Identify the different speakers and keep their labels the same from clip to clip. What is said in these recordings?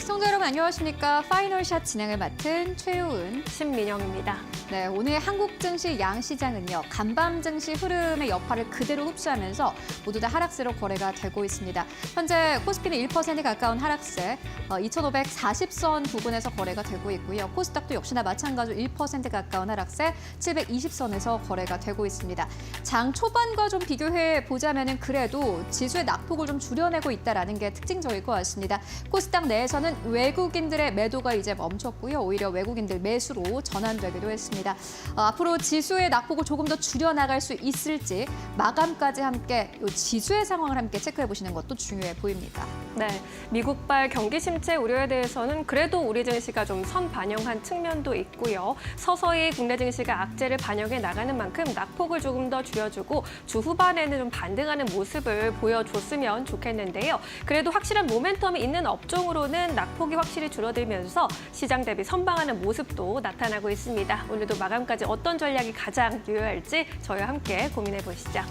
Speaker 1: 시청자 여러분 안녕하십니까? 파이널샷 진행을 맡은 최우은,
Speaker 2: 신민영입니다.
Speaker 1: 네, 오늘 한국 증시 양시장은요, 간밤 증시 흐름의 여파를 그대로 흡수하면서 모두 다 하락세로 거래가 되고 있습니다. 현재 코스피는 1% 가까운 하락세, 2,540선 부근에서 거래가 되고 있고요. 코스닥도 역시나 마찬가지로 1% 가까운 하락세, 720선에서 거래가 되고 있습니다. 장 초반과 좀 비교해 보자면은 그래도 지수의 낙폭을 좀 줄여내고 있다라는 게 특징적일 것 같습니다. 코스닥 내에서는 외국인들의 매도가 이제 멈췄고요. 오히려 외국인들 매수로 전환되기도 했습니다. 앞으로 지수의 낙폭을 조금 더 줄여나갈 수 있을지 마감까지 함께 이 지수의 상황을 함께 체크해 보시는 것도 중요해 보입니다.
Speaker 2: 네, 미국발 경기 침체 우려에 대해서는 그래도 우리 증시가 좀 선반영한 측면도 있고요. 서서히 국내 증시가 악재를 반영해 나가는 만큼 낙폭을 조금 더 줄여주고 주 후반에는 좀 반등하는 모습을 보여줬으면 좋겠는데요. 그래도 확실한 모멘텀이 있는 업종으로는 낙폭이 확실히 줄어들면서 시장 대비 선방하는 모습도 나타나고 있습니다. 오늘도 마감까지 어떤 전략이 가장 유효할지 저희와 함께 고민해 보시죠.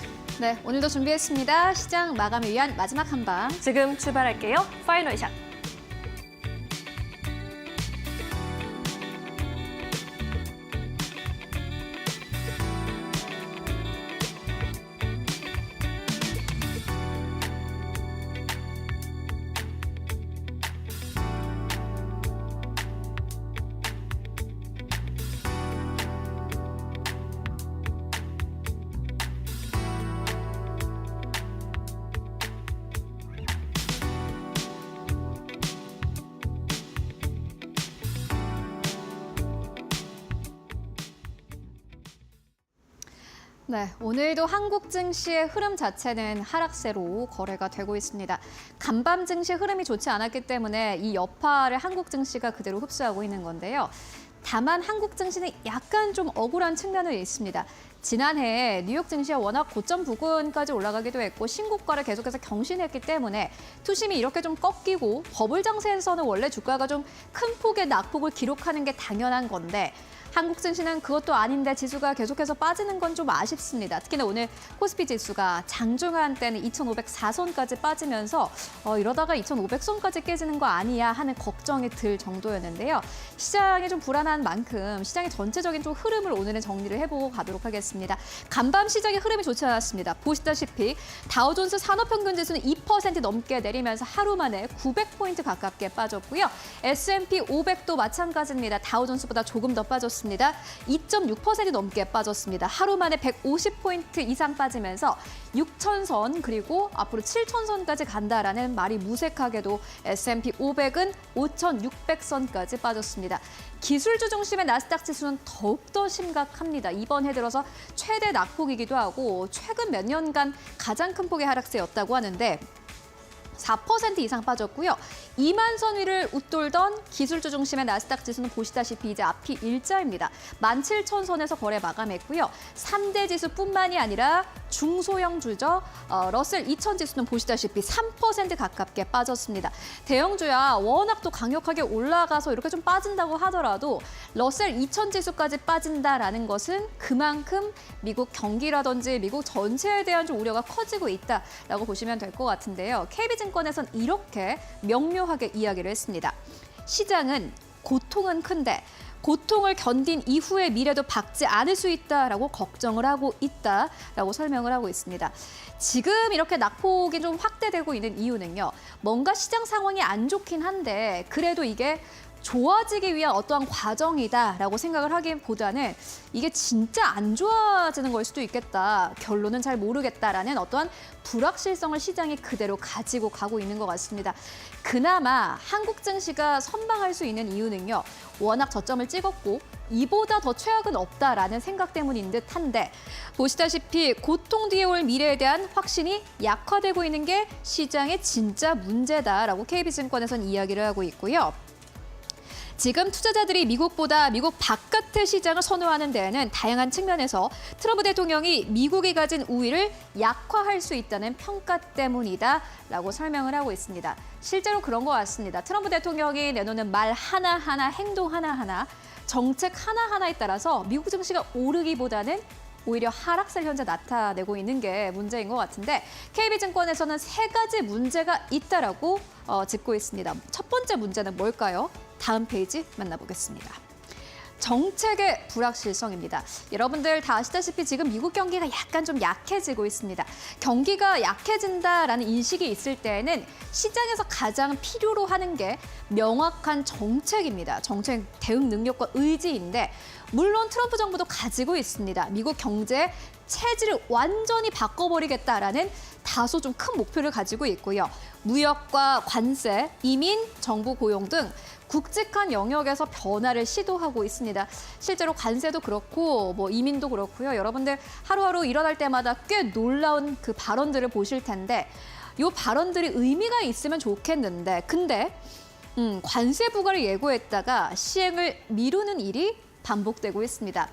Speaker 1: 네, 오늘도 준비했습니다. 시장 마감을 위한 마지막 한방.
Speaker 2: 지금 출발할게요. 파이널샷.
Speaker 1: 네, 오늘도 한국 증시의 흐름 자체는 하락세로 거래가 되고 있습니다. 간밤 증시 흐름이 좋지 않았기 때문에 이 여파를 한국 증시가 그대로 흡수하고 있는 건데요. 다만 한국 증시는 약간 좀 억울한 측면은 있습니다. 지난해 뉴욕 증시가 워낙 고점 부근까지 올라가기도 했고 신고가를 계속해서 경신했기 때문에 투심이 이렇게 좀 꺾이고 버블 장세에서는 원래 주가가 좀 큰 폭의 낙폭을 기록하는 게 당연한 건데 한국 증시는 그것도 아닌데 지수가 계속해서 빠지는 건 좀 아쉽습니다. 특히나 오늘 코스피 지수가 장중한 때는 2,504선까지 빠지면서 이러다가 2,500선까지 깨지는 거 아니야 하는 걱정이 들 정도였는데요. 시장이 좀 불안한 만큼 시장의 전체적인 좀 흐름을 오늘은 정리를 해보고 가도록 하겠습니다. 간밤 시장의 흐름이 좋지 않았습니다. 보시다시피 다우존스 산업평균지수는 2% 넘게 내리면서 하루 만에 900포인트 가깝게 빠졌고요. S&P 500도 마찬가지입니다. 다우존스보다 조금 더 빠졌습니다. 2.6% 넘게 빠졌습니다. 하루 만에 150포인트 이상 빠지면서 6,000선 그리고 앞으로 7,000선까지 간다라는 말이 무색하게도 S&P 500은 5,600선까지 빠졌습니다. 기술주 중심의 나스닥 지수는 더욱더 심각합니다. 이번 해 들어서 최대 낙폭이기도 하고 최근 몇 년간 가장 큰 폭의 하락세였다고 하는데 4% 이상 빠졌고요. 2만 선 위를 웃돌던 기술주 중심의 나스닥 지수는 보시다시피 이제 앞이 일자입니다. 17,000선에서 거래 마감했고요. 3대 지수뿐만이 아니라 중소형 주죠. 러셀 2000 지수는 보시다시피 3% 가깝게 빠졌습니다. 대형주야 워낙 또 강력하게 올라가서 이렇게 좀 빠진다고 하더라도 러셀 2000 지수까지 빠진다라는 것은 그만큼 미국 경기라든지 미국 전체에 대한 좀 우려가 커지고 있다라고 보시면 될 것 같은데요. KB증권에서는 이렇게 명료하게 이야기를 했습니다. 시장은 고통은 큰데 고통을 견딘 이후의 미래도 밝지 않을 수 있다라고 걱정을 하고 있다라고 설명을 하고 있습니다. 지금 이렇게 낙폭이 좀 확대되고 있는 이유는요. 뭔가 시장 상황이 안 좋긴 한데 그래도 이게 좋아지기 위한 어떠한 과정이다라고 생각을 하기보다는 이게 진짜 안 좋아지는 걸 수도 있겠다. 결론은 잘 모르겠다라는 어떠한 불확실성을 시장이 그대로 가지고 가고 있는 것 같습니다. 그나마 한국 증시가 선방할 수 있는 이유는요. 워낙 저점을 찍었고 이보다 더 최악은 없다라는 생각 때문인 듯한데 보시다시피 고통 뒤에 올 미래에 대한 확신이 약화되고 있는 게 시장의 진짜 문제다라고 KB증권에서는 이야기를 하고 있고요. 지금 투자자들이 미국보다 미국 바깥의 시장을 선호하는 데에는 다양한 측면에서 트럼프 대통령이 미국이 가진 우위를 약화할 수 있다는 평가 때문이다라고 설명을 하고 있습니다. 실제로 그런 것 같습니다. 트럼프 대통령이 내놓는 말 하나하나, 행동 하나하나, 정책 하나하나에 따라서 미국 증시가 오르기보다는 오히려 하락세를 현재 나타내고 있는 게 문제인 것 같은데 KB증권에서는 세 가지 문제가 있다라고 짚고 있습니다. 첫 번째 문제는 뭘까요? 다음 페이지 만나보겠습니다. 정책의 불확실성입니다. 여러분들 다 아시다시피 지금 미국 경기가 약간 좀 약해지고 있습니다. 경기가 약해진다라는 인식이 있을 때에는 시장에서 가장 필요로 하는 게 명확한 정책입니다. 정책 대응 능력과 의지인데 물론 트럼프 정부도 가지고 있습니다. 미국 경제 체질을 완전히 바꿔버리겠다라는 다소 좀 큰 목표를 가지고 있고요. 무역과 관세, 이민, 정부 고용 등 굵직한 영역에서 변화를 시도하고 있습니다. 실제로 관세도 그렇고 뭐 이민도 그렇고요. 여러분들 하루하루 일어날 때마다 꽤 놀라운 그 발언들을 보실 텐데 이 발언들이 의미가 있으면 좋겠는데 근데 관세 부과를 예고했다가 시행을 미루는 일이 반복되고 있습니다.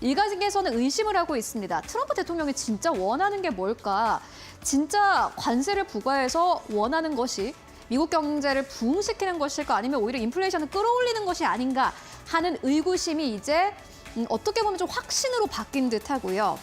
Speaker 1: 일각에서는 의심을 하고 있습니다. 트럼프 대통령이 진짜 원하는 게 뭘까? 진짜 관세를 부과해서 원하는 것이 미국 경제를 부흥시키는 것일까? 아니면 오히려 인플레이션을 끌어올리는 것이 아닌가 하는 의구심이 이제 어떻게 보면 좀 확신으로 바뀐 듯하고요.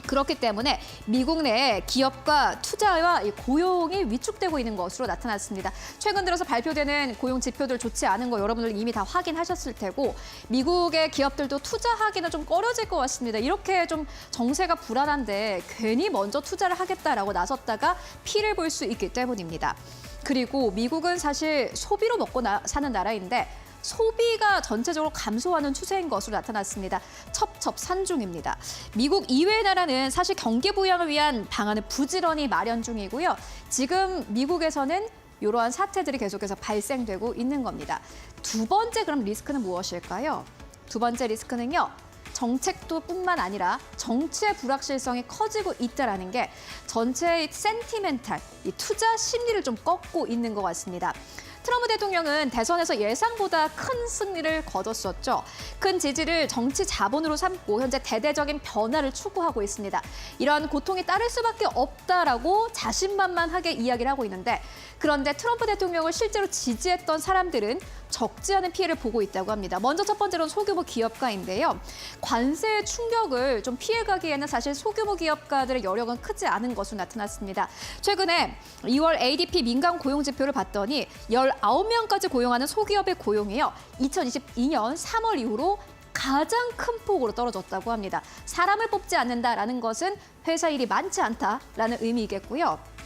Speaker 1: 그렇기 때문에 미국 내 기업과 투자와 고용이 위축되고 있는 것으로 나타났습니다. 최근 들어서 발표되는 고용 지표들 좋지 않은 거 여러분들 이미 다 확인하셨을 테고 미국의 기업들도 투자하기는 좀 꺼려질 것 같습니다. 이렇게 좀 정세가 불안한데 괜히 먼저 투자를 하겠다라고 나섰다가 피해를 볼 수 있기 때문입니다. 그리고 미국은 사실 소비로 먹고 사는 나라인데 소비가 전체적으로 감소하는 추세인 것으로 나타났습니다. 첩첩산중입니다. 미국 이외의 나라는 사실 경기 부양을 위한 방안을 부지런히 마련 중이고요. 지금 미국에서는 이러한 사태들이 계속해서 발생되고 있는 겁니다. 두 번째 그럼 리스크는 무엇일까요? 두 번째 리스크는요. 정책도 뿐만 아니라 정치의 불확실성이 커지고 있다는 게 전체의 센티멘탈, 이 투자 심리를 좀 꺾고 있는 것 같습니다. 트럼프 대통령은 대선에서 예상보다 큰 승리를 거뒀었죠. 큰 지지를 정치 자본으로 삼고 현재 대대적인 변화를 추구하고 있습니다. 이러한 고통이 따를 수밖에 없다라고 자신만만하게 이야기를 하고 있는데 그런데 트럼프 대통령을 실제로 지지했던 사람들은 적지 않은 피해를 보고 있다고 합니다. 먼저 첫 번째로는 소규모 기업가인데요. 관세의 충격을 좀 피해가기에는 사실 소규모 기업가들의 여력은 크지 않은 것으로 나타났습니다. 최근에 2월 ADP 민간 고용 지표를 봤더니 19명까지 고용하는 소기업의 고용이요. 2022년 3월 이후로 가장 큰 폭으로 떨어졌다고 합니다. 사람을 뽑지 않는다라는 것은 회사 일이 많지 않다라는 의미이겠고요.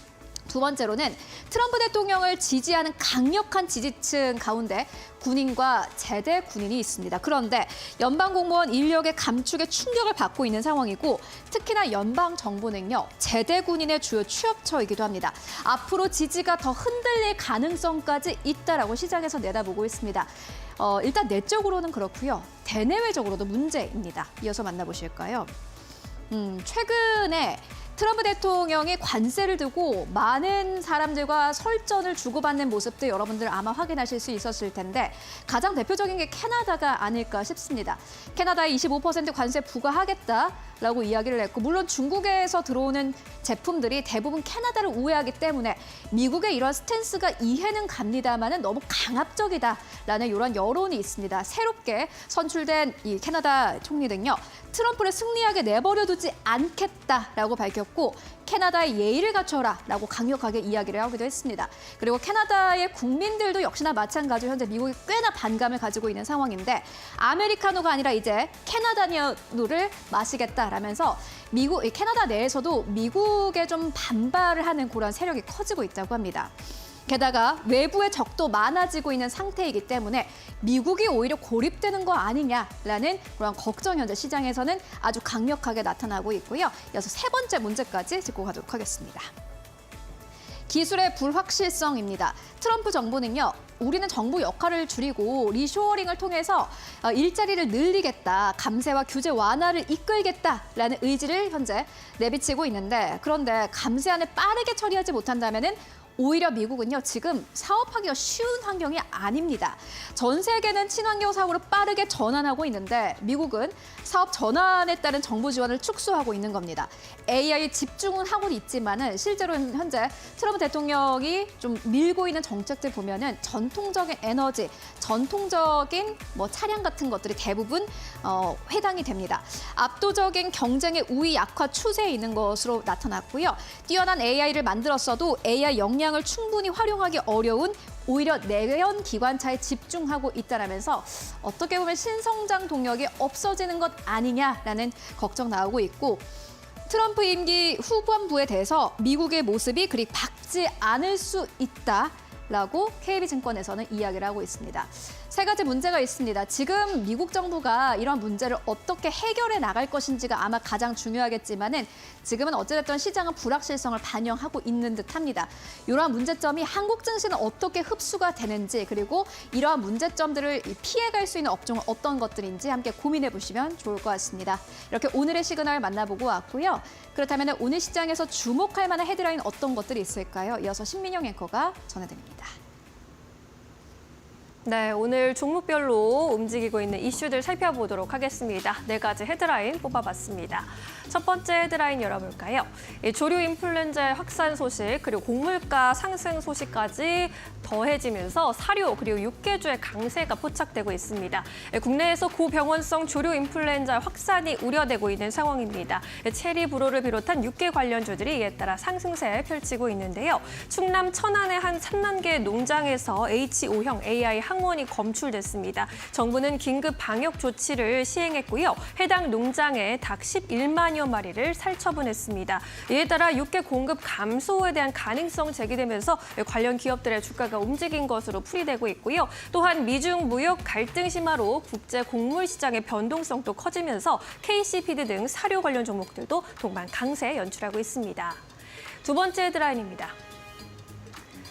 Speaker 1: 두 번째로는 트럼프 대통령을 지지하는 강력한 지지층 가운데 군인과 제대 군인이 있습니다. 그런데 연방 공무원 인력의 감축에 충격을 받고 있는 상황이고 특히나 연방 정부는요. 제대 군인의 주요 취업처이기도 합니다. 앞으로 지지가 더 흔들릴 가능성까지 있다라고 시장에서 내다보고 있습니다. 일단 내적으로는 그렇고요. 대내외적으로도 문제입니다. 이어서 만나보실까요? 최근에 트럼프 대통령이 관세를 두고 많은 사람들과 설전을 주고받는 모습도 여러분들 아마 확인하실 수 있었을 텐데 가장 대표적인 게 캐나다가 아닐까 싶습니다. 캐나다에 25% 관세 부과하겠다라고 이야기를 했고 물론 중국에서 들어오는 제품들이 대부분 캐나다를 우회하기 때문에 미국의 이런 스탠스가 이해는 갑니다만은 너무 강압적이다라는 이런 여론이 있습니다. 새롭게 선출된 이 캐나다 총리는요. 트럼프를 승리하게 내버려두지 않겠다라고 밝혔고 캐나다의 예의를 갖춰라라고 강력하게 이야기를 하기도 했습니다. 그리고 캐나다의 국민들도 역시나 마찬가지로 현재 미국이 꽤나 반감을 가지고 있는 상황인데 아메리카노가 아니라 이제 캐나다니아노를 마시겠다라면서 캐나다 내에서도 미국에 좀 반발을 하는 그런 세력이 커지고 있다고 합니다. 게다가 외부의 적도 많아지고 있는 상태이기 때문에 미국이 오히려 고립되는 거 아니냐라는 그런 걱정 현재 시장에서는 아주 강력하게 나타나고 있고요. 이어서 세 번째 문제까지 짚고 가도록 하겠습니다. 기술의 불확실성입니다. 트럼프 정부는요. 우리는 정부 역할을 줄이고 리쇼어링을 통해서 일자리를 늘리겠다, 감세와 규제 완화를 이끌겠다라는 의지를 현재 내비치고 있는데 그런데 감세안을 빠르게 처리하지 못한다면은 오히려 미국은요, 지금 사업하기가 쉬운 환경이 아닙니다. 전 세계는 친환경 사고로 빠르게 전환하고 있는데 미국은 사업 전환에 따른 정부 지원을 축소하고 있는 겁니다. AI 집중은 하고 있지만은 실제로는 현재 트럼프 대통령이 좀 밀고 있는 정책들 보면은 전통적인 에너지, 전통적인 뭐 차량 같은 것들이 대부분 해당이 됩니다. 압도적인 경쟁의 우위 약화 추세에 있는 것으로 나타났고요. 뛰어난 AI를 만들었어도 AI 역량을 충분히 활용하기 어려운 오히려 내연 기관차에 집중하고 있다라면서 어떻게 보면 신성장 동력이 없어지는 것 아니냐라는 걱정 나오고 있고, 트럼프 임기 후반부에 대해서 미국의 모습이 그리 밝지 않을 수 있다라고 KB증권에서는 이야기를 하고 있습니다. 세 가지 문제가 있습니다. 지금 미국 정부가 이런 문제를 어떻게 해결해 나갈 것인지가 아마 가장 중요하겠지만은 지금은 어찌됐든 시장은 불확실성을 반영하고 있는 듯합니다. 이러한 문제점이 한국 증시는 어떻게 흡수가 되는지, 그리고 이러한 문제점들을 피해갈 수 있는 업종은 어떤 것들인지 함께 고민해 보시면 좋을 것 같습니다. 이렇게 오늘의 시그널 만나보고 왔고요. 그렇다면 오늘 시장에서 주목할 만한 헤드라인 어떤 것들이 있을까요? 이어서 신민영 앵커가 전해드립니다.
Speaker 2: 네, 오늘 종목별로 움직이고 있는 이슈들 살펴보도록 하겠습니다. 네 가지 헤드라인 뽑아봤습니다. 첫 번째 헤드라인 열어볼까요? 조류 인플루엔자의 확산 소식, 그리고 곡물가 상승 소식까지 더해지면서 사료 그리고 육개주의 강세가 포착되고 있습니다. 국내에서 고병원성 조류 인플루엔자 확산이 우려되고 있는 상황입니다. 체리 불호를 비롯한 육개 관련주들이 이에 따라 상승세 펼치고 있는데요. 충남 천안의 한 산란계 농장에서 H5형 AI 항원이 검출됐습니다. 정부는 긴급 방역 조치를 시행했고요. 해당 농장에 닭 11만여 마리를 살처분했습니다. 이에 따라 육개 공급 감소에 대한 가능성 제기되면서 관련 기업들의 주가가 움직인 것으로 풀이되고 있고요. 또한 미중 무역 갈등 심화로 국제 곡물 시장의 변동성도 커지면서 KC피드 등 사료 관련 종목들도 동반 강세 연출하고 있습니다. 두 번째 헤드라인입니다.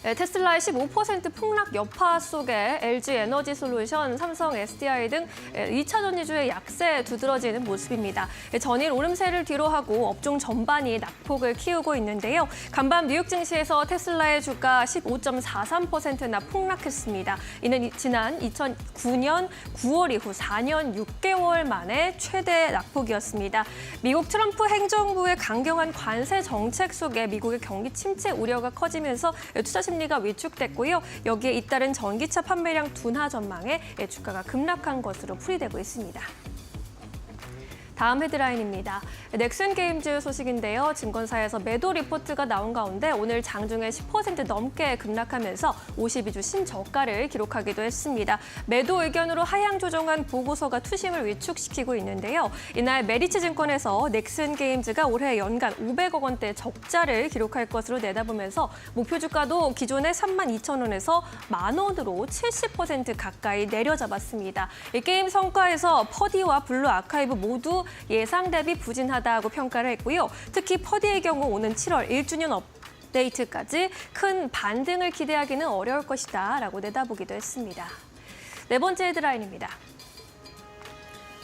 Speaker 2: 테슬라의 15% 폭락 여파 속에 LG 에너지 솔루션, 삼성 SDI 등 2차 전지주의 약세 두드러지는 모습입니다. 전일 오름세를 뒤로하고 업종 전반이 낙폭을 키우고 있는데요. 간밤 뉴욕 증시에서 테슬라의 주가 15.43%나 폭락했습니다. 이는 지난 2009년 9월 이후 4년 6개월 만에 최대 낙폭이었습니다. 미국 트럼프 행정부의 강경한 관세 정책 속에 미국의 경기 침체 우려가 커지면서 투자 심리가 위축됐고요. 여기에 잇따른 전기차 판매량 둔화 전망에 주가가 급락한 것으로 풀이되고 있습니다. 다음 헤드라인입니다. 넥슨 게임즈 소식인데요. 증권사에서 매도 리포트가 나온 가운데 오늘 장중에 10% 넘게 급락하면서 52주 신저가를 기록하기도 했습니다. 매도 의견으로 하향 조정한 보고서가 투심을 위축시키고 있는데요. 이날 메리츠 증권에서 넥슨 게임즈가 올해 연간 500억 원대 적자를 기록할 것으로 내다보면서 목표 주가도 기존의 32,000원에서 10,000원으로 70% 가까이 내려잡았습니다. 이 게임 성과에서 퍼디와 블루 아카이브 모두 예상 대비 부진하다고 평가를 했고요. 특히 퍼디의 경우 오는 7월 1주년 업데이트까지 큰 반등을 기대하기는 어려울 것이다 라고 내다보기도 했습니다. 네 번째 헤드라인입니다.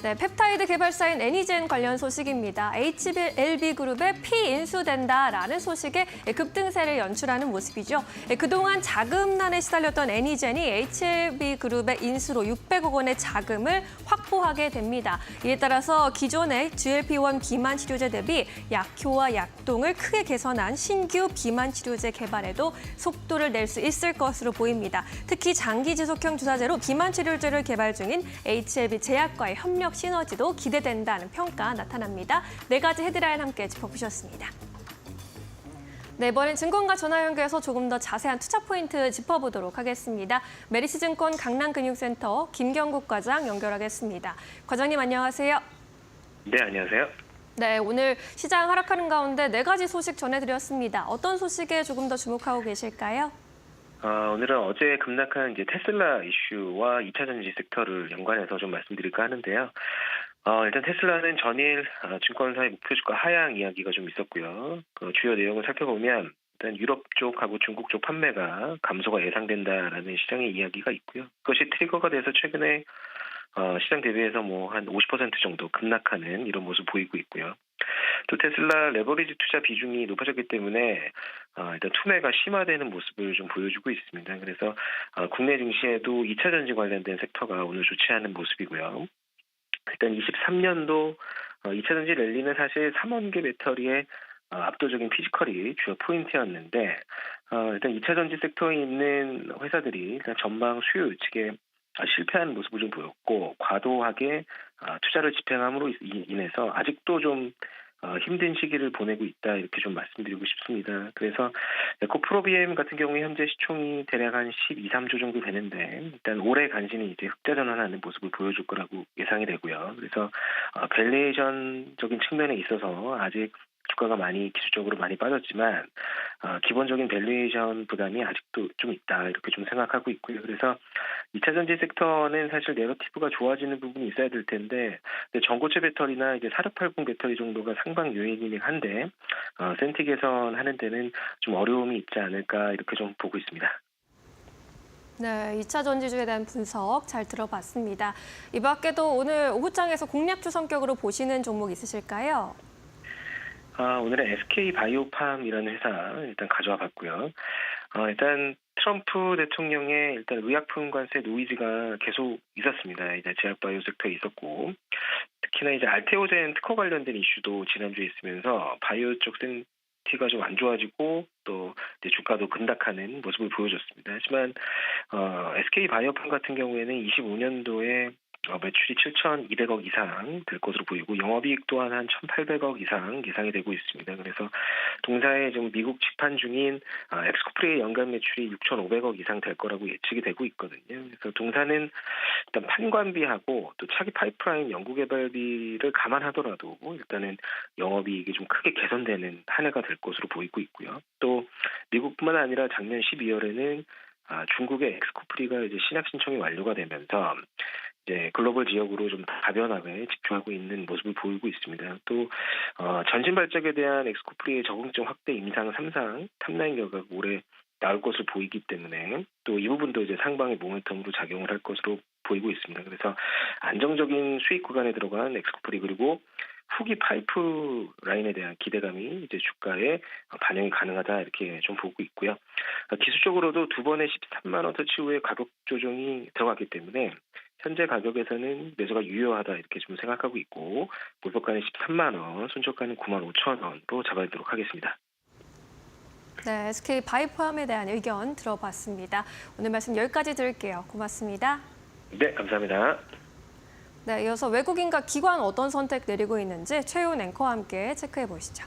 Speaker 2: 네, 펩타이드 개발사인 애니젠 관련 소식입니다. HLB그룹에 피인수된다라는 소식에 급등세를 연출하는 모습이죠. 그동안 자금난에 시달렸던 애니젠이 HLB그룹의 인수로 600억 원의 자금을 확보하게 됩니다. 이에 따라서 기존의 GLP-1 비만 치료제 대비 약효와 약동을 크게 개선한 신규 비만 치료제 개발에도 속도를 낼 수 있을 것으로 보입니다. 특히 장기 지속형 주사제로 비만 치료제를 개발 중인 HLB 제약과의 협력 시너지도 기대된다는 평가 나타납니다. 네 가지 헤드라인 함께 짚어보셨습니다. 네, 이번엔 증권가 전화 연결해서 조금 더 자세한 투자 포인트 짚어보도록 하겠습니다. 메리츠증권 강남금융센터 김경국 과장 연결하겠습니다. 과장님 안녕하세요.
Speaker 3: 네, 안녕하세요.
Speaker 2: 네, 오늘 시장 하락하는 가운데 네 가지 소식 전해드렸습니다. 어떤 소식에 조금 더 주목하고 계실까요?
Speaker 3: 오늘은 어제 급락한 테슬라 이슈와 2차 전지 섹터를 연관해서 좀 말씀드릴까 하는데요. 일단 테슬라는 전일 증권사의 목표 주가 하향 이야기가 좀 있었고요. 그 주요 내용을 살펴보면 일단 유럽 쪽하고 중국 쪽 판매가 감소가 예상된다라는 시장의 이야기가 있고요. 그것이 트리거가 돼서 최근에 시장 대비해서 한 50% 정도 급락하는 이런 모습 보이고 있고요. 또 테슬라 레버리지 투자 비중이 높아졌기 때문에 일단 투매가 심화되는 모습을 좀 보여주고 있습니다. 그래서 국내 증시에도 2차 전지 관련된 섹터가 오늘 좋지 않은 모습이고요. 일단 23년도 2차 전지 랠리는 사실 3원계 배터리의 압도적인 피지컬이 주요 포인트였는데 일단 2차 전지 섹터에 있는 회사들이 일단 전방 수요 예측에 실패하는 모습을 좀 보였고 과도하게 투자를 집행함으로 인해서 아직도 좀 힘든 시기를 보내고 있다 이렇게 좀 말씀드리고 싶습니다. 그래서 에코프로비엠 같은 경우에 현재 시총이 대략 한 12, 3조 정도 되는데 일단 올해 간신히 이제 흑자 전환하는 모습을 보여줄 거라고 예상이 되고요. 그래서 밸류에이션적인 측면에 있어서 아직 주가가 많이 기술적으로 많이 빠졌지만 기본적인 밸류에이션 부담이 아직도 좀 있다 이렇게 좀 생각하고 있고요. 그래서 2차 전지 섹터는 사실 내러티브가 좋아지는 부분이 있어야 될 텐데 전고체 배터리나 이제 4680 배터리 정도가 상방 요인이긴 한데 센티 개선하는 데는 좀 어려움이 있지 않을까 이렇게 좀 보고 있습니다.
Speaker 2: 네, 2차 전지주에 대한 분석 잘 들어봤습니다. 이 밖에도 오늘 오후장에서 공략주 성격으로 보시는 종목 있으실까요?
Speaker 3: 오늘은 SK 바이오팜이라는 회사 일단 가져와 봤고요. 일단 트럼프 대통령의 일단 의약품 관세 노이즈가 계속 있었습니다. 이제 제약바이오 섹터에 있었고 특히나 이제 알테오젠 특허 관련된 이슈도 지난주에 있으면서 바이오 쪽 센티가 좀 안 좋아지고 또 이제 주가도 급락하는 모습을 보여줬습니다. 하지만 SK 바이오팜 같은 경우에는 25년도에 매출이 7,200억 이상 될 것으로 보이고 영업이익 또한 한 1,800억 이상 예상이 되고 있습니다. 그래서 동사의 지금 미국 집판 중인 엑스코프리의 연간 매출이 6,500억 이상 될 거라고 예측이 되고 있거든요. 그래서 동사는 일단 판관비하고 또 차기 파이프라인 연구개발비를 감안하더라도 일단은 영업이익이 좀 크게 개선되는 한 해가 될 것으로 보이고 있고요. 또 미국뿐만 아니라 작년 12월에는 중국의 엑스코프리가 이제 신약 신청이 완료가 되면서 이제 글로벌 지역으로 좀 다변화에 집중하고 있는 모습을 보이고 있습니다. 또 전신 발작에 대한 엑스코프리의 적응증 확대 임상 3상 탑라인 결과가 올해 나올 것으로 보이기 때문에 또 이 부분도 이제 상방의 모멘텀으로 작용을 할 것으로 보이고 있습니다. 그래서 안정적인 수익 구간에 들어간 엑스코프리 그리고 후기 파이프 라인에 대한 기대감이 이제 주가에 반영이 가능하다 이렇게 좀 보고 있고요. 기술적으로도 두 번의 13만 원 터치 후에 가격 조정이 들어갔기 때문에 현재 가격에서는 매수가 유효하다 이렇게 좀 생각하고 있고 목표가는 13만 원, 손절가는 9만 5천 원으로 잡아두도록 하겠습니다.
Speaker 2: 네, SK 바이오팜에 대한 의견 들어봤습니다. 오늘 말씀 여기까지 드릴게요. 고맙습니다.
Speaker 3: 네, 감사합니다.
Speaker 2: 네, 이어서 외국인과 기관 어떤 선택 내리고 있는지 최윤 앵커와 함께 체크해 보시죠.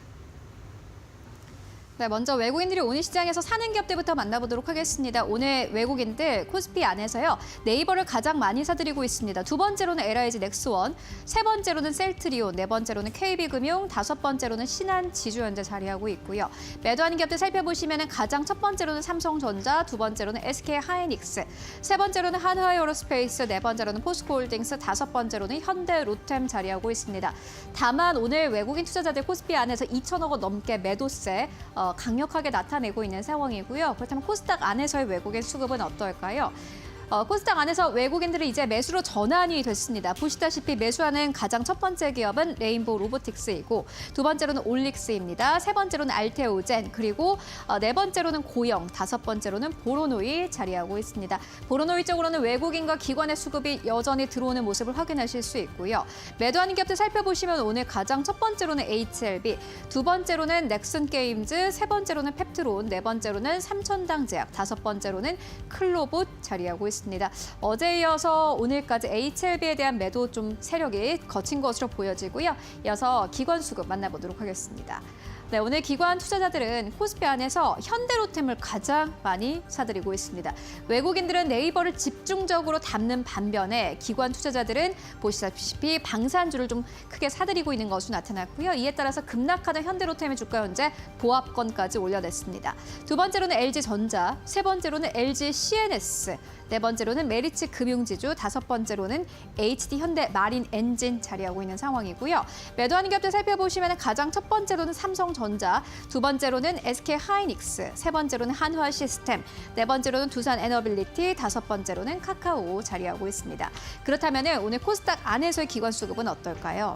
Speaker 1: 네, 먼저 외국인들이 오늘 시장에서 사는 기업들부터 만나보도록 하겠습니다. 오늘 외국인들 코스피 안에서요. 네이버를 가장 많이 사들이고 있습니다. 두 번째로는 LIG 넥스원, 세 번째로는 셀트리온, 네 번째로는 KB금융, 다섯 번째로는 신한지주현재 자리하고 있고요. 매도하는 기업들 살펴보시면 가장 첫 번째로는 삼성전자, 두 번째로는 SK하이닉스, 세 번째로는 한화에어로스페이스, 네 번째로는 포스코홀딩스, 다섯 번째로는 현대로템 자리하고 있습니다. 다만 오늘 외국인 투자자들 코스피 안에서 2천억 원 넘게 매도세 강력하게 나타내고 있는 상황이고요. 그렇다면 코스닥 안에서의 외국인 수급은 어떨까요? 코스닥 안에서 외국인들이 이제 매수로 전환이 됐습니다. 보시다시피 매수하는 가장 첫 번째 기업은 레인보우 로보틱스이고 두 번째로는 올릭스입니다. 세 번째로는 알테오젠 그리고 네 번째로는 고영, 다섯 번째로는 보로노이 자리하고 있습니다. 보로노이 쪽으로는 외국인과 기관의 수급이 여전히 들어오는 모습을 확인하실 수 있고요. 매도하는 기업들 살펴보시면 오늘 가장 첫 번째로는 HLB, 두 번째로는 넥슨게임즈, 세 번째로는 펩트론, 네 번째로는 삼천당제약, 다섯 번째로는 클로봇 자리하고 있습니다. 어제 이어서 오늘까지 HLB에 대한 매도 좀 세력이 거친 것으로 보여지고요. 이어서 기관 수급 만나보도록 하겠습니다. 네, 오늘 기관 투자자들은 코스피 안에서 현대로템을 가장 많이 사들이고 있습니다. 외국인들은 네이버를 집중적으로 담는 반면에 기관 투자자들은 보시다시피 방산주를 좀 크게 사들이고 있는 것으로 나타났고요. 이에 따라서 급락하는 현대로템의 주가 현재 보합권까지 올려냈습니다. 두 번째로는 LG전자, 세 번째로는 LGCNS, 네 번째로는 메리츠 금융지주, 다섯 번째로는 HD 현대 마린 엔진 자리하고 있는 상황이고요. 매도하는 기업들 살펴보시면 가장 첫 번째로는 삼성전자, 두 번째로는 SK하이닉스, 세 번째로는 한화시스템, 네 번째로는 두산에너빌리티, 다섯 번째로는 카카오 자리하고 있습니다. 그렇다면 오늘 코스닥 안에서의 기관 수급은 어떨까요?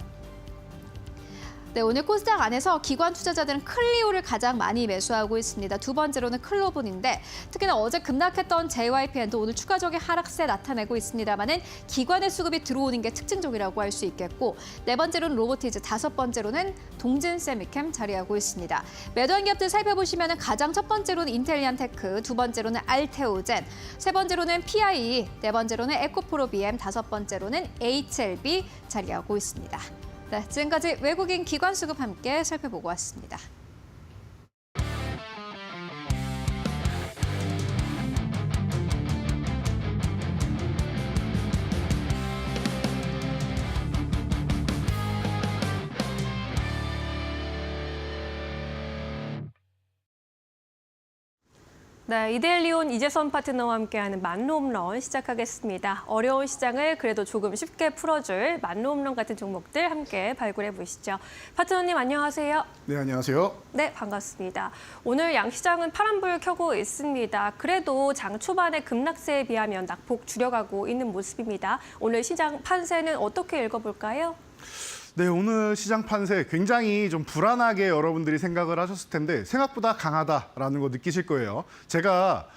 Speaker 1: 네, 오늘 코스닥 안에서 기관 투자자들은 클리오를 가장 많이 매수하고 있습니다. 두 번째로는 클로본인데 특히나 어제 급락했던 JYPN도 오늘 추가적인 하락세 나타내고 있습니다만은 기관의 수급이 들어오는 게 특징적이라고 할 수 있겠고 네 번째로는 로보티즈, 다섯 번째로는 동진세미캠 자리하고 있습니다. 매도한 기업들 살펴보시면 가장 첫 번째로는 인텔리안테크, 두 번째로는 알테오젠, 세 번째로는 PIE, 네 번째로는 에코프로비엠, 다섯 번째로는 HLB 자리하고 있습니다. 네, 지금까지 외국인 기관 수급 함께 살펴보고 왔습니다.
Speaker 2: 네, 이데일리온 이재선 파트너와 함께하는 만로홈런 시작하겠습니다. 어려운 시장을 그래도 조금 쉽게 풀어줄 만로홈런 같은 종목들 함께 발굴해 보시죠. 파트너님 안녕하세요.
Speaker 4: 네, 안녕하세요.
Speaker 2: 네, 반갑습니다. 오늘 양시장은 파란불 켜고 있습니다. 그래도 장 초반의 급락세에 비하면 낙폭 줄여가고 있는 모습입니다. 오늘 시장 판세는 어떻게 읽어볼까요?
Speaker 4: 네, 오늘 시장 판세 굉장히 좀 불안하게 여러분들이 생각을 하셨을 텐데 생각보다 강하다라는 거 느끼실 거예요. 제가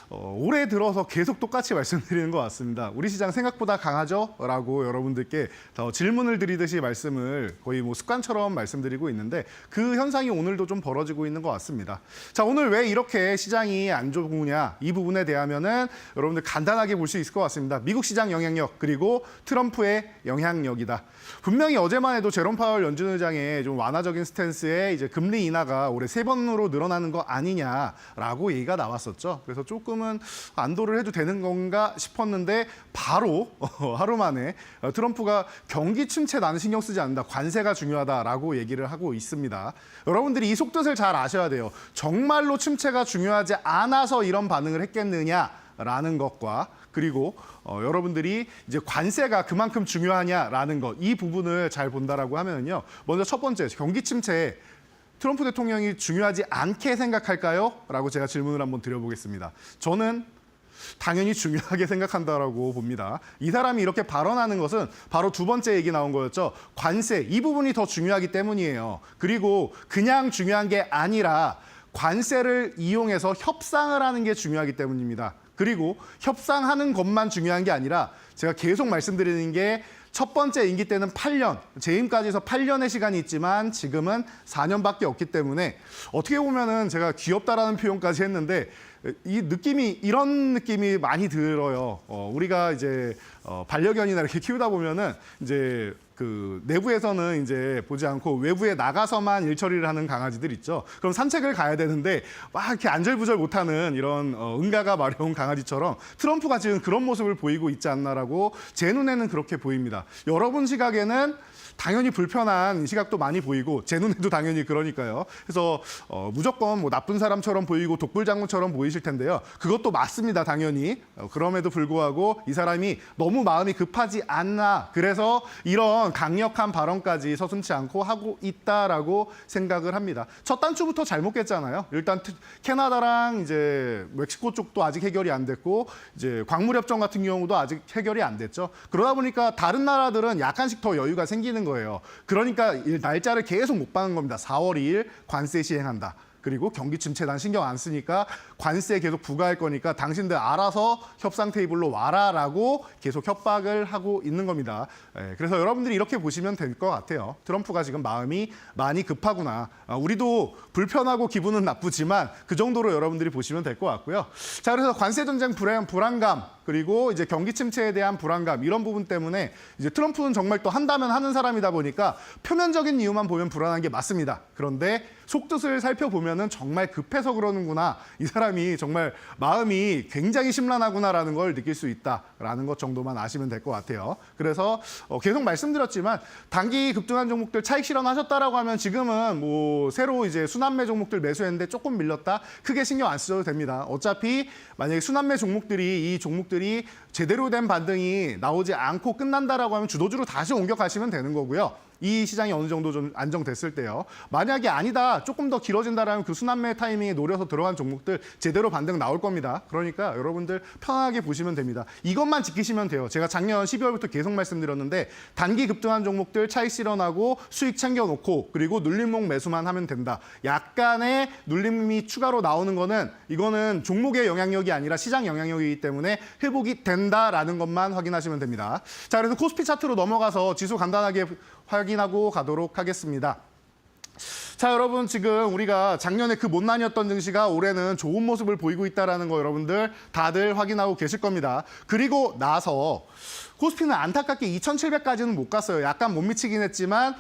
Speaker 4: 올해 들어서 계속 똑같이 말씀드리는 것 같습니다. 우리 시장 생각보다 강하죠? 라고 여러분들께 질문을 드리듯이 말씀을 거의 뭐 습관처럼 말씀드리고 있는데 그 현상이 오늘도 좀 벌어지고 있는 것 같습니다. 자, 오늘 왜 이렇게 시장이 안 좋으냐? 이 부분에 대하면은 여러분들 간단하게 볼 수 있을 것 같습니다. 미국 시장 영향력 그리고 트럼프의 영향력이다. 분명히 어제만 해도 제롬 파월 연준 의장의 좀 완화적인 스탠스에 이제 금리 인하가 올해 3번으로 늘어나는 거 아니냐라고 얘기가 나왔었죠. 그래서 조금은 안도를 해도 되는 건가 싶었는데 바로 하루 만에 트럼프가 경기 침체 나는 신경 쓰지 않는다. 관세가 중요하다라고 얘기를 하고 있습니다. 여러분들이 이 속뜻을 잘 아셔야 돼요. 정말로 침체가 중요하지 않아서 이런 반응을 했겠느냐라는 것과 그리고 여러분들이 이제 관세가 그만큼 중요하냐라는 것, 이 부분을 잘 본다라고 하면요. 먼저 첫 번째, 경기 침체. 트럼프 대통령이 중요하지 않게 생각할까요? 라고 제가 질문을 한번 드려보겠습니다. 저는 당연히 중요하게 생각한다라고 봅니다. 이 사람이 이렇게 발언하는 것은 바로 두 번째 얘기 나온 거였죠. 관세, 이 부분이 더 중요하기 때문이에요. 그리고 그냥 중요한 게 아니라 관세를 이용해서 협상을 하는 게 중요하기 때문입니다. 그리고 협상하는 것만 중요한 게 아니라 제가 계속 말씀드리는 게 첫 번째 임기 때는 8년, 재임까지 해서 8년의 시간이 있지만 지금은 4년밖에 없기 때문에 어떻게 보면은 제가 귀엽다라는 표현까지 했는데 이 느낌이 이런 느낌이 많이 들어요. 우리가 이제 반려견이나 이렇게 키우다 보면은 이제 그 내부에서는 이제 보지 않고 외부에 나가서만 일 처리를 하는 강아지들 있죠. 그럼 산책을 가야 되는데 막 이렇게 안절부절 못하는 이런 응가가 마려운 강아지처럼 트럼프가 지금 그런 모습을 보이고 있지 않나라고 제 눈에는 그렇게 보입니다. 여러분 시각에는 당연히 불편한 시각도 많이 보이고 제 눈에도 당연히 그러니까요. 그래서 무조건 뭐 나쁜 사람처럼 보이고 독불장군처럼 보이실 텐데요. 그것도 맞습니다, 당연히. 그럼에도 불구하고 이 사람이 너무 마음이 급하지 않나. 그래서 이런 강력한 발언까지 서슴지 않고 하고 있다라고 생각을 합니다. 첫 단추부터 잘못 깼잖아요. 일단 캐나다랑 이제 멕시코 쪽도 아직 해결이 안 됐고 이제 광물협정 같은 경우도 아직 해결이 안 됐죠. 그러다 보니까 다른 나라들은 약간씩 더 여유가 생기는 거예요. 그러니까 날짜를 계속 못 박은 겁니다. 4월 2일 관세 시행한다. 그리고 경기 침체 난 신경 안 쓰니까 관세 계속 부과할 거니까 당신들 알아서 협상 테이블로 와라라고 계속 협박을 하고 있는 겁니다. 그래서 여러분들이 이렇게 보시면 될 것 같아요. 트럼프가 지금 마음이 많이 급하구나. 우리도 불편하고 기분은 나쁘지만 그 정도로 여러분들이 보시면 될 것 같고요. 자, 그래서 관세 전쟁 불안감 그리고 이제 경기 침체에 대한 불안감 이런 부분 때문에 이제 트럼프는 정말 또 한다면 하는 사람이다 보니까 표면적인 이유만 보면 불안한 게 맞습니다. 그런데 속뜻을 살펴보면은 정말 급해서 그러는구나. 이 사람이 정말 마음이 굉장히 심란하구나라는 걸 느낄 수 있다라는 것 정도만 아시면 될 것 같아요. 그래서 계속 말씀드렸지만 단기 급등한 종목들 차익 실현하셨다라고 하면 지금은 뭐 새로 이제 순환매 종목들 매수했는데 조금 밀렸다. 크게 신경 안 쓰셔도 됩니다. 어차피 만약에 순환매 종목들이 이 종목들이 제대로 된 반등이 나오지 않고 끝난다라고 하면 주도주로 다시 옮겨가시면 되는 거고요. 이 시장이 어느 정도 좀 안정됐을 때요. 만약에 아니다, 조금 더 길어진다라면 그 순환매 타이밍에 노려서 들어간 종목들 제대로 반등 나올 겁니다. 그러니까 여러분들 편하게 보시면 됩니다. 이것만 지키시면 돼요. 제가 작년 12월부터 계속 말씀드렸는데 단기 급등한 종목들 차익 실현하고 수익 챙겨놓고 그리고 눌림목 매수만 하면 된다. 약간의 눌림이 추가로 나오는 거는 이거는 종목의 영향력이 아니라 시장 영향력이기 때문에 회복이 된다라는 것만 확인하시면 됩니다. 자, 그래서 코스피 차트로 넘어가서 지수 간단하게 확인하고 가도록 하겠습니다. 자, 여러분 지금 우리가 작년에 그 못난이었던 증시가 올해는 좋은 모습을 보이고 있다는 거 여러분들 다들 확인하고 계실 겁니다. 그리고 나서 코스피는 안타깝게 2,700까지는 못 갔어요. 약간 못 미치긴 했지만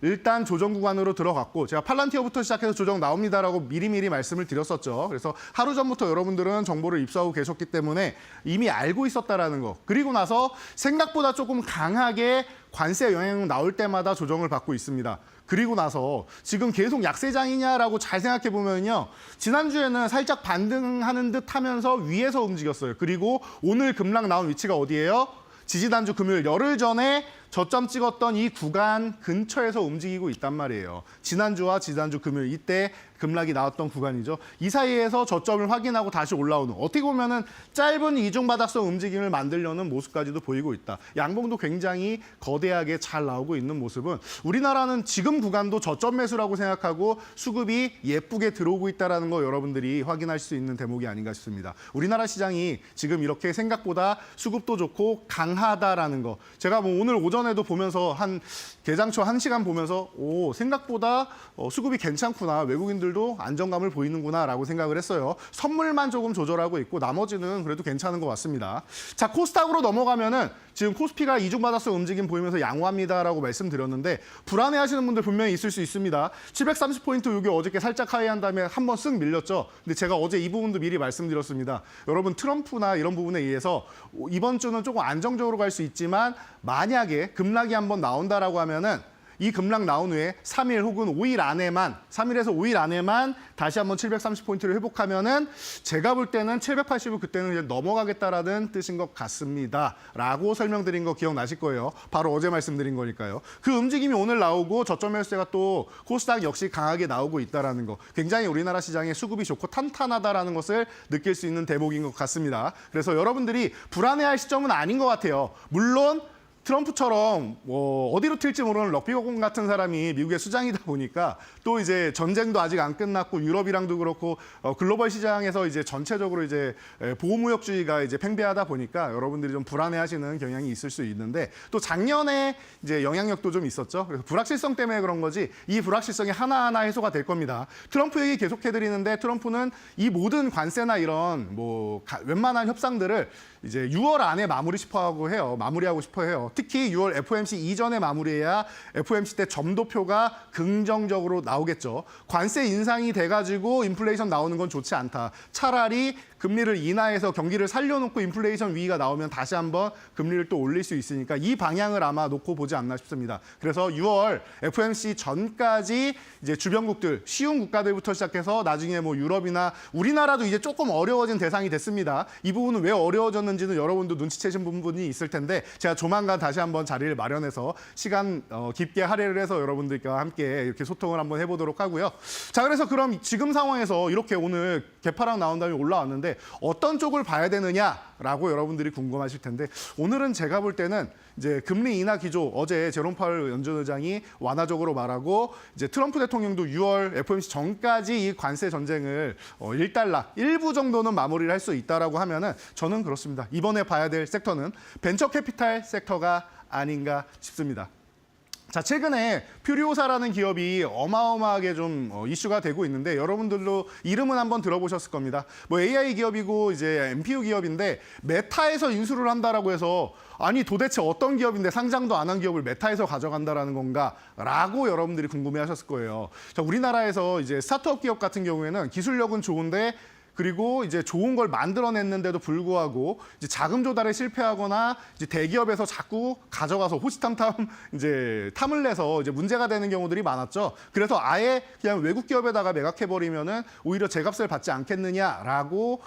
Speaker 4: 일단 조정 구간으로 들어갔고 제가 팔란티어부터 시작해서 조정 나옵니다라고 미리미리 말씀을 드렸었죠. 그래서 하루 전부터 여러분들은 정보를 입수하고 계셨기 때문에 이미 알고 있었다라는 거. 그리고 나서 생각보다 조금 강하게 관세 영향 나올 때마다 조정을 받고 있습니다. 그리고 나서 지금 계속 약세장이냐라고 잘 생각해 보면요. 지난주에는 살짝 반등하는 듯 하면서 위에서 움직였어요. 그리고 오늘 급락 나온 위치가 어디예요? 지지난주 금요일 열흘 전에 저점 찍었던 이 구간 근처에서 움직이고 있단 말이에요. 지난주와 지난주 금요일 이때 급락이 나왔던 구간이죠. 이 사이에서 저점을 확인하고 다시 올라오는 어떻게 보면은 짧은 이중바닥성 움직임을 만들려는 모습까지도 보이고 있다. 양봉도 굉장히 거대하게 잘 나오고 있는 모습은 우리나라는 지금 구간도 저점 매수라고 생각하고 수급이 예쁘게 들어오고 있다는 거 여러분들이 확인할 수 있는 대목이 아닌가 싶습니다. 우리나라 시장이 지금 이렇게 생각보다 수급도 좋고 강하다라는 거. 제가 뭐 오늘 오전에도 보면서 한 개장초 1시간 보면서 생각보다 수급이 괜찮구나. 외국인들도 안정감을 보이는구나라고 생각을 했어요. 선물만 조금 조절하고 있고 나머지는 그래도 괜찮은 것 같습니다. 자, 코스닥으로 넘어가면은 지금 코스피가 이중바닥성 움직임 보이면서 양호합니다라고 말씀드렸는데 불안해하시는 분들 분명히 있을 수 있습니다. 730포인트 여기 어저께 살짝 하이한 다음에 한번 쓱 밀렸죠. 근데 제가 어제 이 부분도 미리 말씀드렸습니다. 여러분 트럼프나 이런 부분에 의해서 이번 주는 조금 안정적으로 갈 수 있지만 만약에 급락이 한번 나온다라고 하면은 이 급락 나온 후에 3일 혹은 5일 안에만 3일에서 5일 안에만 다시 한번 730포인트를 회복하면은 제가 볼 때는 780을 그때는 이제 넘어가겠다라는 뜻인 것 같습니다. 라고 설명드린 거 기억나실 거예요. 바로 어제 말씀드린 거니까요. 그 움직임이 오늘 나오고 저점 매수세가 또 코스닥 역시 강하게 나오고 있다라는 거. 굉장히 우리나라 시장의 수급이 좋고 탄탄하다라는 것을 느낄 수 있는 대목인 것 같습니다. 그래서 여러분들이 불안해할 시점은 아닌 것 같아요. 물론 트럼프처럼 어디로 튈지 모르는 럭비공 같은 사람이 미국의 수장이다 보니까 또 이제 전쟁도 아직 안 끝났고 유럽이랑도 그렇고 글로벌 시장에서 이제 전체적으로 이제 보호무역주의가 이제 팽배하다 보니까 여러분들이 좀 불안해하시는 경향이 있을 수 있는데 또 작년에 이제 영향력도 좀 있었죠. 그래서 불확실성 때문에 그런 거지 이 불확실성이 하나하나 해소가 될 겁니다. 트럼프 얘기 계속해드리는데 트럼프는 이 모든 관세나 이런 웬만한 협상들을 이제 6월 안에 마무리하고 싶어 해요. 특히 6월 FOMC 이전에 마무리해야 FOMC 때 점도표가 긍정적으로 나오겠죠. 관세 인상이 돼가지고 인플레이션 나오는 건 좋지 않다. 차라리 금리를 인하해서 경기를 살려놓고 인플레이션 위기가 나오면 다시 한번 금리를 또 올릴 수 있으니까 이 방향을 아마 놓고 보지 않나 싶습니다. 그래서 6월 FOMC 전까지 이제 주변국들, 쉬운 국가들부터 시작해서 나중에 뭐 유럽이나 우리나라도 이제 조금 어려워진 대상이 됐습니다. 이 부분은 왜 어려워졌는지는 여러분도 눈치채신 부분이 있을 텐데 제가 조만간 다시 한번 자리를 마련해서 시간 깊게 할애를 해서 여러분들과 함께 이렇게 소통을 한번 해보도록 하고요. 자, 그래서 그럼 지금 상황에서 이렇게 오늘 개파락 나온 다음에 올라왔는데 어떤 쪽을 봐야 되느냐라고 여러분들이 궁금하실 텐데 오늘은 제가 볼 때는 이제 금리 인하 기조 어제 제롬 파월 연준 의장이 완화적으로 말하고 이제 트럼프 대통령도 6월 FOMC 전까지 이 관세 전쟁을 1달러 일부 정도는 마무리를 할 수 있다라고 하면은 저는 그렇습니다. 이번에 봐야 될 섹터는 벤처 캐피탈 섹터가 아닌가 싶습니다. 자, 최근에 퓨리오사라는 기업이 어마어마하게 좀 이슈가 되고 있는데 여러분들도 이름은 한번 들어보셨을 겁니다. 뭐 AI 기업이고 이제 NPU 기업인데 메타에서 인수를 한다라고 해서 아니 도대체 어떤 기업인데 상장도 안 한 기업을 메타에서 가져간다라는 건가라고 여러분들이 궁금해하셨을 거예요. 자, 우리나라에서 이제 스타트업 기업 같은 경우에는 기술력은 좋은데 그리고 이제 좋은 걸 만들어냈는데도 불구하고 이제 자금 조달에 실패하거나 이제 대기업에서 자꾸 가져가서 호시탐탐 이제 탐을 내서 이제 문제가 되는 경우들이 많았죠. 그래서 아예 그냥 외국 기업에다가 매각해버리면은 오히려 제값을 받지 않겠느냐라고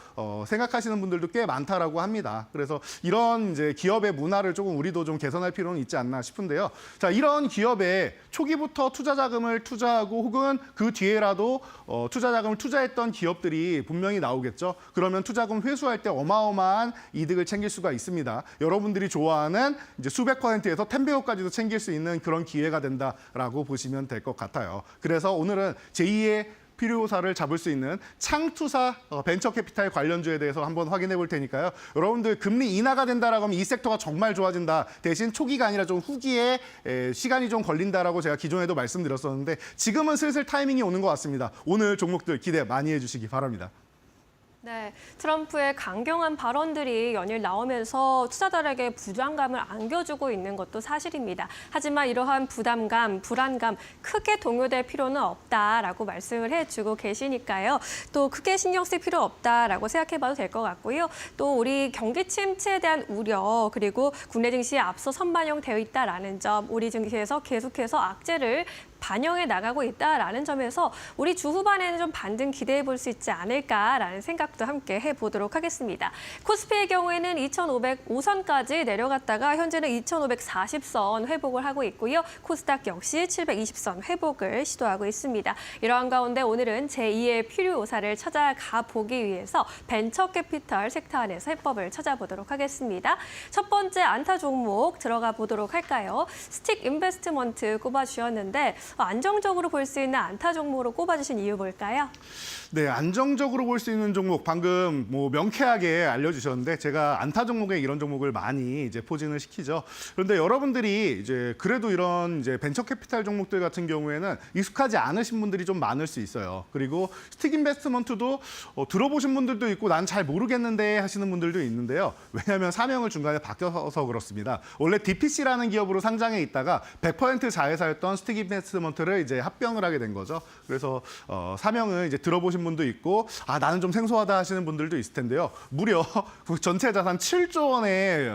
Speaker 4: 생각하시는 분들도 꽤 많다라고 합니다. 그래서 이런 이제 기업의 문화를 조금 우리도 좀 개선할 필요는 있지 않나 싶은데요. 자, 이런 기업에 초기부터 투자 자금을 투자하고 혹은 그 뒤에라도 투자 자금을 투자했던 기업들이 분명히 나오겠죠. 그러면 투자금 회수할 때 어마어마한 이득을 챙길 수가 있습니다. 여러분들이 좋아하는 이제 수백 %에서 10배까지도 챙길 수 있는 그런 기회가 된다라고 보시면 될 것 같아요. 그래서 오늘은 제2의 필요사를 잡을 수 있는 창투사 벤처캐피탈 관련주에 대해서 한번 확인해 볼 테니까요. 여러분들 금리 인하가 된다라고 하면 이 섹터가 정말 좋아진다. 대신 초기가 아니라 좀 후기에 시간이 좀 걸린다라고 제가 기존에도 말씀드렸었는데 지금은 슬슬 타이밍이 오는 것 같습니다. 오늘 종목들 기대 많이 해주시기 바랍니다.
Speaker 2: 네, 트럼프의 강경한 발언들이 연일 나오면서 투자자들에게 부담감을 안겨주고 있는 것도 사실입니다. 하지만 이러한 부담감, 불안감 크게 동요될 필요는 없다라고 말씀을 해주고 계시니까요. 또 크게 신경 쓸 필요 없다라고 생각해봐도 될 것 같고요. 또 우리 경기 침체에 대한 우려 그리고 국내 증시에 앞서 선반영되어 있다라는 점, 우리 증시에서 계속해서 악재를 반영해 나가고 있다라는 점에서 우리 주 후반에는 좀 반등 기대해 볼 수 있지 않을까라는 생각도 함께 해보도록 하겠습니다. 코스피의 경우에는 2,505선까지 내려갔다가 현재는 2,540선 회복을 하고 있고요. 코스닥 역시 720선 회복을 시도하고 있습니다. 이러한 가운데 오늘은 제2의 필요요사를 찾아가 보기 위해서 벤처캐피털 섹터 안에서 해법을 찾아보도록 하겠습니다. 첫 번째 안타 종목 들어가 보도록 할까요? 스틱 인베스트먼트 꼽아주셨는데 안정적으로 볼 수 있는 안타 종목으로 꼽아주신 이유 뭘까요?
Speaker 4: 네, 안정적으로 볼 수 있는 종목 방금 뭐 명쾌하게 알려주셨는데 제가 안타 종목에 이런 종목을 많이 이제 포진을 시키죠. 그런데 여러분들이 이제 그래도 이런 이제 벤처 캐피탈 종목들 같은 경우에는 익숙하지 않으신 분들이 좀 많을 수 있어요. 그리고 스틱 인베스트먼트도 들어보신 분들도 있고 난 잘 모르겠는데 하시는 분들도 있는데요. 왜냐하면 사명을 중간에 바뀌어서 그렇습니다. 원래 DPC라는 기업으로 상장해 있다가 100% 자회사였던 스틱 인베스트먼트를 이제 합병을 하게 된 거죠. 그래서 사명을 이제 들어보신 분도 있고 나는 좀 생소하다 하시는 분들도 있을 텐데요. 무려 전체 자산 7조 원에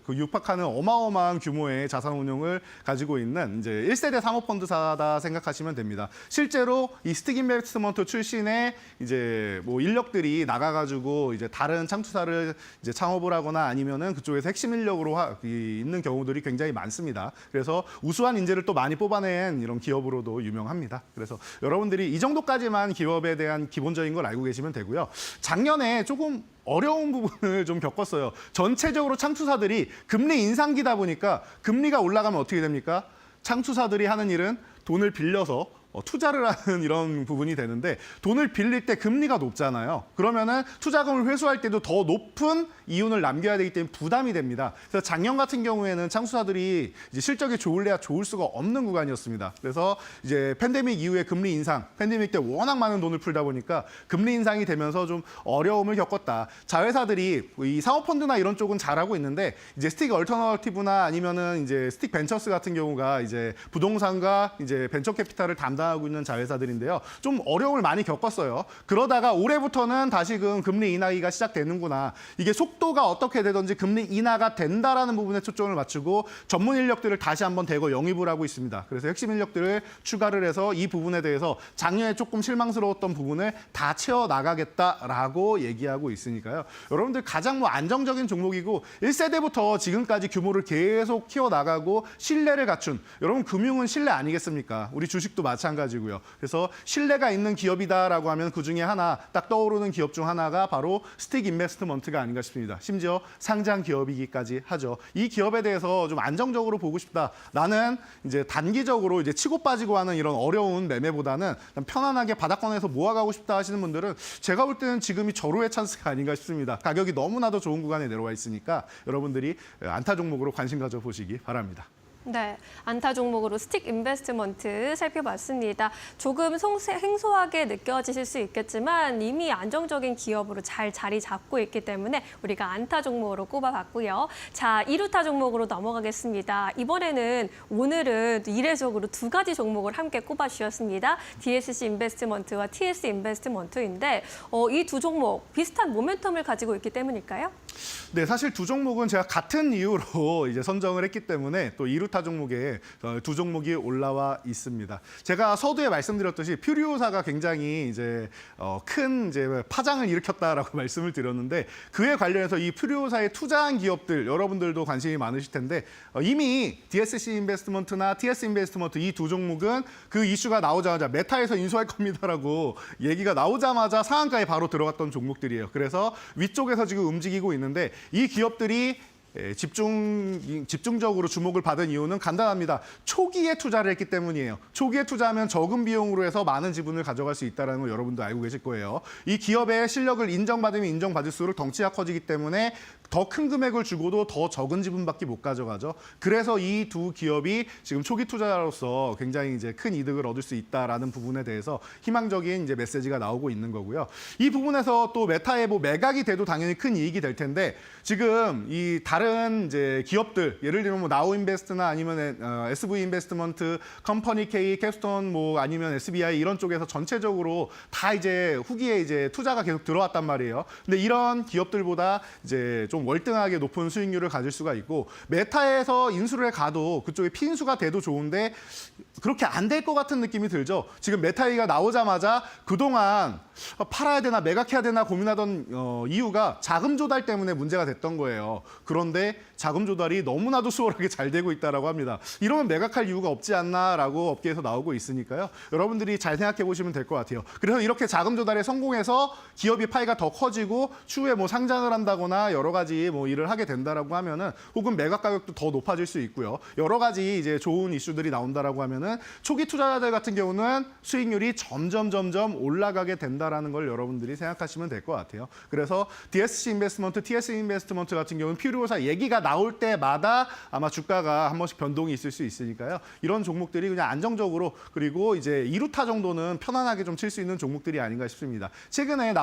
Speaker 4: 육박하는 어마어마한 규모의 자산 운용을 가지고 있는 이제 1세대 사모펀드사다 생각하시면 됩니다. 실제로 이 스틱 인베스트먼트 출신의 이제 뭐 인력들이 나가가지고 이제 다른 창투사를 이제 창업을 하거나 아니면은 그쪽에서 핵심 인력으로 있는 경우들이 굉장히 많습니다. 그래서 우수한 인재를 또 많이 뽑아낸 이런 기업으로도 유명합니다. 그래서 여러분들이 이 정도까지만 기업에 대한 기본적인 걸 알고 계시면 되고요. 작년에 조금 어려운 부분을 좀 겪었어요. 전체적으로 창투사들이 금리 인상기다 보니까 금리가 올라가면 어떻게 됩니까? 창투사들이 하는 일은 돈을 빌려서 투자를 하는 이런 부분이 되는데 돈을 빌릴 때 금리가 높잖아요. 그러면은 투자금을 회수할 때도 더 높은 이윤을 남겨야 되기 때문에 부담이 됩니다. 그래서 작년 같은 경우에는 창투사들이 이제 실적이 좋을래야 좋을 수가 없는 구간이었습니다. 그래서 이제 팬데믹 이후에 금리 인상, 팬데믹 때 워낙 많은 돈을 풀다 보니까 금리 인상이 되면서 좀 어려움을 겪었다. 자회사들이 이 사모펀드나 이런 쪽은 잘하고 있는데 이제 스틱 얼터너티브나 아니면은 이제 스틱 벤처스 같은 경우가 이제 부동산과 이제 벤처 캐피탈을 담당하고 있는 자회사들인데요. 좀 어려움을 많이 겪었어요. 그러다가 올해부터는 다시금 금리 인하기가 시작되는구나. 이게 속도가 어떻게 되든지 금리 인하가 된다라는 부분에 초점을 맞추고 전문 인력들을 다시 한번 대거 영입을 하고 있습니다. 그래서 핵심 인력들을 추가를 해서 이 부분에 대해서 작년에 조금 실망스러웠던 부분을 다 채워나가겠다라고 얘기하고 있으니까요. 여러분들 가장 뭐 안정적인 종목이고 1세대부터 지금까지 규모를 계속 키워나가고 신뢰를 갖춘 여러분 금융은 신뢰 아니겠습니까? 우리 주식도 마찬가지고요. 그래서 신뢰가 있는 기업이다라고 하면 그중에 하나 딱 떠오르는 기업 중 하나가 바로 스틱 인베스트먼트가 아닌가 싶습니다. 심지어 상장 기업이기까지 하죠. 이 기업에 대해서 좀 안정적으로 보고 싶다. 나는 이제 단기적으로 이제 치고 빠지고 하는 이런 어려운 매매보다는 편안하게 바닥권에서 모아가고 싶다 하시는 분들은 제가 볼 때는 지금이 절호의 찬스가 아닌가 싶습니다. 가격이 너무나도 좋은 구간에 내려와 있으니까 여러분들이 안타 종목으로 관심 가져보시기 바랍니다.
Speaker 2: 네, 안타 종목으로 스틱 인베스트먼트 살펴봤습니다. 조금 생소하게 느껴지실 수 있겠지만 이미 안정적인 기업으로 잘 자리 잡고 있기 때문에 우리가 안타 종목으로 꼽아봤고요. 자, 2루타 종목으로 넘어가겠습니다. 오늘은 이례적으로 두 가지 종목을 함께 꼽아주셨습니다. DSC 인베스트먼트와 TS 인베스트먼트인데 이 두 종목 비슷한 모멘텀을 가지고 있기 때문일까요?
Speaker 4: 네, 사실 두 종목은 제가 같은 이유로 이제 선정을 했기 때문에 또 2루타 종목에 두 종목이 올라와 있습니다. 제가 서두에 말씀드렸듯이 퓨리오사가 굉장히 이제 큰 이제 파장을 일으켰다라고 말씀을 드렸는데 그에 관련해서 이 퓨리오사에 투자한 기업들 여러분들도 관심이 많으실 텐데 이미 DSC 인베스트먼트나 TS 인베스트먼트 이 두 종목은 그 이슈가 나오자마자 메타에서 인수할 겁니다라고 얘기가 나오자마자 상한가에 바로 들어갔던 종목들이에요. 그래서 위쪽에서 지금 움직이고 있는데 이 기업들이 집중적으로 주목을 받은 이유는 간단합니다. 초기에 투자를 했기 때문이에요. 초기에 투자하면 적은 비용으로 해서 많은 지분을 가져갈 수 있다는 걸 여러분도 알고 계실 거예요. 이 기업의 실력을 인정받으면 인정받을수록 덩치가 커지기 때문에 더 큰 금액을 주고도 더 적은 지분밖에 못 가져가죠. 그래서 이 두 기업이 지금 초기 투자자로서 굉장히 이제 큰 이득을 얻을 수 있다라는 부분에 대해서 희망적인 이제 메시지가 나오고 있는 거고요. 이 부분에서 또 메타에 매각이 돼도 당연히 큰 이익이 될 텐데 지금 이 다른 이제 기업들 예를 들면 나우인베스트나 아니면 SV 인베스트먼트, 컴퍼니 K, 캡스톤 아니면 SBI 이런 쪽에서 전체적으로 다 이제 후기에 이제 투자가 계속 들어왔단 말이에요. 근데 이런 기업들보다 이제 좀 월등하게 높은 수익률을 가질 수가 있고 메타에서 인수를 가도 그쪽에 피인수가 돼도 좋은데 그렇게 안 될 것 같은 느낌이 들죠. 지금 메타이가 나오자마자 그동안 팔아야 되나 매각해야 되나 고민하던 이유가 자금 조달 때문에 문제가 됐던 거예요. 그런데 자금 조달이 너무나도 수월하게 잘 되고 있다라고 합니다. 이러면 매각할 이유가 없지 않나라고 업계에서 나오고 있으니까요. 여러분들이 잘 생각해 보시면 될 것 같아요. 그래서 이렇게 자금 조달에 성공해서 기업이 파이가 더 커지고 추후에 상장을 한다거나 여러 가지 일을 하게 된다라고 하면은 혹은 매각 가격도 더 높아질 수 있고요. 여러 가지 이제 좋은 이슈들이 나온다라고 하면은 초기 투자자들 같은 경우는 수익률이 점점 올라가게 된다라는 걸 여러분들이 생각하시면 될 것 같아요. 그래서 DSC 인베스트먼트, TS 인베스트먼트 같은 경우는 퓨리오사 얘기가 나올 때마다 아마 주가가 한 번씩 변동이 있을 수 있으니까요. 이런 종목들이 그냥 안정적으로 그리고 이제 2루타 정도는 편안하게 좀 칠 수 있는 종목들이 아닌가 싶습니다. 최근에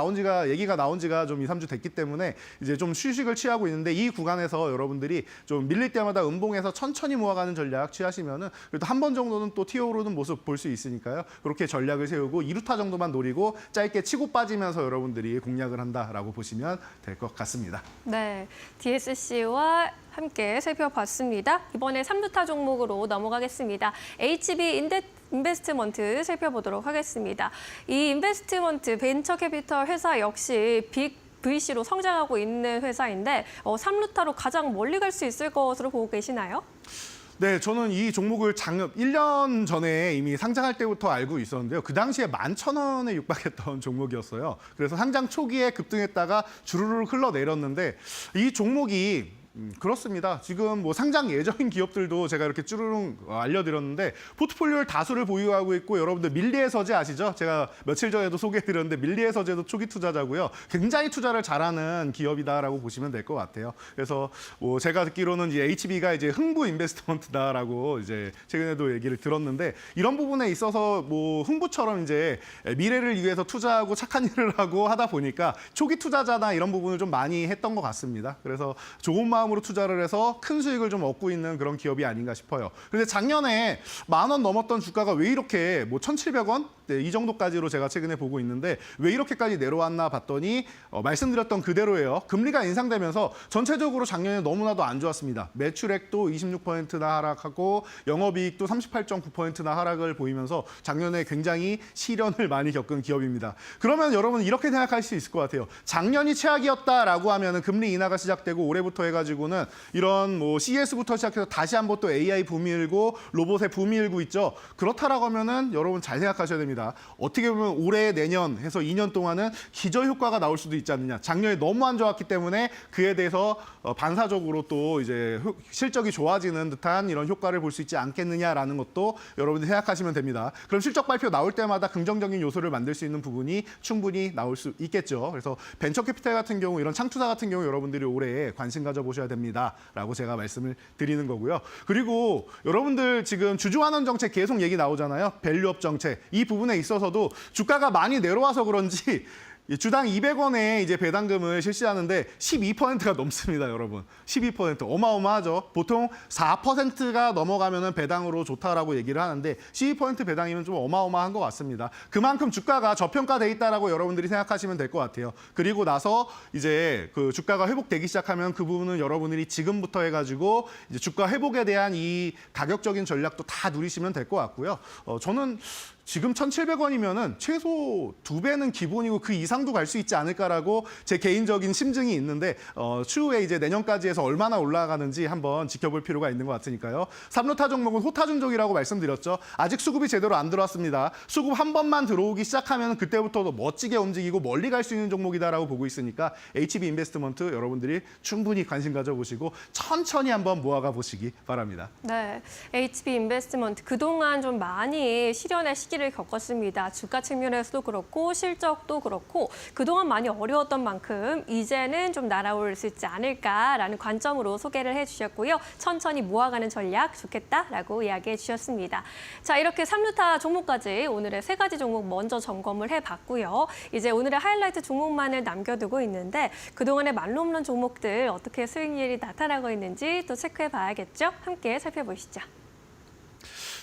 Speaker 4: 얘기가 나온 지가 좀 2, 3주 됐기 때문에 이제 좀 휴식을 취하고 있는데 이 구간에서 여러분들이 좀 밀릴 때마다 음봉에서 천천히 모아가는 전략 취하시면은 그래도 한 번 정도는 또 튀어오르는 모습 볼 수 있으니까요. 그렇게 전략을 세우고 2루타 정도만 노리고 짧게 치고 빠지면서 여러분들이 공략을 한다라고 보시면 될 것 같습니다.
Speaker 2: 네, DSC와 함께 살펴봤습니다. 이번에 3루타 종목으로 넘어가겠습니다. HB 인베스트먼트 살펴보도록 하겠습니다. 이 인베스트먼트 벤처 캐피털 회사 역시 VC로 성장하고 있는 회사인데 3루타로 가장 멀리 갈 수 있을 것으로 보고 계시나요?
Speaker 4: 네, 저는 이 종목을 1년 전에 이미 상장할 때부터 알고 있었는데요. 그 당시에 11,000원에 육박했던 종목이었어요. 그래서 상장 초기에 급등했다가 주르르 흘러내렸는데 이 종목이 그렇습니다. 지금 상장 예정인 기업들도 제가 이렇게 쭈루룽 알려드렸는데 포트폴리오를 다수를 보유하고 있고 여러분들 밀리의 서재 아시죠? 제가 며칠 전에도 소개해드렸는데 밀리의 서재도 초기 투자자고요. 굉장히 투자를 잘하는 기업이다라고 보시면 될 것 같아요. 그래서 제가 듣기로는 이제 HB가 이제 흥부 인베스트먼트다라고 이제 최근에도 얘기를 들었는데 이런 부분에 있어서 흥부처럼 이제 미래를 위해서 투자하고 착한 일을 하고 하다 보니까 초기 투자자나 이런 부분을 좀 많이 했던 것 같습니다. 그래서 좋은 마음으로 투자를 해서 큰 수익을 좀 얻고 있는 그런 기업이 아닌가 싶어요. 그런데 작년에 10,000원 넘었던 주가가 왜 이렇게 1,700원? 네, 이 정도까지로 제가 최근에 보고 있는데 왜 이렇게까지 내려왔나 봤더니 말씀드렸던 그대로예요. 금리가 인상되면서 전체적으로 작년에 너무나도 안 좋았습니다. 매출액도 26%나 하락하고 영업이익도 38.9%나 하락을 보이면서 작년에 굉장히 시련을 많이 겪은 기업입니다. 그러면 여러분 이렇게 생각할 수 있을 것 같아요. 작년이 최악이었다라고 하면은 금리 인하가 시작되고 올해부터 해가지고는 이런 CES부터 시작해서 다시 한번 또 AI 붐이 일고 로봇의 붐이 일고 있죠. 그렇다라고 하면은 여러분 잘 생각하셔야 됩니다. 있습니다. 어떻게 보면 올해 내년 해서 2년 동안은 기저 효과가 나올 수도 있지 않느냐. 작년에 너무 안 좋았기 때문에 그에 대해서 반사적으로 또 이제 실적이 좋아지는 듯한 이런 효과를 볼 수 있지 않겠느냐라는 것도 여러분들 생각하시면 됩니다. 그럼 실적 발표 나올 때마다 긍정적인 요소를 만들 수 있는 부분이 충분히 나올 수 있겠죠. 그래서 벤처 캐피탈 같은 경우 이런 창투자 같은 경우 여러분들이 올해 관심 가져보셔야 됩니다라고 제가 말씀을 드리는 거고요. 그리고 여러분들 지금 주주환원 정책 계속 얘기 나오잖아요. 밸류업 정책. 이 부분에 있어서도 주가가 많이 내려와서 그런지 주당 200원에 이제 배당금을 실시하는데 12%가 넘습니다, 여러분. 12% 어마어마하죠. 보통 4%가 넘어가면은 배당으로 좋다라고 얘기를 하는데 12% 배당이면 좀 어마어마한 것 같습니다. 그만큼 주가가 저평가돼 있다라고 여러분들이 생각하시면 될 것 같아요. 그리고 나서 이제 그 주가가 회복되기 시작하면 그 부분은 여러분들이 지금부터 해가지고 이제 주가 회복에 대한 이 가격적인 전략도 다 누리시면 될 것 같고요. 저는 지금 1,700원이면은 최소 2배는 기본이고 그 이상도 갈 수 있지 않을까라고 제 개인적인 심증이 있는데 추후에 이제 내년까지 해서 얼마나 올라가는지 한번 지켜볼 필요가 있는 것 같으니까요. 3루타 종목은 호타준족이라고 말씀드렸죠. 아직 수급이 제대로 안 들어왔습니다. 수급 한 번만 들어오기 시작하면 그때부터 멋지게 움직이고 멀리 갈 수 있는 종목이다라고 보고 있으니까 HB 인베스트먼트 여러분들이 충분히 관심 가져보시고 천천히 한번 모아가 보시기 바랍니다.
Speaker 2: 네, HB 인베스트먼트 그동안 좀 많이 실현의 시기를 겪었습니다. 주가 측면에서도 그렇고 실적도 그렇고 그동안 많이 어려웠던 만큼 이제는 좀 날아올 수 있지 않을까라는 관점으로 소개를 해주셨고요. 천천히 모아가는 전략 좋겠다라고 이야기해 주셨습니다. 자, 이렇게 3루타 종목까지 오늘의 3가지 종목 먼저 점검을 해봤고요. 이제 오늘의 하이라이트 종목만을 남겨두고 있는데 그동안의 말로없는 종목들 어떻게 수익률이 나타나고 있는지 또 체크해 봐야겠죠? 함께 살펴보시죠.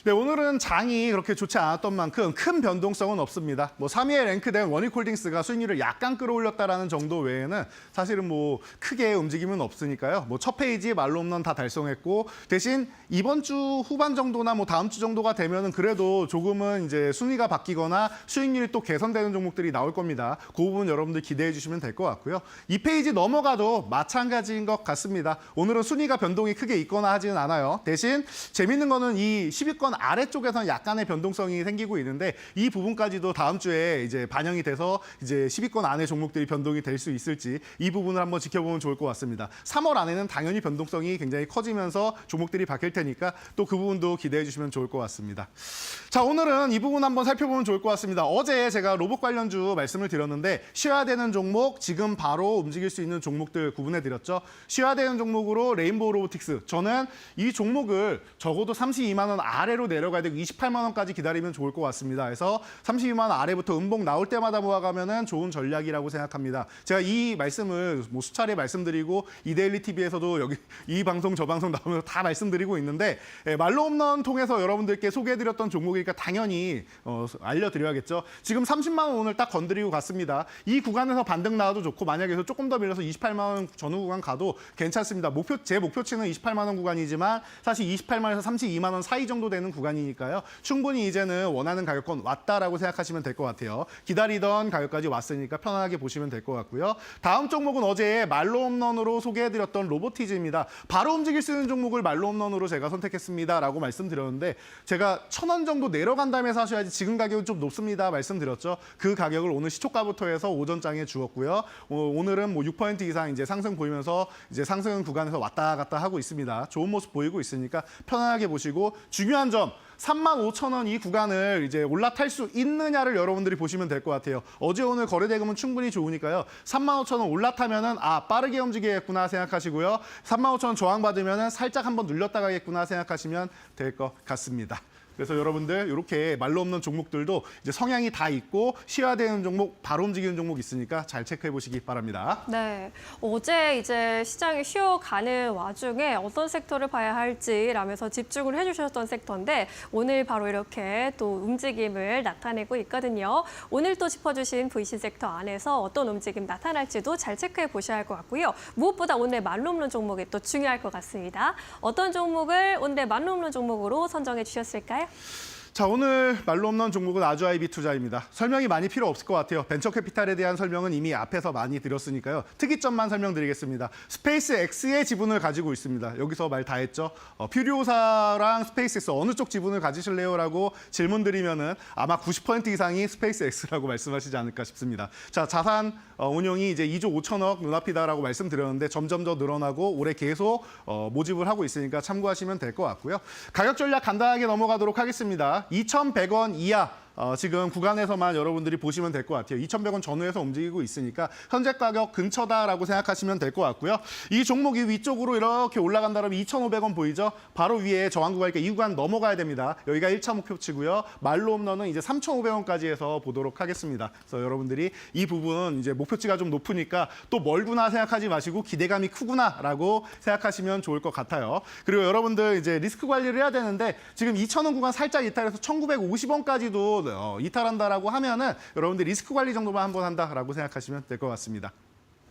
Speaker 4: 네, 오늘은 장이 그렇게 좋지 않았던 만큼 큰 변동성은 없습니다. 뭐 3위에 랭크된 원익홀딩스가 수익률을 약간 끌어올렸다라는 정도 외에는 사실은 뭐 크게 움직임은 없으니까요. 뭐 첫 페이지 말로 홈런 다 달성했고 대신 이번 주 후반 정도나 뭐 다음 주 정도가 되면은 그래도 조금은 이제 순위가 바뀌거나 수익률이 또 개선되는 종목들이 나올 겁니다. 그 부분 여러분들 기대해 주시면 될 것 같고요. 이 페이지 넘어가도 마찬가지인 것 같습니다. 오늘은 순위가 변동이 크게 있거나 하지는 않아요. 대신 재밌는 거는 이 10위권 아래쪽에서는 약간의 변동성이 생기고 있는데 이 부분까지도 다음 주에 이제 반영이 돼서 이제 10위권 안에 종목들이 변동이 될 수 있을지 이 부분을 한번 지켜보면 좋을 것 같습니다. 3월 안에는 당연히 변동성이 굉장히 커지면서 종목들이 바뀔 테니까 또 그 부분도 기대해 주시면 좋을 것 같습니다. 자, 오늘은 이 부분 한번 살펴보면 좋을 것 같습니다. 어제 제가 로봇 관련주 말씀을 드렸는데 쉬어야 되는 종목, 지금 바로 움직일 수 있는 종목들 구분해 드렸죠. 쉬어야 되는 종목으로 레인보우 로보틱스. 저는 이 종목을 적어도 32만 원 아래로 내려가야 되고 28만 원까지 기다리면 좋을 것 같습니다. 그래서 32만 원 아래부터 음봉 나올 때마다 모아가면은 좋은 전략이라고 생각합니다. 제가 이 말씀을 뭐 수차례 말씀드리고 이데일리 TV에서도 여기 이 방송 저 방송 나오면서 다 말씀드리고 있는데 말로 홈런 통해서 여러분들께 소개해드렸던 종목이니까 당연히 알려드려야겠죠. 지금 30만 원 오늘 딱 건드리고 갔습니다. 이 구간에서 반등 나와도 좋고 만약에 조금 더 밀려서 28만 원 전후 구간 가도 괜찮습니다. 제 목표치는 28만 원 구간이지만 사실 28만 원에서 32만 원 사이 정도 되는 구간이니까요. 충분히 이제는 원하는 가격권 왔다라고 생각하시면 될 것 같아요. 기다리던 가격까지 왔으니까 편안하게 보시면 될 것 같고요. 다음 종목은 어제 말로 홈런으로 소개해드렸던 로보티즈입니다. 바로 움직일 수 있는 종목을 말로 홈런으로 제가 선택했습니다라고 말씀드렸는데 제가 1,000원 정도 내려간 다음에 사셔야지 지금 가격은 좀 높습니다 말씀드렸죠. 그 가격을 오늘 시초가부터 해서 오전장에 주었고요. 오늘은 뭐 6% 이상 이제 상승 보이면서 이제 상승 구간에서 왔다 갔다 하고 있습니다. 좋은 모습 보이고 있으니까 편안하게 보시고 중요한 점 35,000원 이 구간을 이제 올라탈 수 있느냐를 여러분들이 보시면 될 것 같아요. 어제 오늘 거래대금은 충분히 좋으니까요. 35,000원 올라타면은 빠르게 움직이겠구나 생각하시고요. 35,000원 저항받으면은 살짝 한번 눌렸다 가겠구나 생각하시면 될 것 같습니다. 그래서 여러분들 이렇게 말로 없는 종목들도 이제 성향이 다 있고 쉬어야 되는 종목, 바로 움직이는 종목 있으니까 잘 체크해 보시기 바랍니다.
Speaker 2: 네, 어제 이제 시장이 쉬어가는 와중에 어떤 섹터를 봐야 할지라면서 집중을 해주셨던 섹터인데 오늘 바로 이렇게 또 움직임을 나타내고 있거든요. 오늘 또 짚어주신 VC 섹터 안에서 어떤 움직임 나타날지도 잘 체크해 보셔야 할 것 같고요. 무엇보다 오늘 말로 없는 종목이 또 중요할 것 같습니다. 어떤 종목을 오늘 말로 없는 종목으로 선정해 주셨을까요?
Speaker 4: 자, 오늘 말로 없는 종목은 아주아이비 투자입니다. 설명이 많이 필요 없을 것 같아요. 벤처캐피탈에 대한 설명은 이미 앞에서 많이 드렸으니까요. 특이점만 설명드리겠습니다. 스페이스X의 지분을 가지고 있습니다. 여기서 말 다 했죠. 퓨리오사랑 스페이스X 어느 쪽 지분을 가지실래요?라고 질문드리면은 아마 90% 이상이 스페이스X라고 말씀하시지 않을까 싶습니다. 자, 자산 운용이 이제 2조 5천억 눈앞이다라고 말씀드렸는데 점점 더 늘어나고 올해 계속 모집을 하고 있으니까 참고하시면 될 것 같고요. 가격 전략 간단하게 넘어가도록 하겠습니다. 2,100원 이하 지금 구간에서만 여러분들이 보시면 될 것 같아요. 2,100원 전후에서 움직이고 있으니까 현재 가격 근처다라고 생각하시면 될 것 같고요. 이 종목이 위쪽으로 이렇게 올라간다면 2,500원 보이죠? 바로 위에 저항 구간이니까 이 구간 넘어가야 됩니다. 여기가 1차 목표치고요. 말로 홈런은 이제 3,500원까지 해서 보도록 하겠습니다. 그래서 여러분들이 이 부분 이제 목표치가 좀 높으니까 또 멀구나 생각하지 마시고 기대감이 크구나라고 생각하시면 좋을 것 같아요. 그리고 여러분들 이제 리스크 관리를 해야 되는데 지금 2,000원 구간 살짝 이탈해서 1,950원까지도 이탈한다라고 하면은 여러분들 리스크 관리 정도만 한번 한다라고 생각하시면 될 것 같습니다.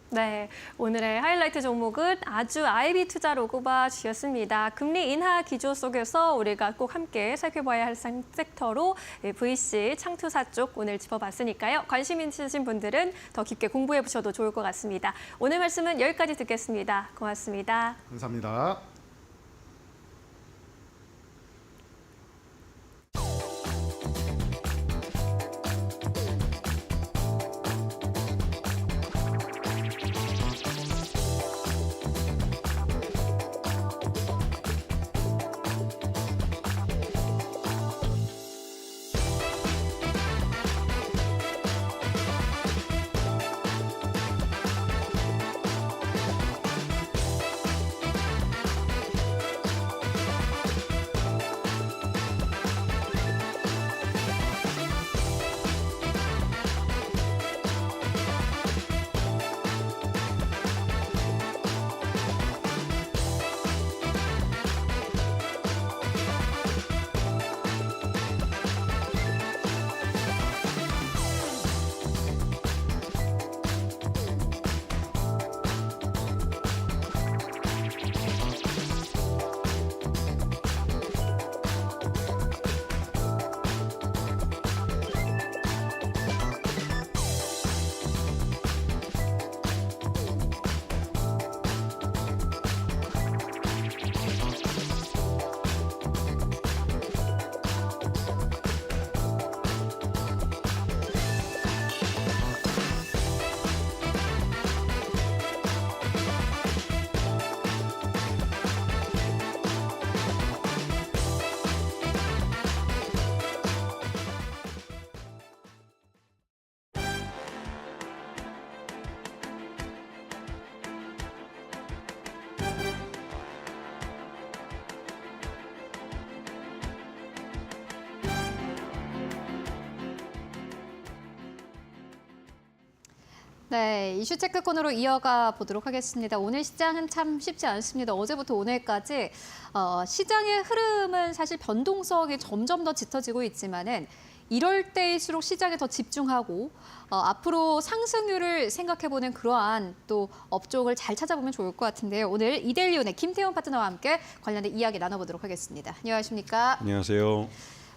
Speaker 2: 네, 오늘의 하이라이트 종목은 아주아이비 투자 로고바 주였습니다. 금리 인하 기조 속에서 우리가 꼭 함께 살펴봐야 할 섹터로 VC 창투사 쪽 오늘 짚어봤으니까요. 관심 있으신 분들은 더 깊게 공부해 보셔도 좋을 것 같습니다. 오늘 말씀은 여기까지 듣겠습니다. 고맙습니다.
Speaker 4: 감사합니다.
Speaker 1: 네, 이슈 체크 코너로 이어가 보도록 하겠습니다. 오늘 시장은 참 쉽지 않습니다. 어제부터 오늘까지 시장의 흐름은 사실 변동성이 점점 더 짙어지고 있지만은 이럴 때일수록 시장에 더 집중하고 앞으로 상승률을 생각해보는 그러한 또 업종을 잘 찾아보면 좋을 것 같은데요. 오늘 이데일리온의 김태원 파트너와 함께 관련된 이야기 나눠보도록 하겠습니다. 안녕하십니까?
Speaker 5: 안녕하세요.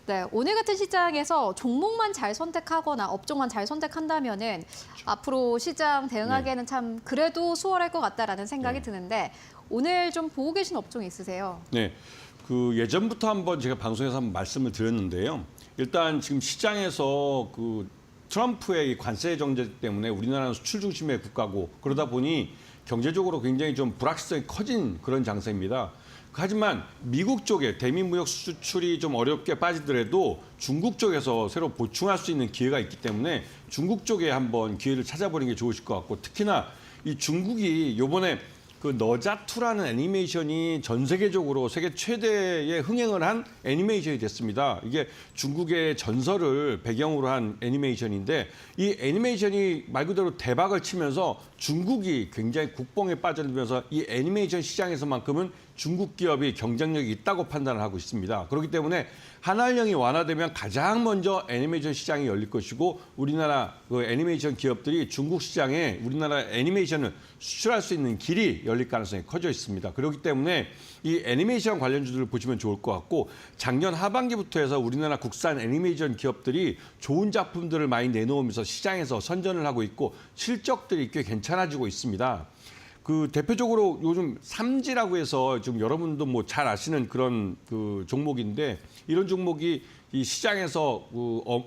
Speaker 1: 네, 오늘 같은 시장에서 종목만 잘 선택하거나 업종만 잘 선택한다면은 앞으로 시장 대응하기에는 참 그래도 수월할 것 같다라는 생각이 드는데 오늘 좀 보고 계신 업종이 있으세요?
Speaker 5: 네, 그 예전부터 한번 제가 방송에서 한번 말씀을 드렸는데요. 일단 지금 시장에서 그 트럼프의 이 관세 정책 때문에 우리나라는 수출 중심의 국가고 그러다 보니 경제적으로 굉장히 좀 불확실성이 커진 그런 장세입니다. 하지만 미국 쪽에 대미무역 수출이 좀 어렵게 빠지더라도 중국 쪽에서 새로 보충할 수 있는 기회가 있기 때문에 중국 쪽에 한번 기회를 찾아보는 게 좋으실 것 같고 특히나 이 중국이 이번에 그 너자2라는 애니메이션이 전 세계적으로 세계 최대의 흥행을 한 애니메이션이 됐습니다. 이게 중국의 전설을 배경으로 한 애니메이션인데 이 애니메이션이 말 그대로 대박을 치면서 중국이 굉장히 국뽕에 빠져들면서 이 애니메이션 시장에서만큼은 중국 기업이 경쟁력이 있다고 판단을 하고 있습니다. 그렇기 때문에 한알령이 완화되면 가장 먼저 애니메이션 시장이 열릴 것이고 우리나라 그 애니메이션 기업들이 중국 시장에 우리나라 애니메이션을 수출할 수 있는 길이 열릴 가능성이 커져 있습니다. 그렇기 때문에 이 애니메이션 관련주들을 보시면 좋을 것 같고 작년 하반기부터 해서 우리나라 국산 애니메이션 기업들이 좋은 작품들을 많이 내놓으면서 시장에서 선전을 하고 있고 실적들이 꽤 괜찮아지고 있습니다. 그 대표적으로 요즘 삼지라고 해서 좀 여러분도 뭐 잘 아시는 그런 그 종목인데 이런 종목이 이 시장에서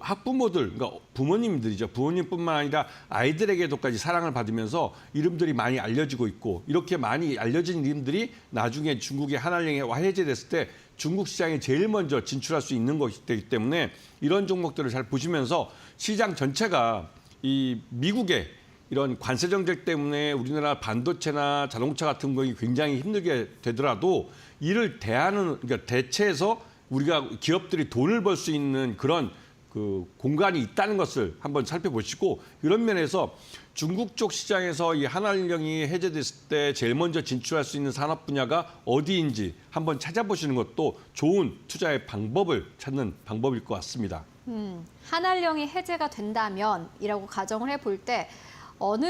Speaker 5: 학부모들, 그러니까 부모님들이죠. 부모님뿐만 아니라 아이들에게도까지 사랑을 받으면서 이름들이 많이 알려지고 있고 이렇게 많이 알려진 이름들이 나중에 중국의 한알령이 해제됐을 때 중국 시장에 제일 먼저 진출할 수 있는 것이기 때문에 이런 종목들을 잘 보시면서 시장 전체가 이 미국의 이런 관세 정책 때문에 우리나라 반도체나 자동차 같은 것이 굉장히 힘들게 되더라도 이를 그러니까 대체해서 우리가 기업들이 돈을 벌 수 있는 그런 그 공간이 있다는 것을 한번 살펴보시고 이런 면에서 중국 쪽 시장에서 이 한알령이 해제됐을 때 제일 먼저 진출할 수 있는 산업 분야가 어디인지 한번 찾아보시는 것도 좋은 투자의 방법을 찾는 방법일 것 같습니다.
Speaker 1: 한알령이 해제가 된다면이라고 가정을 해볼 때 어느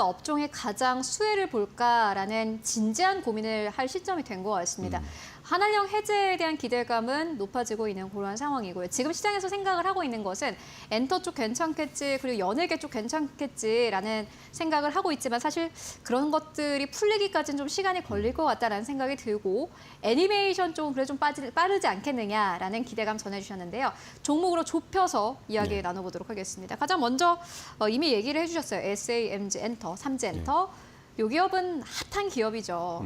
Speaker 1: 업종에 가장 수혜를 볼까라는 진지한 고민을 할 시점이 된 것 같습니다. 한알령 해제에 대한 기대감은 높아지고 있는 그런 상황이고요. 지금 시장에서 생각을 하고 있는 것은 엔터 쪽 괜찮겠지, 그리고 연예계 쪽 괜찮겠지라는 생각을 하고 있지만 사실 그런 것들이 풀리기까지는 좀 시간이 걸릴 것 같다라는 생각이 들고 애니메이션 쪽은 그래 좀 빠르지 않겠느냐라는 기대감 전해주셨는데요. 종목으로 좁혀서 이야기 나눠보도록 하겠습니다. 가장 먼저 이미 얘기를 해주셨어요. SAMG 엔터, 삼지엔터. 이 기업은 핫한 기업이죠.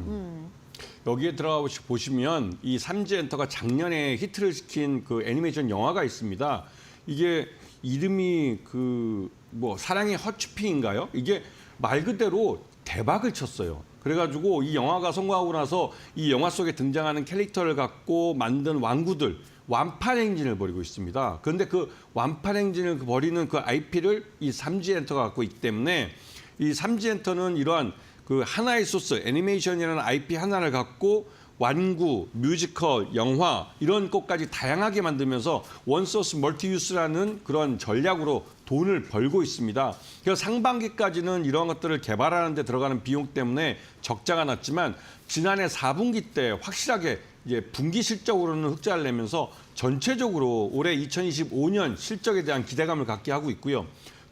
Speaker 5: 여기에 들어가 보시면 이 삼지엔터가 작년에 히트를 시킨 그 애니메이션 영화가 있습니다. 이게 이름이 그 뭐 사랑의 허츄핑인가요? 이게 말 그대로 대박을 쳤어요. 그래가지고 이 영화가 성공하고 나서 이 영화 속에 등장하는 캐릭터를 갖고 만든 왕구들 완판 행진을 벌이고 있습니다. 그런데 그 완판 행진을 벌이는 그 IP를 이 삼지엔터가 갖고 있기 때문에 이 삼지엔터는 이러한 그 하나의 소스, 애니메이션이라는 IP 하나를 갖고 완구, 뮤지컬, 영화 이런 것까지 다양하게 만들면서 원소스 멀티유스라는 그런 전략으로 돈을 벌고 있습니다. 그래서 상반기까지는 이런 것들을 개발하는 데 들어가는 비용 때문에 적자가 났지만 지난해 4분기 때 확실하게 이제 분기 실적으로는 흑자를 내면서 전체적으로 올해 2025년 실적에 대한 기대감을 갖게 하고 있고요.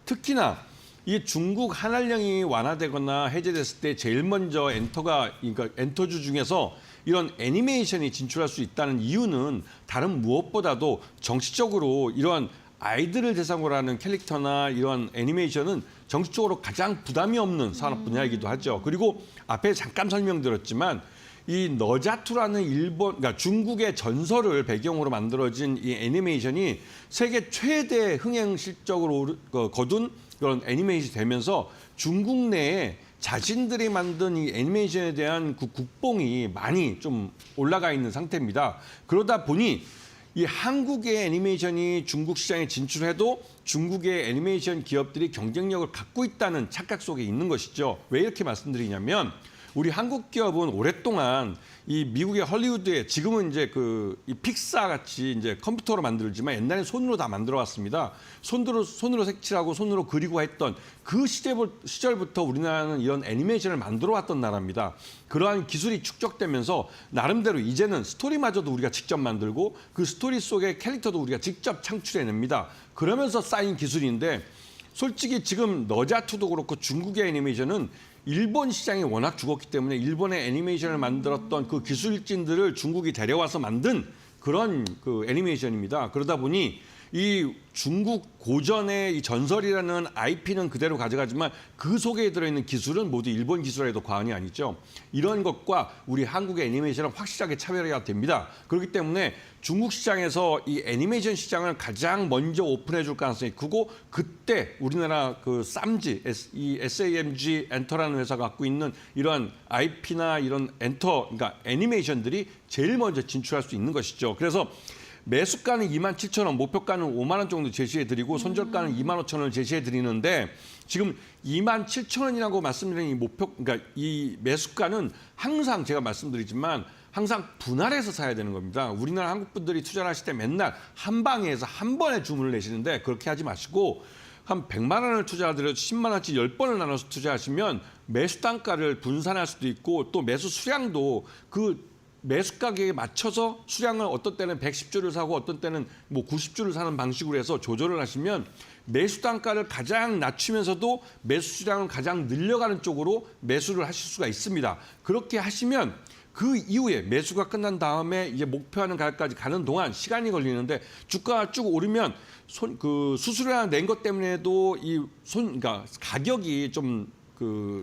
Speaker 5: 특히나 이 중국 한알령이 완화되거나 해제됐을 때 제일 먼저 그러니까 엔터주 중에서 이런 애니메이션이 진출할 수 있다는 이유는 다른 무엇보다도 정치적으로 이러한 아이들을 대상으로 하는 캐릭터나 이런 애니메이션은 정치적으로 가장 부담이 없는 산업 분야이기도 하죠. 그리고 앞에 잠깐 설명드렸지만 이 너자투라는 그러니까 중국의 전설을 배경으로 만들어진 이 애니메이션이 세계 최대 흥행 실적으로 거둔 그런 애니메이션이 되면서 중국 내에 자신들이 만든 이 애니메이션에 대한 그 국뽕이 많이 좀 올라가 있는 상태입니다. 그러다 보니 이 한국의 애니메이션이 중국 시장에 진출해도 중국의 애니메이션 기업들이 경쟁력을 갖고 있다는 착각 속에 있는 것이죠. 왜 이렇게 말씀드리냐면 우리 한국 기업은 오랫동안 이 미국의 헐리우드에 지금은 이제 이 픽사 같이 이제 컴퓨터로 만들지만 옛날에 손으로 다 만들어 왔습니다. 손으로 색칠하고 손으로 그리고 했던 그 시절부터 우리나라는 이런 애니메이션을 만들어 왔던 나라입니다. 그러한 기술이 축적되면서 나름대로 이제는 스토리마저도 우리가 직접 만들고 그 스토리 속의 캐릭터도 우리가 직접 창출해냅니다. 그러면서 쌓인 기술인데 솔직히 지금 너자투도 그렇고 중국의 애니메이션은 일본 시장이 워낙 죽었기 때문에 일본의 애니메이션을 만들었던 그 기술진들을 중국이 데려와서 만든 그런 그 애니메이션입니다. 그러다 보니 이 중국 고전의 이 전설이라는 IP는 그대로 가져가지만 그 속에 들어있는 기술은 모두 일본 기술에도 과언이 아니죠. 이런 것과 우리 한국의 애니메이션은 확실하게 차별해야 됩니다. 그렇기 때문에 중국 시장에서 이 애니메이션 시장을 가장 먼저 오픈해 줄 가능성이 크고 그때 우리나라 그 이 SAMG 엔터라는 회사가 갖고 있는 이러한 IP나 이런 그러니까 애니메이션들이 제일 먼저 진출할 수 있는 것이죠. 그래서 매수가는 27,000원, 목표가는 5만 원 정도 제시해드리고 손절가는 25,000원을 제시해드리는데 지금 27,000원이라고 말씀드린 그러니까 이 매수가는 항상 제가 말씀드리지만 항상 분할해서 사야 되는 겁니다. 우리나라 한국 분들이 투자를 하실 때 맨날 한 방에서 한 번에 주문을 내시는데 그렇게 하지 마시고 한 100만 원을 투자하더라도 10만 원치 10번을 나눠서 투자하시면 매수 단가를 분산할 수도 있고 또 매수 수량도 그 매수 가격에 맞춰서 수량을 어떤 때는 110주를 사고 어떤 때는 뭐 90주를 사는 방식으로 해서 조절을 하시면 매수 단가를 가장 낮추면서도 매수 수량을 가장 늘려가는 쪽으로 매수를 하실 수가 있습니다. 그렇게 하시면 그 이후에 매수가 끝난 다음에 이제 목표하는 가격까지 가는 동안 시간이 걸리는데 주가가 쭉 오르면 수수료 낸 것 때문에도 그러니까 가격이 좀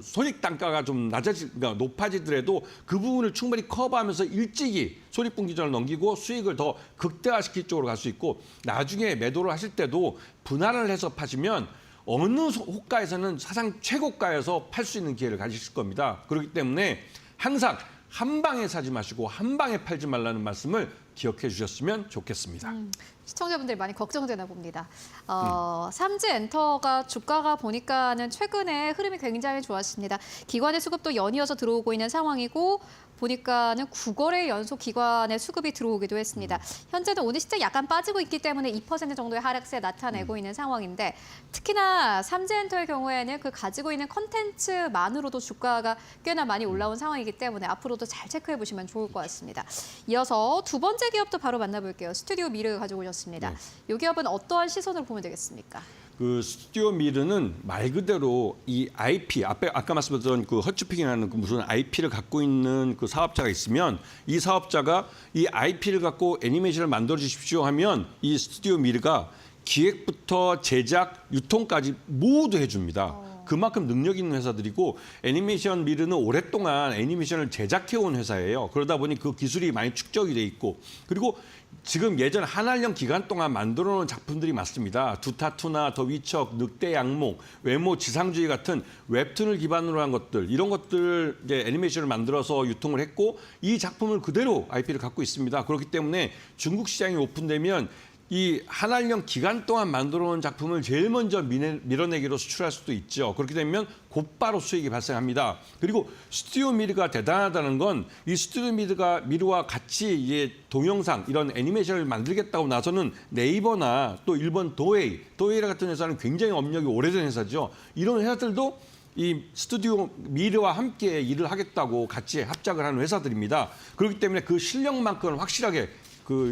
Speaker 5: 손익 단가가 좀 그러니까 높아지더라도 그 부분을 충분히 커버하면서 일찍이 손익분기점을 넘기고 수익을 더 극대화시킬 쪽으로 갈 수 있고 나중에 매도를 하실 때도 분할을 해서 파시면 어느 호가에서는 사상 최고가에서 팔 수 있는 기회를 가지실 겁니다. 그렇기 때문에 항상 한 방에 사지 마시고 한 방에 팔지 말라는 말씀을 기억해 주셨으면 좋겠습니다.
Speaker 1: 시청자분들이 많이 걱정되나 봅니다. 삼지엔터가 주가가 보니까는 최근에 흐름이 굉장히 좋았습니다. 기관의 수급도 연이어서 들어오고 있는 상황이고 보니까는 9거래 연속 기관의 수급이 들어오기도 했습니다. 현재는 오늘 시장 약간 빠지고 있기 때문에 2% 정도의 하락세 나타내고 있는 상황인데 특히나 삼지엔터의 경우에는 그 가지고 있는 컨텐츠만으로도 주가가 꽤나 많이 올라온 상황이기 때문에 앞으로도 잘 체크해 보시면 좋을 것 같습니다. 이어서 두 번째 기업도 바로 만나볼게요. 스튜디오 미르 가지고 오셨습니다. 이 기업은 어떠한 시선으로 보면 되겠습니까?
Speaker 5: 그 스튜디오 미르는 말 그대로 이 IP 아까 말씀드렸던 그 헛주핑이라는 그 무슨 IP를 갖고 있는 그 사업자가 있으면 이 사업자가 이 IP를 갖고 애니메이션을 만들어 주십시오 하면 이 스튜디오 미르가 기획부터 제작, 유통까지 모두 해줍니다. 그만큼 능력 있는 회사들이고 애니메이션 미르는 오랫동안 애니메이션을 제작해온 회사예요. 그러다 보니 그 기술이 많이 축적이 돼 있고 그리고 지금 예전 한알령 기간 동안 만들어 놓은 작품들이 많습니다. 두타투나 더 위척, 늑대 양몽, 외모 지상주의 같은 웹툰을 기반으로 한 것들 이런 것들 이제 애니메이션을 만들어서 유통을 했고 이 작품을 그대로 IP를 갖고 있습니다. 그렇기 때문에 중국 시장이 오픈되면 이 한알령 기간 동안 만들어 놓은 작품을 제일 먼저 밀어내기로 수출할 수도 있죠. 그렇게 되면 곧바로 수익이 발생합니다. 그리고 스튜디오 미르가 대단하다는 건 이 스튜디오 미르와 같이 이제 동영상 이런 애니메이션을 만들겠다고 나서는 네이버나 또 일본 도에이 같은 회사는 굉장히 업력이 오래된 회사죠. 이런 회사들도 이 스튜디오 미르와 함께 일을 하겠다고 같이 합작을 하는 회사들입니다. 그렇기 때문에 그 실력만큼은 확실하게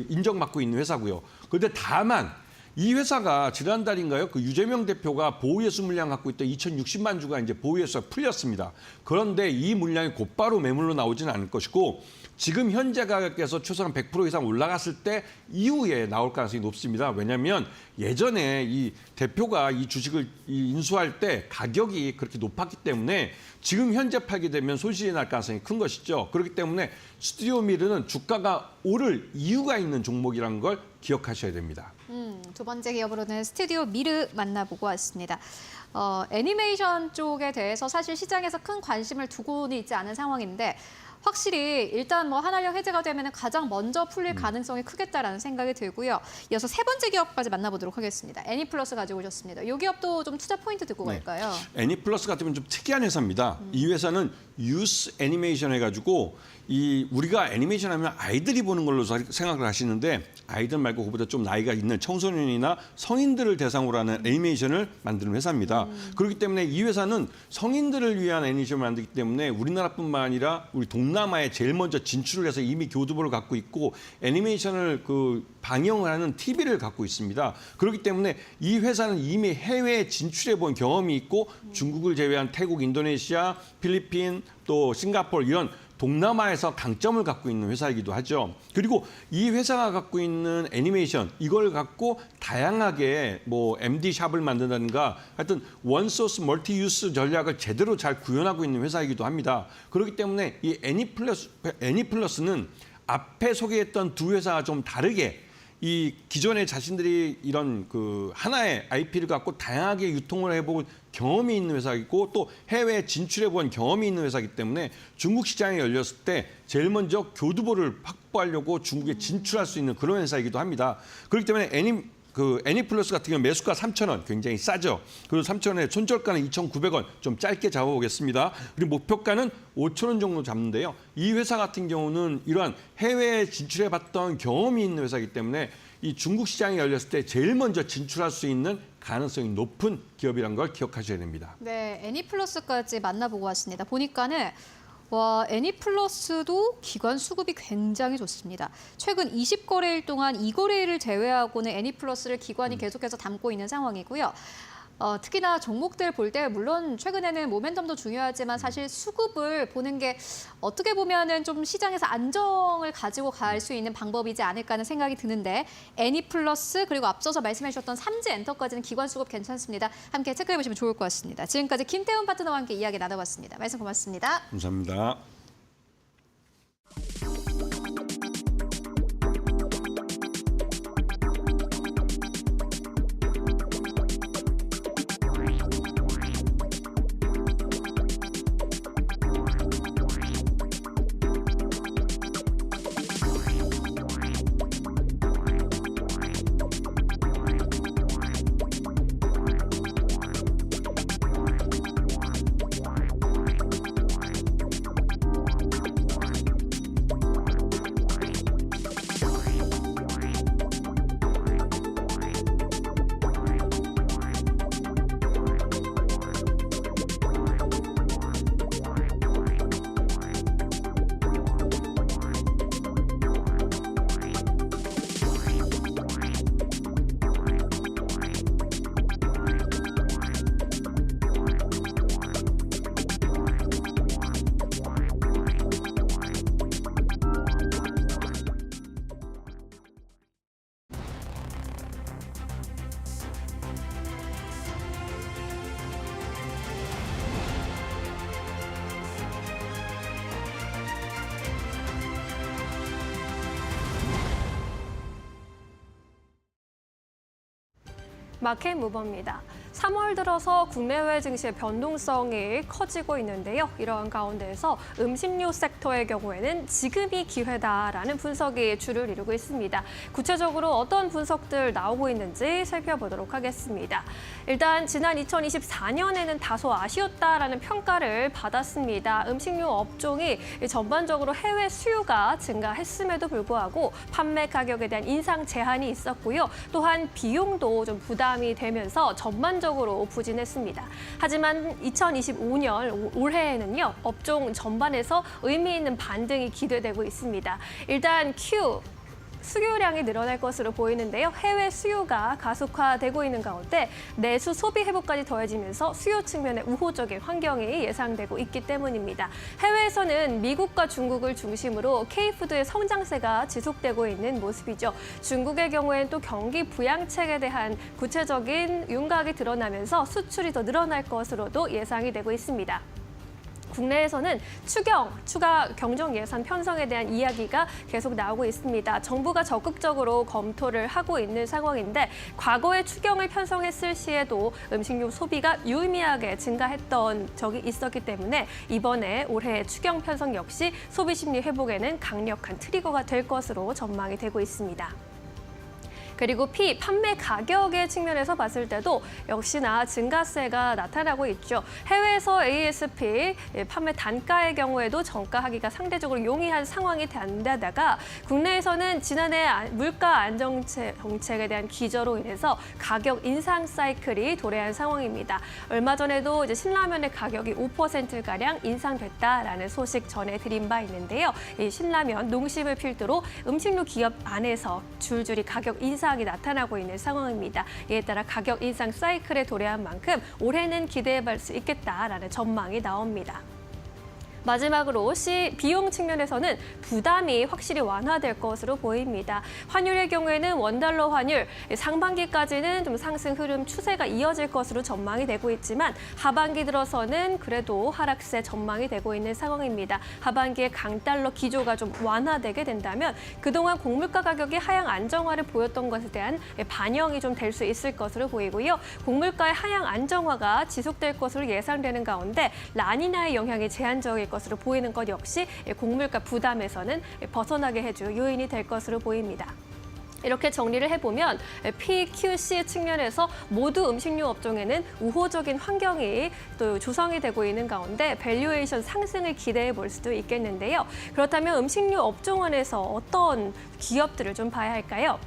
Speaker 5: 인정받고 있는 회사고요. 그런데 다만 이 회사가 지난달인가요? 그 유재명 대표가 보유예수 물량 갖고 있던 2,060만 주가 이제 보유예수가 풀렸습니다. 그런데 이 물량이 곧바로 매물로 나오지는 않을 것이고 지금 현재 가격에서 최소한 100% 이상 올라갔을 때 이후에 나올 가능성이 높습니다. 왜냐하면 예전에 이 대표가 이 주식을 인수할 때 가격이 그렇게 높았기 때문에 지금 현재 팔게 되면 손실이 날 가능성이 큰 것이죠. 그렇기 때문에 스튜디오 미르는 주가가 오를 이유가 있는 종목이라는 걸 기억하셔야 됩니다.
Speaker 1: 두 번째 기업으로는 스튜디오 미르 만나보고 왔습니다. 애니메이션 쪽에 대해서 사실 시장에서 큰 관심을 두고는 있지 않은 상황인데 확실히 일단 뭐 한알령 해제가 되면 가장 먼저 풀릴 가능성이 크겠다라는 생각이 들고요. 이어서 세 번째 기업까지 만나보도록 하겠습니다. 애니플러스 가지고 오셨습니다. 이 기업도 좀 투자 포인트 듣고 갈까요?
Speaker 5: 애니플러스 같으면 좀 특이한 회사입니다. 이 회사는 유스 애니메이션 해가지고 우리가 애니메이션 하면 아이들이 보는 걸로 생각을 하시는데 아이들 말고 그보다 좀 나이가 있는 청소년이나 성인들을 대상으로 하는 애니메이션을 만드는 회사입니다. 그렇기 때문에 이 회사는 성인들을 위한 애니메이션을 만들기 때문에 우리나라뿐만 아니라 우리 동남아에 제일 먼저 진출을 해서 이미 교두보를 갖고 있고 애니메이션을 방영을 하는 TV를 갖고 있습니다. 그렇기 때문에 이 회사는 이미 해외에 진출해 본 경험이 있고 중국을 제외한 태국, 인도네시아, 필리핀, 또 싱가포르 이런 동남아에서 강점을 갖고 있는 회사이기도 하죠. 그리고 이 회사가 갖고 있는 애니메이션 이걸 갖고 다양하게 뭐 MD 샵을 만든다든가 하여튼 원소스 멀티유스 전략을 제대로 잘 구현하고 있는 회사이기도 합니다. 그렇기 때문에 이 애니플러스는 앞에 소개했던 두 회사와 좀 다르게 이 기존에 자신들이 이런 하나의 IP를 갖고 다양하게 유통을 해본 경험이 있는 회사이고 또 해외에 진출해본 경험이 있는 회사이기 때문에 중국 시장에 열렸을 때 제일 먼저 교두보를 확보하려고 중국에 진출할 수 있는 그런 회사이기도 합니다. 그렇기 때문에 그 애니플러스 같은 경우 매수가 3,000원 굉장히 싸죠. 그리고 3,000원에 손절가는 2,900원 좀 짧게 잡아보겠습니다. 그리고 목표가는 5,000원 정도 잡는데요. 이 회사 같은 경우는 이러한 해외에 진출해봤던 경험이 있는 회사이기 때문에 이 중국 시장이 열렸을 때 제일 먼저 진출할 수 있는 가능성이 높은 기업이라는 걸 기억하셔야 됩니다.
Speaker 1: 네, 애니플러스까지 만나보고 왔습니다. 보니까는 와, 애니플러스도 기관 수급이 굉장히 좋습니다. 최근 20거래일 동안 2거래일을 제외하고는 애니플러스를 기관이 계속해서 담고 있는 상황이고요. 특히나 종목들 볼 때 물론 최근에는 모멘텀도 중요하지만 사실 수급을 보는 게 어떻게 보면은 좀 시장에서 안정을 가지고 갈 수 있는 방법이지 않을까 하는 생각이 드는데 애니플러스 그리고 앞서서 말씀해 주셨던 삼지엔터까지는 기관 수급 괜찮습니다. 함께 체크해 보시면 좋을 것 같습니다. 지금까지 김태훈 파트너와 함께 이야기 나눠봤습니다. 말씀 고맙습니다.
Speaker 5: 감사합니다.
Speaker 2: 마켓 무버입니다. 3월 들어서 국내외 증시의 변동성이 커지고 있는데요. 이러한 가운데에서 음식료 섹터의 경우에는 지금이 기회다라는 분석이 주를 이루고 있습니다. 구체적으로 어떤 분석들 나오고 있는지 살펴보도록 하겠습니다. 일단 지난 2024년에는 다소 아쉬웠다라는 평가를 받았습니다. 음식료 업종이 전반적으로 해외 수요가 증가했음에도 불구하고 판매 가격에 대한 인상 제한이 있었고요. 또한 비용도 좀 부담이 되면서 전반적으로 부진했습니다. 하지만 2025년 올해에는요, 업종 전반에서 의미 있는 반등이 기대되고 있습니다. 일단 수요량이 늘어날 것으로 보이는데요. 해외 수요가 가속화되고 있는 가운데 내수 소비 회복까지 더해지면서 수요 측면에 우호적인 환경이 예상되고 있기 때문입니다. 해외에서는 미국과 중국을 중심으로 K푸드의 성장세가 지속되고 있는 모습이죠. 중국의 경우에는 또 경기 부양책에 대한 구체적인 윤곽이 드러나면서 수출이 더 늘어날 것으로도 예상이 되고 있습니다. 국내에서는 추가 경정 예산 편성에 대한 이야기가 계속 나오고 있습니다. 정부가 적극적으로 검토를 하고 있는 상황인데 과거에 추경을 편성했을 시에도 음식료 소비가 유의미하게 증가했던 적이 있었기 때문에 이번에 올해 추경 편성 역시 소비 심리 회복에는 강력한 트리거가 될 것으로 전망이 되고 있습니다. 그리고 판매 가격의 측면에서 봤을 때도 역시나 증가세가 나타나고 있죠. 해외에서 ASP, 판매 단가의 경우에도 정가하기가 상대적으로 용이한 상황이 된다다가 국내에서는 지난해 물가 안정 정책에 대한 기저로 인해서 가격 인상 사이클이 도래한 상황입니다. 얼마 전에도 이제 신라면의 가격이 5%가량 인상됐다라는 소식 전해드린 바 있는데요. 이 신라면 농심을 필두로 음식료 기업 안에서 줄줄이 가격 인상이 나타나고 있는 상황입니다. 이에 따라 가격 인상 사이클에 도래한 만큼 올해는 기대해볼 수 있겠다라는 전망이 나옵니다. 마지막으로 비용 측면에서는 부담이 확실히 완화될 것으로 보입니다. 환율의 경우에는 원달러 환율 상반기까지는 좀 상승 흐름 추세가 이어질 것으로 전망이 되고 있지만 하반기 들어서는 그래도 하락세 전망이 되고 있는 상황입니다. 하반기에 강달러 기조가 좀 완화되게 된다면 그동안 곡물가 가격이 하향 안정화를 보였던 것에 대한 반영이 좀 될 수 있을 것으로 보이고요. 곡물가의 하향 안정화가 지속될 것으로 예상되는 가운데 라니나의 영향이 제한적일 것으로 보이는 것 역시 곡물가 부담에서는 벗어나게 해줄 요인이 될 것으로 보입니다. 이렇게 정리를 해보면 PQC 측면에서 모두 음식료 업종에는 우호적인 환경이 또 조성이 되고 있는 가운데 밸류에이션 상승을 기대해 볼 수도 있겠는데요. 그렇다면 음식료 업종원에서 어떤 기업들을 좀 봐야 할까요?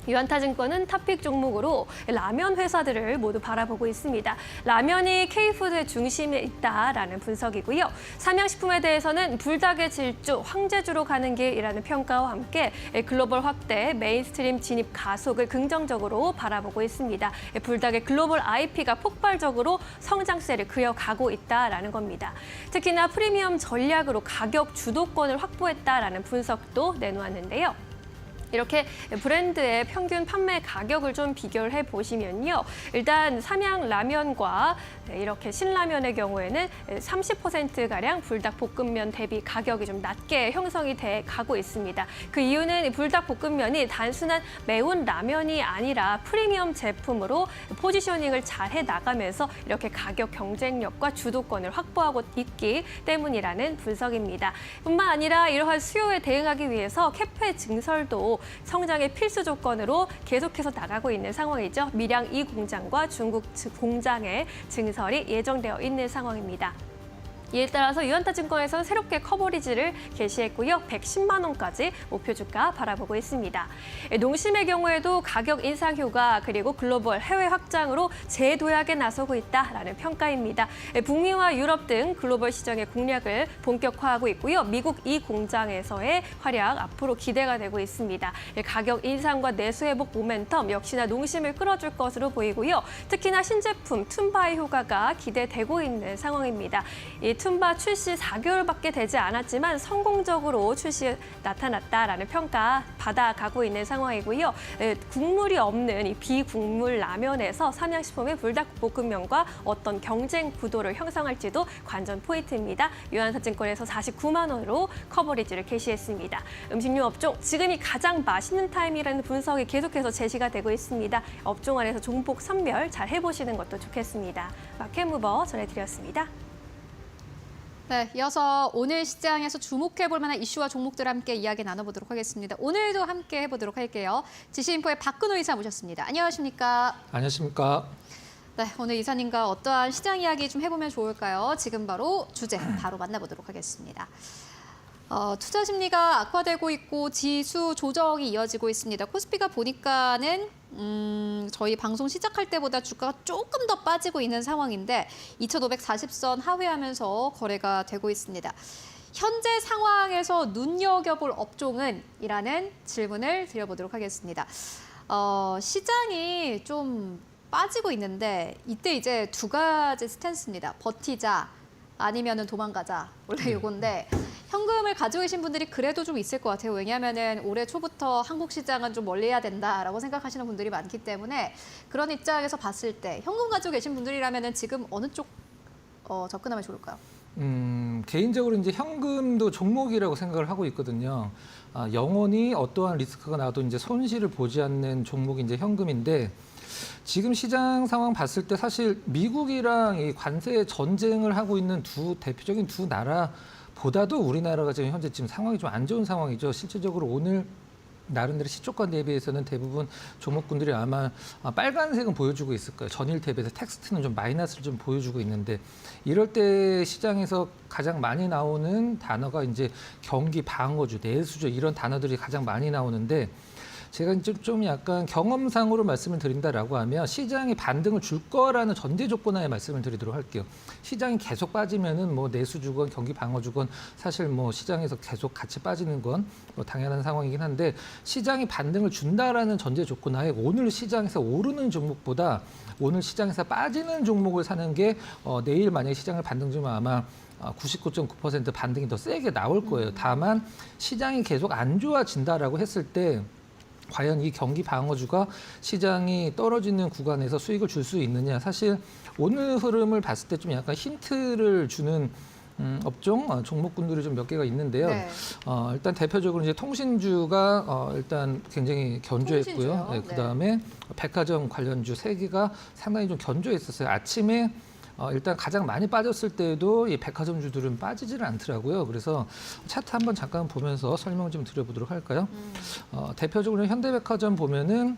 Speaker 2: 유안타증권은 탑픽 종목으로 라면 회사들을 모두 바라보고 있습니다. 라면이 K푸드의 중심에 있다라는 분석이고요. 삼양식품에 대해서는 불닭의 질주, 황제주로 가는 길이라는 평가와 함께 글로벌 확대, 메인스트림 진입 가속을 긍정적으로 바라보고 있습니다. 불닭의 글로벌 IP가 폭발적으로 성장세를 그려가고 있다라는 겁니다. 특히나 프리미엄 전략으로 가격 주도권을 확보했다라는 분석도 내놓았는데요. 이렇게 브랜드의 평균 판매 가격을 좀 비교를 해보시면요. 일단 삼양라면과 이렇게 신라면의 경우에는 30%가량 불닭볶음면 대비 가격이 좀 낮게 형성이 돼 가고 있습니다. 그 이유는 불닭볶음면이 단순한 매운 라면이 아니라 프리미엄 제품으로 포지셔닝을 잘 해나가면서 이렇게 가격 경쟁력과 주도권을 확보하고 있기 때문이라는 분석입니다. 뿐만 아니라 이러한 수요에 대응하기 위해서 캐페 증설도 성장의 필수 조건으로 계속해서 나가고 있는 상황이죠. 밀양 2공장과 중국 공장의 증설이 예정되어 있는 상황입니다. 이에 따라서 유안타증권에서는 새롭게 커버리지를 개시했고요. 110만 원까지 목표 주가 바라보고 있습니다. 농심의 경우에도 가격 인상 효과 그리고 글로벌 해외 확장으로 재도약에 나서고 있다라는 평가입니다. 북미와 유럽 등 글로벌 시장의 공략을 본격화하고 있고요. 미국 이 공장에서의 활약 앞으로 기대가 되고 있습니다. 가격 인상과 내수 회복 모멘텀 역시나 농심을 끌어줄 것으로 보이고요. 특히나 신제품 툰바의 효과가 기대되고 있는 상황입니다. 이 툰바 출시 4개월밖에 되지 않았지만 성공적으로 출시 나타났다라는 평가 받아가고 있는 상황이고요. 국물이 없는 이 비국물 라면에서 삼양식품의 불닭볶음면과 어떤 경쟁 구도를 형성할지도 관전 포인트입니다. 유안타증권에서 49만 원으로 커버리지를 개시했습니다. 음식료 업종, 지금이 가장 맛있는 타임이라는 분석이 계속해서 제시가 되고 있습니다. 업종 안에서 종목 선별 잘 해보시는 것도 좋겠습니다. 마켓무버 전해드렸습니다.
Speaker 1: 네, 이어서 오늘 시장에서 주목해볼 만한 이슈와 종목들 함께 이야기 나눠보도록 하겠습니다. 오늘도 함께 해보도록 할게요. 지시인포의 박근호 이사 모셨습니다. 안녕하십니까?
Speaker 6: 안녕하십니까?
Speaker 1: 네, 오늘 이사님과 어떠한 시장 이야기 좀 해보면 좋을까요? 지금 바로 주제 바로 만나보도록 하겠습니다. 투자 심리가 악화되고 있고 지수 조정이 이어지고 있습니다. 코스피가 보니까는 저희 방송 시작할 때보다 주가가 조금 더 빠지고 있는 상황인데 2,540선 하회하면서 거래가 되고 있습니다. 현재 상황에서 눈여겨볼 업종은? 이라는 질문을 드려보도록 하겠습니다. 시장이 좀 빠지고 있는데 이때 이제 두 가지 스탠스입니다. 버티자 아니면은 도망가자. 원래 요건데 현금을 가지고 계신 분들이 그래도 좀 있을 것 같아요. 왜냐하면은 올해 초부터 한국 시장은 좀 멀리해야 된다라고 생각하시는 분들이 많기 때문에 그런 입장에서 봤을 때 현금 가지고 계신 분들이라면은 지금 어느 쪽 접근하면 좋을까요?
Speaker 6: 개인적으로 이제 현금도 종목이라고 생각을 하고 있거든요. 영원히 어떠한 리스크가 나도 이제 손실을 보지 않는 종목이 이제 현금인데 지금 시장 상황 봤을 때 사실 미국이랑 이 관세 전쟁을 하고 있는 대표적인 두 나라보다도 우리나라가 지금 현재 지금 상황이 좀 안 좋은 상황이죠. 실질적으로 오늘 나름대로 시초가 대비해서는 대부분 종목군들이 아마 빨간색은 보여주고 있을 거예요. 전일 대비해서 텍스트는 좀 마이너스를 좀 보여주고 있는데 이럴 때 시장에서 가장 많이 나오는 단어가 이제 경기 방어주, 내수주 이런 단어들이 가장 많이 나오는데 제가 이제 좀 약간 경험상으로 말씀을 드린다라고 하면 시장이 반등을 줄 거라는 전제 조건하에 말씀을 드리도록 할게요. 시장이 계속 빠지면은 뭐 내수주건 경기 방어주건 사실 뭐 시장에서 계속 같이 빠지는 건 뭐 당연한 상황이긴 한데 시장이 반등을 준다라는 전제 조건하에 오늘 시장에서 오르는 종목보다 오늘 시장에서 빠지는 종목을 사는 게 내일 만약에 시장을 반등 주면 아마 99.9% 반등이 더 세게 나올 거예요. 다만 시장이 계속 안 좋아진다라고 했을 때 과연 이 경기 방어주가 시장이 떨어지는 구간에서 수익을 줄 수 있느냐. 사실 오늘 흐름을 봤을 때 좀 약간 힌트를 주는 업종, 종목군들이 좀 몇 개가 있는데요.
Speaker 1: 네.
Speaker 6: 일단 대표적으로 이제 통신주가 일단 굉장히 견조했고요. 네, 그다음에 백화점 관련주 3개가 상당히 좀 견조했었어요. 아침에 일단 가장 많이 빠졌을 때도 이 백화점주들은 빠지지는 않더라고요. 그래서 차트 한번 잠깐 보면서 설명 좀 드려보도록 할까요? 대표적으로 현대백화점 보면은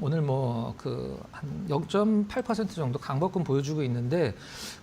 Speaker 6: 오늘 뭐 그 한 0.8% 정도 강보권 보여주고 있는데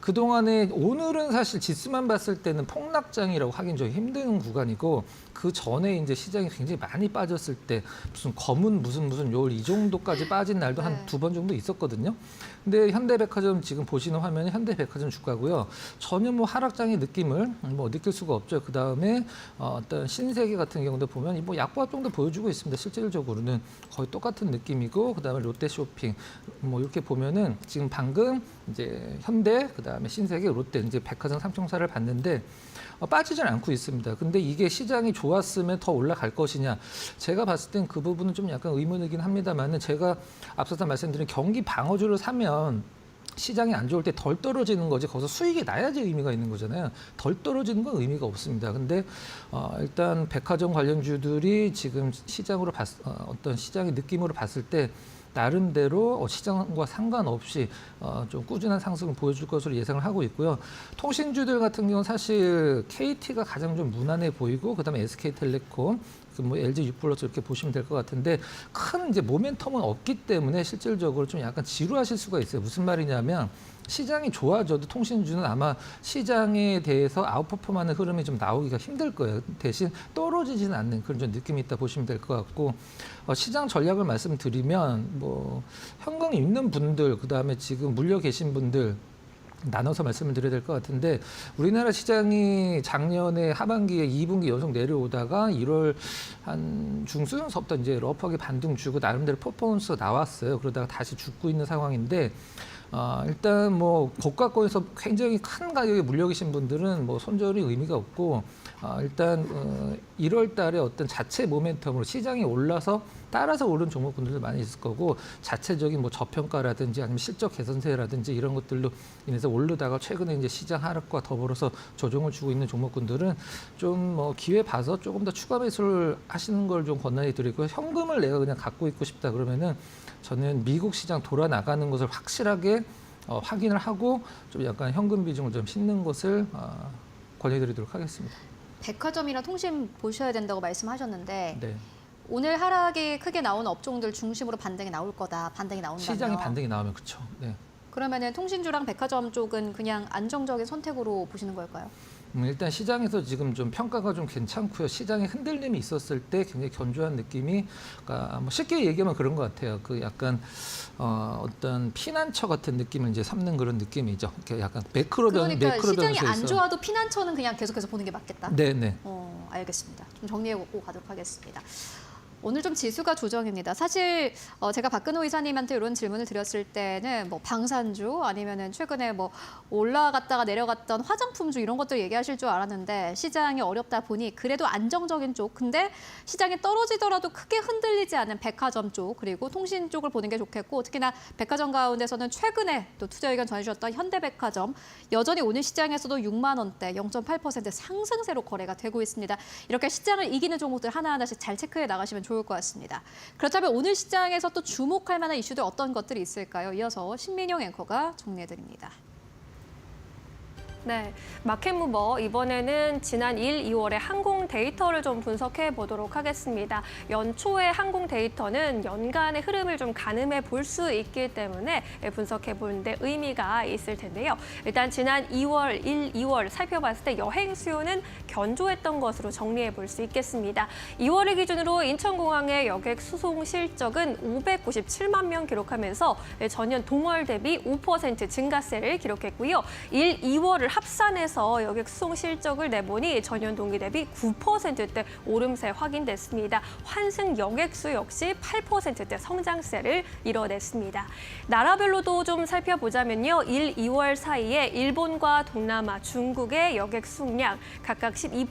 Speaker 6: 그동안에 오늘은 사실 지수만 봤을 때는 폭락장이라고 하긴 좀 힘든 구간이고 그 전에 이제 시장이 굉장히 많이 빠졌을 때 무슨 검은 무슨 요일 이 정도까지 빠진 날도 한
Speaker 1: 네.
Speaker 6: 2번 정도 있었거든요. 근데 현대백화점 지금 보시는 화면이 현대백화점 주가고요. 전혀 뭐 하락장의 느낌을 뭐 느낄 수가 없죠. 그 다음에 어떤 신세계 같은 경우도 보면 뭐 약보합 정도 보여주고 있습니다. 실질적으로는 거의 똑같은 느낌이고 그 다음에 롯데쇼핑 뭐 이렇게 보면은 지금 방금 이제 현대 그 다음에 신세계 롯데 이제 백화점 삼총사를 봤는데 빠지진 않고 있습니다. 근데 이게 시장이 좋았으면 더 올라갈 것이냐? 제가 봤을 땐 그 부분은 좀 약간 의문이긴 합니다만은 제가 앞서서 말씀드린 경기 방어주를 사면 시장이 안 좋을 때 덜 떨어지는 거지 거기서 수익이 나야지 의미가 있는 거잖아요. 덜 떨어지는 건 의미가 없습니다. 근데 일단 백화점 관련주들이 지금 시장으로 어떤 시장의 느낌으로 봤을 때 나름대로 시장과 상관없이 좀 꾸준한 상승을 보여줄 것으로 예상을 하고 있고요. 통신주들 같은 경우는 사실 KT가 가장 좀 무난해 보이고 그다음에 SK텔레콤, 뭐 LG U+플러스 이렇게 보시면 될 것 같은데 큰 이제 모멘텀은 없기 때문에 실질적으로 좀 약간 지루하실 수가 있어요. 무슨 말이냐면 시장이 좋아져도 통신주는 아마 시장에 대해서 아웃퍼폼하는 흐름이 좀 나오기가 힘들 거예요. 대신 떨어지지는 않는 그런 좀 느낌이 있다 보시면 될 것 같고 시장 전략을 말씀드리면 뭐 현금 있는 분들 그다음에 지금 물려 계신 분들 나눠서 말씀을 드려야 될 것 같은데 우리나라 시장이 작년에 하반기에 2분기 연속 내려오다가 1월 한 중순서부터 이제 러프하게 반등 주고 나름대로 퍼포먼스가 나왔어요. 그러다가 다시 죽고 있는 상황인데 일단 뭐 고가권에서 굉장히 큰 가격에 물려 계신 분들은 뭐 손절이 의미가 없고 일단 1월 달에 어떤 자체 모멘텀으로 시장이 올라서 따라서 오른 종목분들도 많이 있을 거고 자체적인 뭐 저평가라든지 아니면 실적 개선세라든지 이런 것들로 인해서 오르다가 최근에 이제 시장 하락과 더불어서 조정을 주고 있는 종목군들은 좀 뭐 기회 봐서 조금 더 추가 매수를 하시는 걸 좀 권한해 드리고 현금을 내가 그냥 갖고 있고 싶다 그러면은 저는 미국 시장 돌아 나가는 것을 확실하게 확인을 하고 좀 약간 현금 비중을 좀 싣는 것을 권해 드리도록 하겠습니다.
Speaker 1: 백화점이나 통신 보셔야 된다고 말씀하셨는데
Speaker 6: 네.
Speaker 1: 오늘 하락이 크게 나온 업종들 중심으로 반등이 나올 거다. 반등이 나온다면.
Speaker 6: 시장이 반등이 나오면 그렇죠. 네.
Speaker 1: 그러면은 통신주랑 백화점 쪽은 그냥 안정적인 선택으로 보시는 걸까요?
Speaker 6: 일단 시장에서 지금 좀 평가가 좀 괜찮고요. 시장에 흔들림이 있었을 때 굉장히 견조한 느낌이, 그러니까 뭐 쉽게 얘기하면 그런 것 같아요. 그 약간 어떤 피난처 같은 느낌을 이제 삼는 그런 느낌이죠. 이렇게 약간 매크로 변,
Speaker 1: 그러니까
Speaker 6: 매크로
Speaker 1: 시장이
Speaker 6: 변수에서.
Speaker 1: 안 좋아도 피난처는 그냥 계속해서 보는 게 맞겠다.
Speaker 6: 네네.
Speaker 1: 알겠습니다. 좀 정리해보고 가도록 하겠습니다. 오늘 좀 지수가 조정입니다. 사실 제가 박근호 이사님한테 이런 질문을 드렸을 때는 뭐 방산주 아니면은 최근에 뭐 올라갔다가 내려갔던 화장품주 이런 것들 얘기하실 줄 알았는데 시장이 어렵다 보니 그래도 안정적인 쪽 근데 시장이 떨어지더라도 크게 흔들리지 않는 백화점 쪽 그리고 통신 쪽을 보는 게 좋겠고 특히나 백화점 가운데서는 최근에 또 투자 의견 전해주셨던 현대백화점 여전히 오늘 시장에서도 6만 원대 0.8% 상승세로 거래가 되고 있습니다. 이렇게 시장을 이기는 종목들 하나하나씩 잘 체크해 나가시면 좋을 것 같습니다. 그렇다면 오늘 시장에서 또 주목할 만한 이슈들 어떤 것들이 있을까요? 이어서 신민용 앵커가 정리해드립니다.
Speaker 2: 네, 마켓무버 이번에는 지난 1, 2월의 항공 데이터를 좀 분석해 보도록 하겠습니다. 연초의 항공 데이터는 연간의 흐름을 좀 가늠해 볼 수 있기 때문에 분석해 보는데 의미가 있을 텐데요. 일단 지난 2월, 1, 2월 살펴봤을 때 여행 수요는 견조했던 것으로 정리해 볼 수 있겠습니다. 2월을 기준으로 인천공항의 여객 수송 실적은 597만 명 기록하면서 전년 동월 대비 5% 증가세를 기록했고요. 1, 2월을 합산해서 여객 수송 실적을 내보니 전년 동기 대비 9%대 오름세 확인됐습니다. 환승 여객수 역시 8%대 성장세를 이뤄냈습니다. 나라별로도 좀 살펴보자면요. 1, 2월 사이에 일본과 동남아, 중국의 여객 수송량 각각 12%,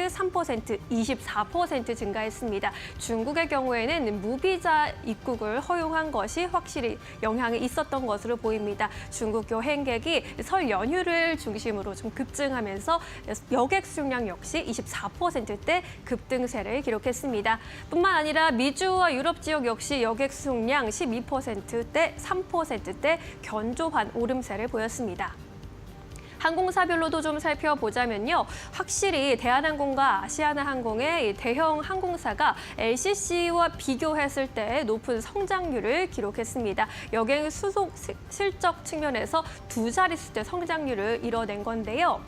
Speaker 2: 3%, 24% 증가했습니다. 중국의 경우에는 무비자 입국을 허용한 것이 확실히 영향이 있었던 것으로 보입니다. 중국 여행객이 설 연휴를 중심으로 좀 급증하면서 여객 수용량 역시 24%대 급등세를 기록했습니다. 뿐만 아니라 미주와 유럽 지역 역시 여객 수용량 12%대 3%대 견조한 오름세를 보였습니다. 항공사별로도 좀 살펴보자면요. 확실히 대한항공과 아시아나항공의 이 대형 항공사가 LCC와 비교했을 때 높은 성장률을 기록했습니다. 여객 수속 실적 측면에서 두 자릿수대 성장률을 이뤄낸 건데요.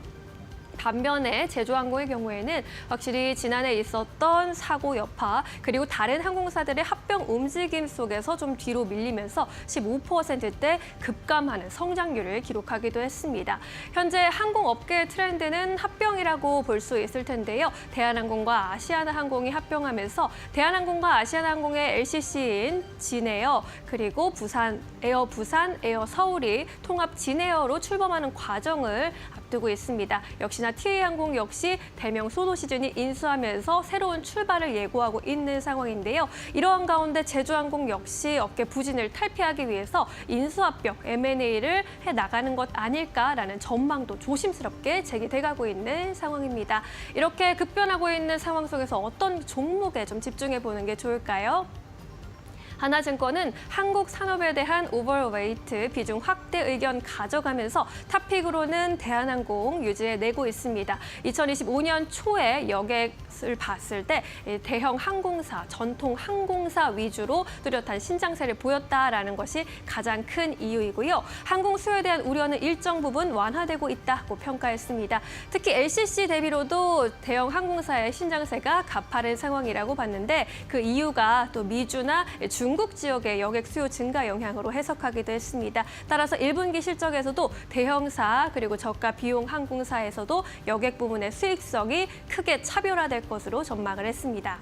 Speaker 2: 반면에 제주항공의 경우에는 확실히 지난해 있었던 사고 여파 그리고 다른 항공사들의 합병 움직임 속에서 좀 뒤로 밀리면서 15%대 급감하는 성장률을 기록하기도 했습니다. 현재 항공업계의 트렌드는 합병이라고 볼 수 있을 텐데요. 대한항공과 아시아나항공이 합병하면서 대한항공과 아시아나항공의 LCC인 진에어 그리고 부산, 에어 서울이 통합 진에어로 출범하는 과정을 앞두고 있습니다. 역시나 TA항공 역시 대명 소노시즌이 인수하면서 새로운 출발을 예고하고 있는 상황인데요. 이러한 가운데 제주항공 역시 업계 부진을 탈피하기 위해서 인수합병, M&A를 해나가는 것 아닐까라는 전망도 조심스럽게 제기돼가고 있는 상황입니다. 이렇게 급변하고 있는 상황 속에서 어떤 종목에 좀 집중해보는 게 좋을까요? 하나증권은 한국 산업에 대한 오버웨이트 비중 확대 의견 가져가면서 탑픽으로는 대한항공 유지해내고 있습니다. 2025년 초에 여객을 봤을 때 대형 항공사, 전통 항공사 위주로 뚜렷한 신장세를 보였다라는 것이 가장 큰 이유이고요. 항공 수요에 대한 우려는 일정 부분 완화되고 있다고 평가했습니다. 특히 LCC 대비로도 대형 항공사의 신장세가 가파른 상황이라고 봤는데 그 이유가 또 미주나 중국 지역의 여객 수요 증가 영향으로 해석하기도 했습니다. 따라서 1분기 실적에서도 대형사 그리고 저가 비용 항공사에서도 여객 부문의 수익성이 크게 차별화될 것으로 전망을 했습니다.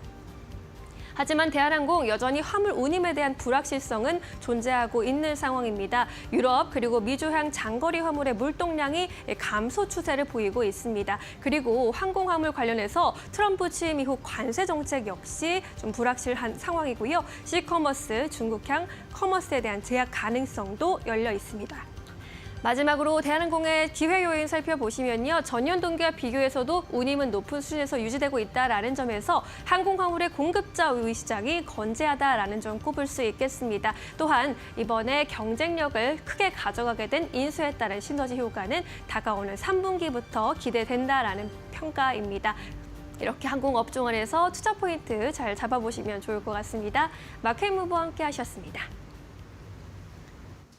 Speaker 2: 하지만 대한항공 여전히 화물 운임에 대한 불확실성은 존재하고 있는 상황입니다. 유럽 그리고 미주향 장거리 화물의 물동량이 감소 추세를 보이고 있습니다. 그리고 항공화물 관련해서 트럼프 취임 이후 관세 정책 역시 좀 불확실한 상황이고요. C커머스, 중국향 커머스에 대한 제약 가능성도 열려 있습니다. 마지막으로 대한항공의 기회 요인 살펴보시면요. 전년 동기와 비교해서도 운임은 높은 수준에서 유지되고 있다라는 점에서 항공화물의 공급자 우위 시장이 건재하다라는 점 꼽을 수 있겠습니다. 또한 이번에 경쟁력을 크게 가져가게 된 인수에 따른 시너지 효과는 다가오는 3분기부터 기대된다라는 평가입니다. 이렇게 항공업종원에서 투자 포인트 잘 잡아보시면 좋을 것 같습니다. 마켓무브와 함께 하셨습니다.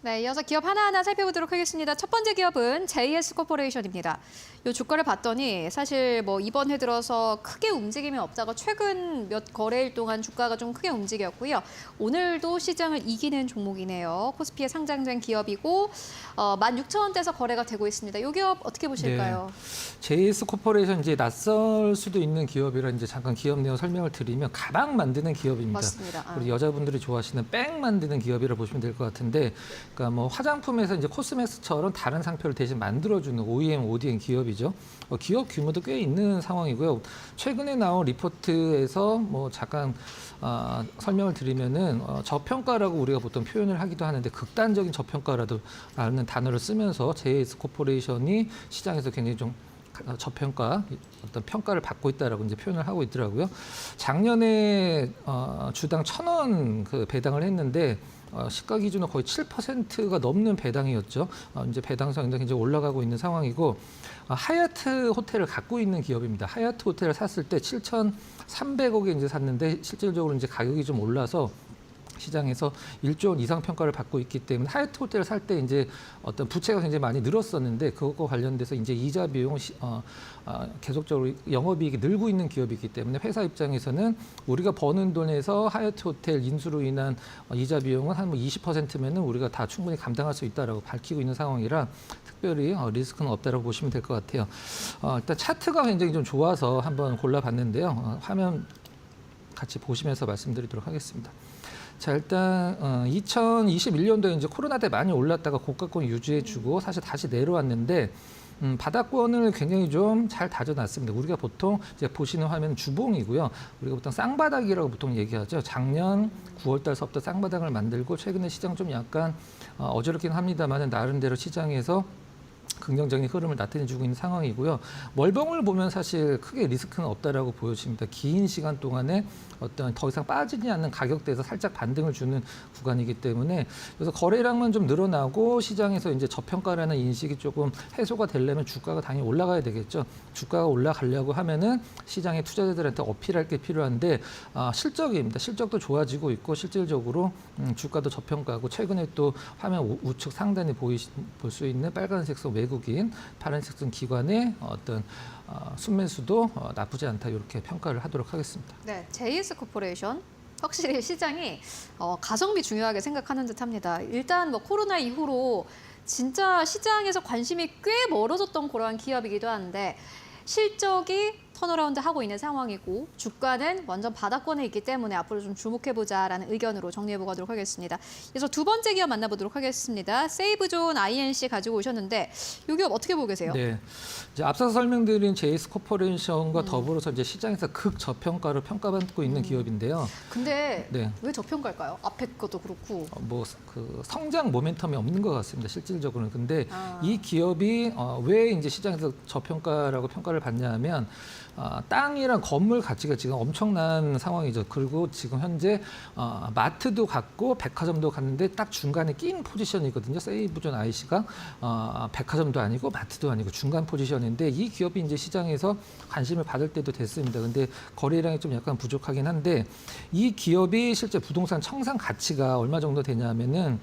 Speaker 1: 네, 이어서 기업 하나하나 살펴보도록 하겠습니다. 첫 번째 기업은 JS코퍼레이션입니다. 이 주가를 봤더니 사실 뭐 이번 해 들어서 크게 움직임이 없다가 최근 몇 거래일 동안 주가가 좀 크게 움직였고요. 오늘도 시장을 이기는 종목이네요. 코스피에 상장된 기업이고 16,000원대에서 거래가 되고 있습니다. 이 기업 어떻게 보실까요?
Speaker 6: 네. JS코퍼레이션 이제 낯설 수도 있는 기업이라 이제 잠깐 기업 내용 설명을 드리면 가방 만드는 기업입니다.
Speaker 1: 맞습니다.
Speaker 6: 우리 여자분들이 좋아하시는 백 만드는 기업이라 보시면 될 것 같은데, 그러니까 뭐 화장품에서 이제 코스맥스처럼 다른 상표를 대신 만들어주는 OEM, ODM 기업이죠. 기업 규모도 꽤 있는 상황이고요. 최근에 나온 리포트에서 뭐 잠깐 설명을 드리면은 저평가라고 우리가 보통 표현을 하기도 하는데 극단적인 저평가라는 단어를 쓰면서 JS코퍼레이션이 시장에서 굉장히 좀 저평가 어떤 평가를 받고 있다라고 이제 표현을 하고 있더라고요. 작년에 주당 1,000원 그 배당을 했는데 시가 기준으로 거의 7%가 넘는 배당이었죠. 이제 배당성이 굉장히 올라가고 있는 상황이고 하얏트 호텔을 갖고 있는 기업입니다. 하얏트 호텔을 샀을 때 7,300억에 이제 샀는데 실질적으로 이제 가격이 좀 올라서 시장에서 1조 원 이상 평가를 받고 있기 때문에 하얏트 호텔을 살 때 이제 어떤 부채가 굉장히 많이 늘었었는데 그것과 관련돼서 이제 이자 비용 계속적으로 영업이익이 늘고 있는 기업이기 때문에 회사 입장에서는 우리가 버는 돈에서 하얏트 호텔 인수로 인한 이자 비용은 한 20%면은 우리가 다 충분히 감당할 수 있다라고 밝히고 있는 상황이라 특별히 리스크는 없다라고 보시면 될 것 같아요. 일단 차트가 굉장히 좀 좋아서 한번 골라봤는데요. 화면 같이 보시면서 말씀드리도록 하겠습니다. 자, 일단 2021년도에 이제 코로나 때 많이 올랐다가 고가권 유지해주고 사실 다시 내려왔는데 바닥권을 굉장히 좀 잘 다져놨습니다. 우리가 보통 이제 보시는 화면 주봉이고요. 우리가 보통 쌍바닥이라고 보통 얘기하죠. 작년 9월달서부터 쌍바닥을 만들고 최근에 시장 좀 약간 어저럽긴 합니다만 나름대로 시장에서 긍정적인 흐름을 나타내주고 있는 상황이고요. 월봉을 보면 사실 크게 리스크는 없다라고 보여집니다. 긴 시간 동안에 어떤 더 이상 빠지지 않는 가격대에서 살짝 반등을 주는 구간이기 때문에 그래서 거래량만 좀 늘어나고 시장에서 이제 저평가라는 인식이 조금 해소가 되려면 주가가 당연히 올라가야 되겠죠. 주가가 올라가려고 하면은 시장의 투자자들한테 어필할 게 필요한데 실적입니다. 실적도 좋아지고 있고 실질적으로 주가도 저평가하고 최근에 또 화면 우측 상단에 볼 수 있는 빨간색 선 외국인, 파란색 선 기관의 어떤 순매수도 나쁘지 않다 이렇게 평가를 하도록 하겠습니다.
Speaker 1: 네, JS 코퍼레이션. 확실히 시장이 가성비 중요하게 생각하는 듯합니다. 일단 뭐 코로나 이후로 진짜 시장에서 관심이 꽤 멀어졌던 그러한 기업이기도 한데 실적이 턴어라운드 하고 있는 상황이고 주가는 완전 바닥권에 있기 때문에 앞으로 좀 주목해보자라는 의견으로 정리해보도록 하겠습니다. 그래서 두 번째 기업 만나보도록 하겠습니다. 세이브존 INC 가지고 오셨는데 이 기업 어떻게 보고 계세요?
Speaker 6: 네, 이제 앞서서 설명드린 JS 코퍼레이션과 더불어서 이제 시장에서 극저평가로 평가받고 있는 기업인데요.
Speaker 1: 근데
Speaker 6: 네.
Speaker 1: 왜 저평가일까요? 앞에 것도 그렇고.
Speaker 6: 뭐 그 성장 모멘텀이 없는 것 같습니다. 실질적으로는. 근데 이 기업이 왜 이제 시장에서 저평가라고 평가를 받냐면 땅이랑 건물 가치가 지금 엄청난 상황이죠. 그리고 지금 현재 마트도 갔고 백화점도 갔는데 딱 중간에 낀 포지션이거든요. 세이브존 IC가 백화점도 아니고 마트도 아니고 중간 포지션인데 이 기업이 이제 시장에서 관심을 받을 때도 됐습니다. 근데 거래량이 좀 약간 부족하긴 한데 이 기업이 실제 부동산 청산 가치가 얼마 정도 되냐면은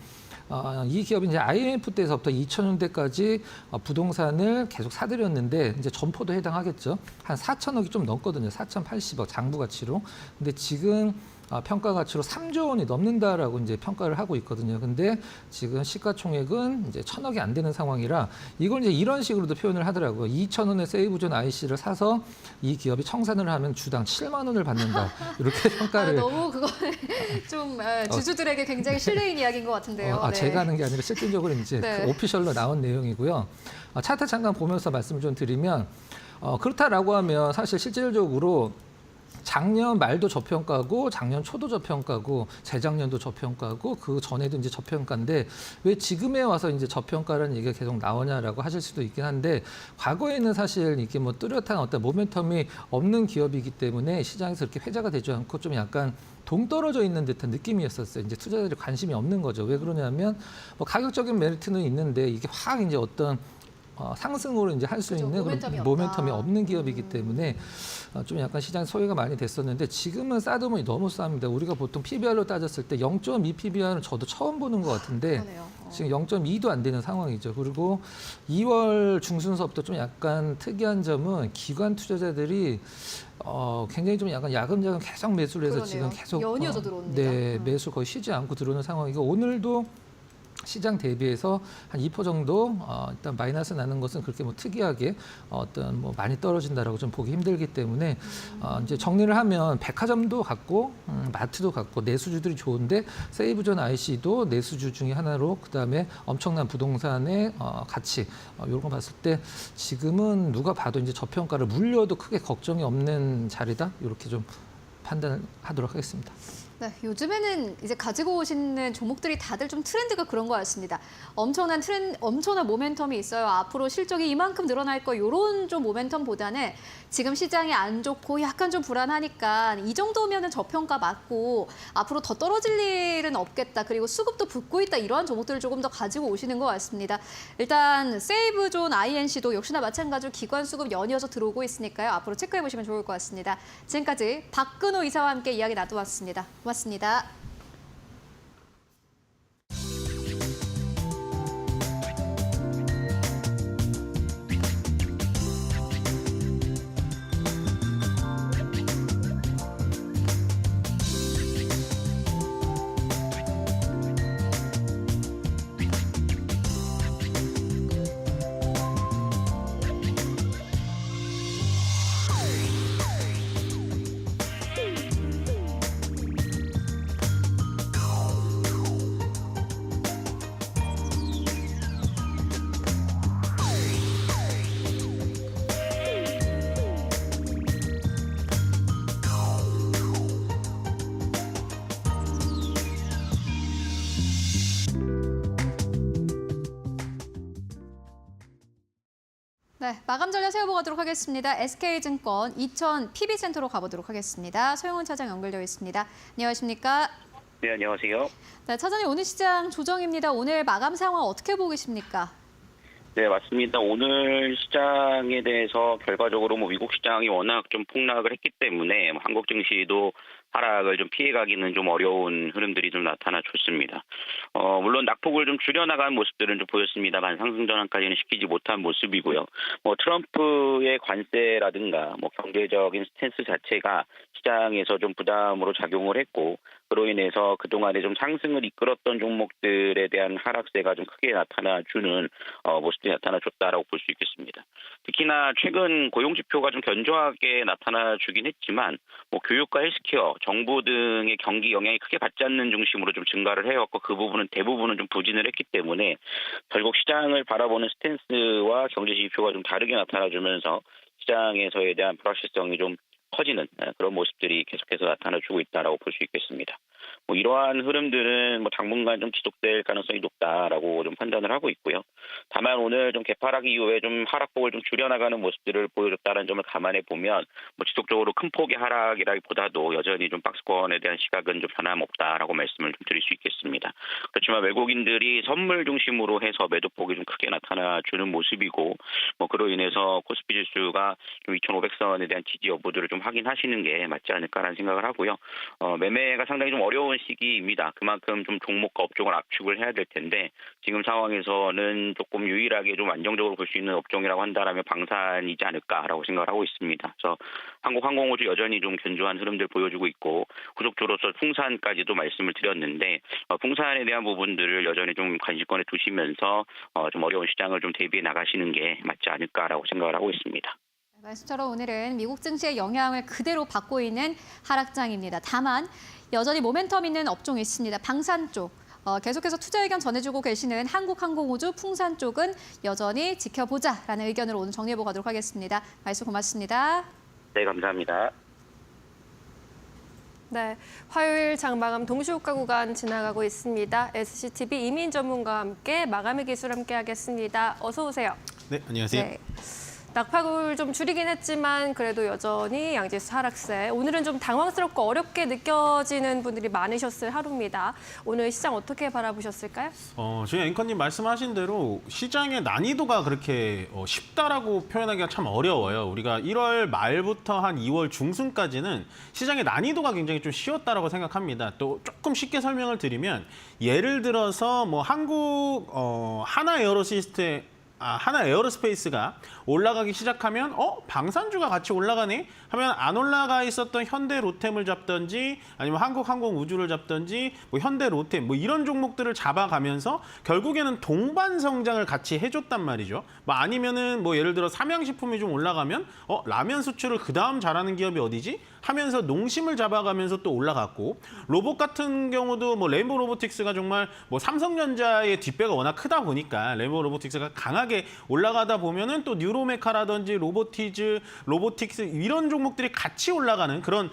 Speaker 6: 이 기업이 이제 IMF 때서부터 2000년대까지 부동산을 계속 사들였는데 이제 점포도 해당하겠죠. 한 4천억이 좀 넘거든요. 4,080억 장부 가치로. 근데 지금 평가 가치로 3조 원이 넘는다라고 이제 평가를 하고 있거든요. 근데 지금 시가총액은 이제 1,000억이 안 되는 상황이라 이걸 이제 이런 식으로도 표현을 하더라고요. 2,000원에 세이브존 IC를 사서 이 기업이 청산을 하면 주당 7만 원을 받는다. 이렇게 평가를.
Speaker 1: 너무 그거는 좀 주주들에게 굉장히 실례인 이야기인 것 같은데요. 네.
Speaker 6: 제가 하는 게 아니라 실질적으로 이제
Speaker 1: 네.
Speaker 6: 그 오피셜로 나온 내용이고요. 차트 잠깐 보면서 말씀을 좀 드리면 그렇다라고 하면 사실 실질적으로 작년 말도 저평가고 작년 초도 저평가고 재작년도 저평가고 그 전에도 이제 저평가인데 왜 지금에 와서 이제 저평가라는 얘기가 계속 나오냐라고 하실 수도 있긴 한데 과거에는 사실 이게 뭐 뚜렷한 어떤 모멘텀이 없는 기업이기 때문에 시장에서 이렇게 회자가 되지 않고 좀 약간 동떨어져 있는 듯한 느낌이었었어요. 이제 투자자들이 관심이 없는 거죠. 왜 그러냐면 뭐 가격적인 메리트는 있는데 이게 확 이제 어떤 상승으로 이제 할 수
Speaker 1: 그렇죠.
Speaker 6: 있는
Speaker 1: 모멘텀이
Speaker 6: 없는 기업이기 때문에 좀 약간 시장 소외가 많이 됐었는데 지금은 싸드문이 너무 쌉니다. 우리가 보통 PBR로 따졌을 때 0.2 PBR은 저도 처음 보는 것 같은데
Speaker 1: 그러네요.
Speaker 6: 지금 0.2도 안 되는 상황이죠. 그리고 2월 중순서부터 좀 약간 특이한 점은 기관 투자자들이 굉장히 좀 약간 야금야금 계속 매수를 해서
Speaker 1: 그러네요.
Speaker 6: 지금 계속
Speaker 1: 연이어서 들어옵니다.
Speaker 6: 네, 매수 거의 쉬지 않고 들어오는 상황이고 오늘도 시장 대비해서 한 2% 정도 일단 마이너스 나는 것은 그렇게 뭐 특이하게 어떤 뭐 많이 떨어진다라고 좀 보기 힘들기 때문에 이제 정리를 하면 백화점도 같고 마트도 같고 내수주들이 좋은데 세이브존 IC도 내수주 중에 하나로 그다음에 엄청난 부동산의 가치 이런 거 봤을 때 지금은 누가 봐도 이제 저평가를 물려도 크게 걱정이 없는 자리다 이렇게 좀 판단하도록 하겠습니다.
Speaker 1: 네, 요즘에는 이제 가지고 오시는 종목들이 다들 좀 트렌드가 그런 것 같습니다. 엄청난 모멘텀이 있어요. 앞으로 실적이 이만큼 늘어날 거 이런 좀 모멘텀보다는 지금 시장이 안 좋고 약간 좀 불안하니까 이 정도면은 저평가 맞고 앞으로 더 떨어질 일은 없겠다. 그리고 수급도 붙고 있다. 이러한 종목들을 조금 더 가지고 오시는 것 같습니다. 일단 세이브존 INC도 역시나 마찬가지로 기관 수급 연이어서 들어오고 있으니까요. 앞으로 체크해 보시면 좋을 것 같습니다. 지금까지 박근호 이사와 함께 이야기 나눠봤습니다. 고맙습니다. 네, 마감 전략 세워보도록 하겠습니다. SK증권 이천 PB센터로 가보도록 하겠습니다. 소영훈 차장 연결되어 있습니다. 안녕하십니까?
Speaker 7: 네, 안녕하세요.
Speaker 1: 네, 차장님 오늘 시장 조정입니다. 오늘 마감 상황 어떻게 보고 계십니까?
Speaker 7: 네, 맞습니다. 오늘 시장에 대해서 결과적으로 미국 시장이 워낙 좀 폭락을 했기 때문에 한국 증시도 하락을 좀 피해가기는 좀 어려운 흐름들이 좀 나타나줬습니다. 물론 낙폭을 좀 줄여나간 모습들은 좀 보였습니다만 상승 전환까지는 시키지 못한 모습이고요. 트럼프의 관세라든가 경제적인 스탠스 자체가 시장에서 좀 부담으로 작용을 했고 그로 인해서 그동안에 좀 상승을 이끌었던 종목들에 대한 하락세가 좀 크게 나타나주는 모습이 나타나줬다라고 볼 수 있겠습니다. 특히나 최근 고용 지표가 좀 견조하게 나타나주긴 했지만 교육과 헬스케어, 정부 등의 경기 영향이 크게 받지 않는 중심으로 좀 증가를 해왔고 그 부분은 대부분은 좀 부진을 했기 때문에 결국 시장을 바라보는 스탠스와 경제 지표가 좀 다르게 나타나주면서 시장에서에 대한 불확실성이 좀 커지는 그런 모습들이 계속해서 나타나주고 있다라고 볼 수 있겠습니다. 이러한 흐름들은 당분간 좀 지속될 가능성이 높다라고 좀 판단을 하고 있고요. 다만 오늘 좀 개파락 이후에 좀 하락폭을 좀 줄여나가는 모습들을 보여줬다는 점을 감안해 보면 지속적으로 큰 폭의 하락이라기보다도 여전히 좀 박스권에 대한 시각은 좀 변함없다라고 말씀을 좀 드릴 수 있겠습니다. 그렇지만 외국인들이 선물 중심으로 해서 매도폭이 좀 크게 나타나주는 모습이고 그로 인해서 코스피 지수가 좀 2,500선에 대한 지지 여부들을 좀 확인하시는 게 맞지 않을까라는 생각을 하고요. 매매가 상당히 좀 어려운 시기입니다. 그만큼 좀 종목과 업종을 압축을 해야 될 텐데 지금 상황에서는 조금 유일하게 좀 안정적으로 볼 수 있는 업종이라고 한다라면 방산이지 않을까라고 생각을 하고 있습니다. 그래서 한국항공우주 여전히 좀 견조한 흐름들 보여주고 있고 후속주로서 풍산까지도 말씀을 드렸는데 풍산에 대한 부분들을 여전히 좀 관심권에 두시면서 좀 어려운 시장을 좀 대비해 나가시는 게 맞지 않을까라고 생각을 하고 있습니다.
Speaker 1: 말씀처럼 오늘은 미국 증시의 영향을 그대로 받고 있는 하락장입니다. 다만 여전히 모멘텀 있는 업종이 있습니다. 방산 쪽. 계속해서 투자 의견 전해주고 계시는 한국항공우주, 풍산 쪽은 여전히 지켜보자라는 의견으로 오늘 정리해보고 가도록 하겠습니다. 말씀 고맙습니다.
Speaker 7: 네, 감사합니다.
Speaker 2: 네, 화요일 장마감 동시호가 구간 지나가고 있습니다. SCTV 이민 전문가와 함께 마감의 기술 함께 하겠습니다. 어서 오세요.
Speaker 8: 네, 안녕하세요.
Speaker 2: 네. 낙폭을 좀 줄이긴 했지만 그래도 여전히 양지수 하락세. 오늘은 좀 당황스럽고 어렵게 느껴지는 분들이 많으셨을 하루입니다. 오늘 시장 어떻게 바라보셨을까요?
Speaker 8: 저희 앵커님 말씀하신 대로 시장의 난이도가 그렇게 쉽다라고 표현하기가 참 어려워요. 우리가 1월 말부터 한 2월 중순까지는 시장의 난이도가 굉장히 좀 쉬웠다라고 생각합니다. 또 조금 쉽게 설명을 드리면 예를 들어서 한국 하나 에어로스페이스가 올라가기 시작하면 방산주가 같이 올라가네 하면 안 올라가 있었던 현대 로템을 잡든지 아니면 한국항공우주를 잡든지 현대 로템 이런 종목들을 잡아가면서 결국에는 동반 성장을 같이 해줬단 말이죠. 아니면은 예를 들어 삼양식품이 좀 올라가면 라면 수출을 그 다음 잘하는 기업이 어디지? 하면서 농심을 잡아가면서 또 올라갔고 로봇 같은 경우도 레인보우 로보틱스가 정말 삼성전자의 뒷배가 워낙 크다 보니까 레인보우 로보틱스가 강하게 올라가다 보면은 또 뉴로메카라든지 로보틱스 이런 종목들이 같이 올라가는 그런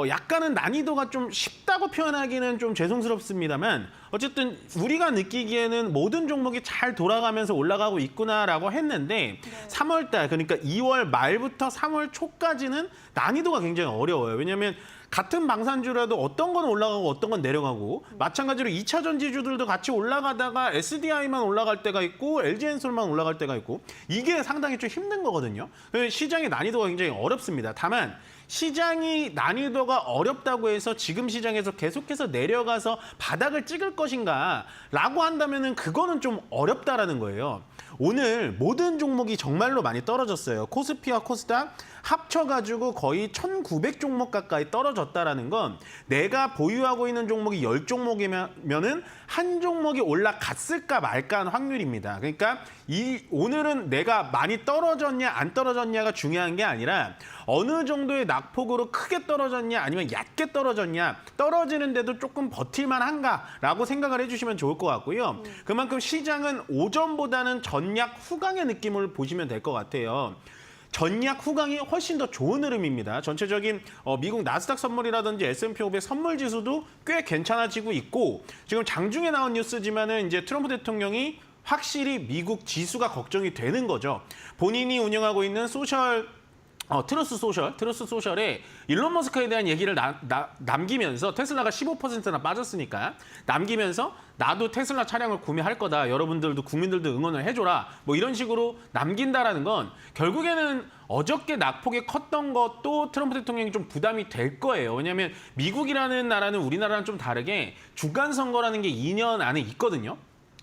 Speaker 8: 약간은 난이도가 좀 쉽다고 표현하기는 좀 죄송스럽습니다만 어쨌든 우리가 느끼기에는 모든 종목이 잘 돌아가면서 올라가고 있구나라고 했는데 3월달 그러니까 2월 말부터 3월 초까지는 난이도가 굉장히 어려워요. 왜냐하면 같은 방산주라도 어떤 건 올라가고 어떤 건 내려가고 마찬가지로 2차 전지주들도 같이 올라가다가 SDI만 올라갈 때가 있고 LG엔솔만 올라갈 때가 있고 이게 상당히 좀 힘든 거거든요. 시장의 난이도가 굉장히 어렵습니다. 다만 시장이 난이도가 어렵다고 해서 지금 시장에서 계속해서 내려가서 바닥을 찍을 것인가 라고 한다면은 그거는 좀 어렵다라는 거예요. 오늘 모든 종목이 정말로 많이 떨어졌어요. 코스피와 코스닥 합쳐가지고 거의 1,900종목 가까이 떨어졌다라는 건 내가 보유하고 있는 종목이 10종목이면은 한 종목이 올라갔을까 말까 한 확률입니다. 그러니까 오늘은 내가 많이 떨어졌냐 안 떨어졌냐가 중요한 게 아니라 어느 정도의 낙폭으로 크게 떨어졌냐 아니면 얕게 떨어졌냐 떨어지는데도 조금 버틸만한가라고 생각을 해주시면 좋을 것 같고요. 그만큼 시장은 오전보다는 전약 후강의 느낌을 보시면 될 것 같아요. 전약 후강이 훨씬 더 좋은 흐름입니다. 전체적인 미국 나스닥 선물이라든지 S&P 500 선물 지수도 꽤 괜찮아지고 있고 지금 장중에 나온 뉴스지만은 이제 트럼프 대통령이 확실히 미국 지수가 걱정이 되는 거죠. 본인이 운영하고 있는 트루스 소셜에 일론 머스크에 대한 얘기를 남기면서 테슬라가 15%나 빠졌으니까 남기면서 나도 테슬라 차량을 구매할 거다. 여러분들도 국민들도 응원을 해줘라. 뭐 이런 식으로 남긴다라는 건 결국에는 어저께 낙폭이 컸던 것도 트럼프 대통령이 좀 부담이 될 거예요. 왜냐하면 미국이라는 나라는 우리나라랑 좀 다르게 중간 선거라는 게 2년 안에 있거든요.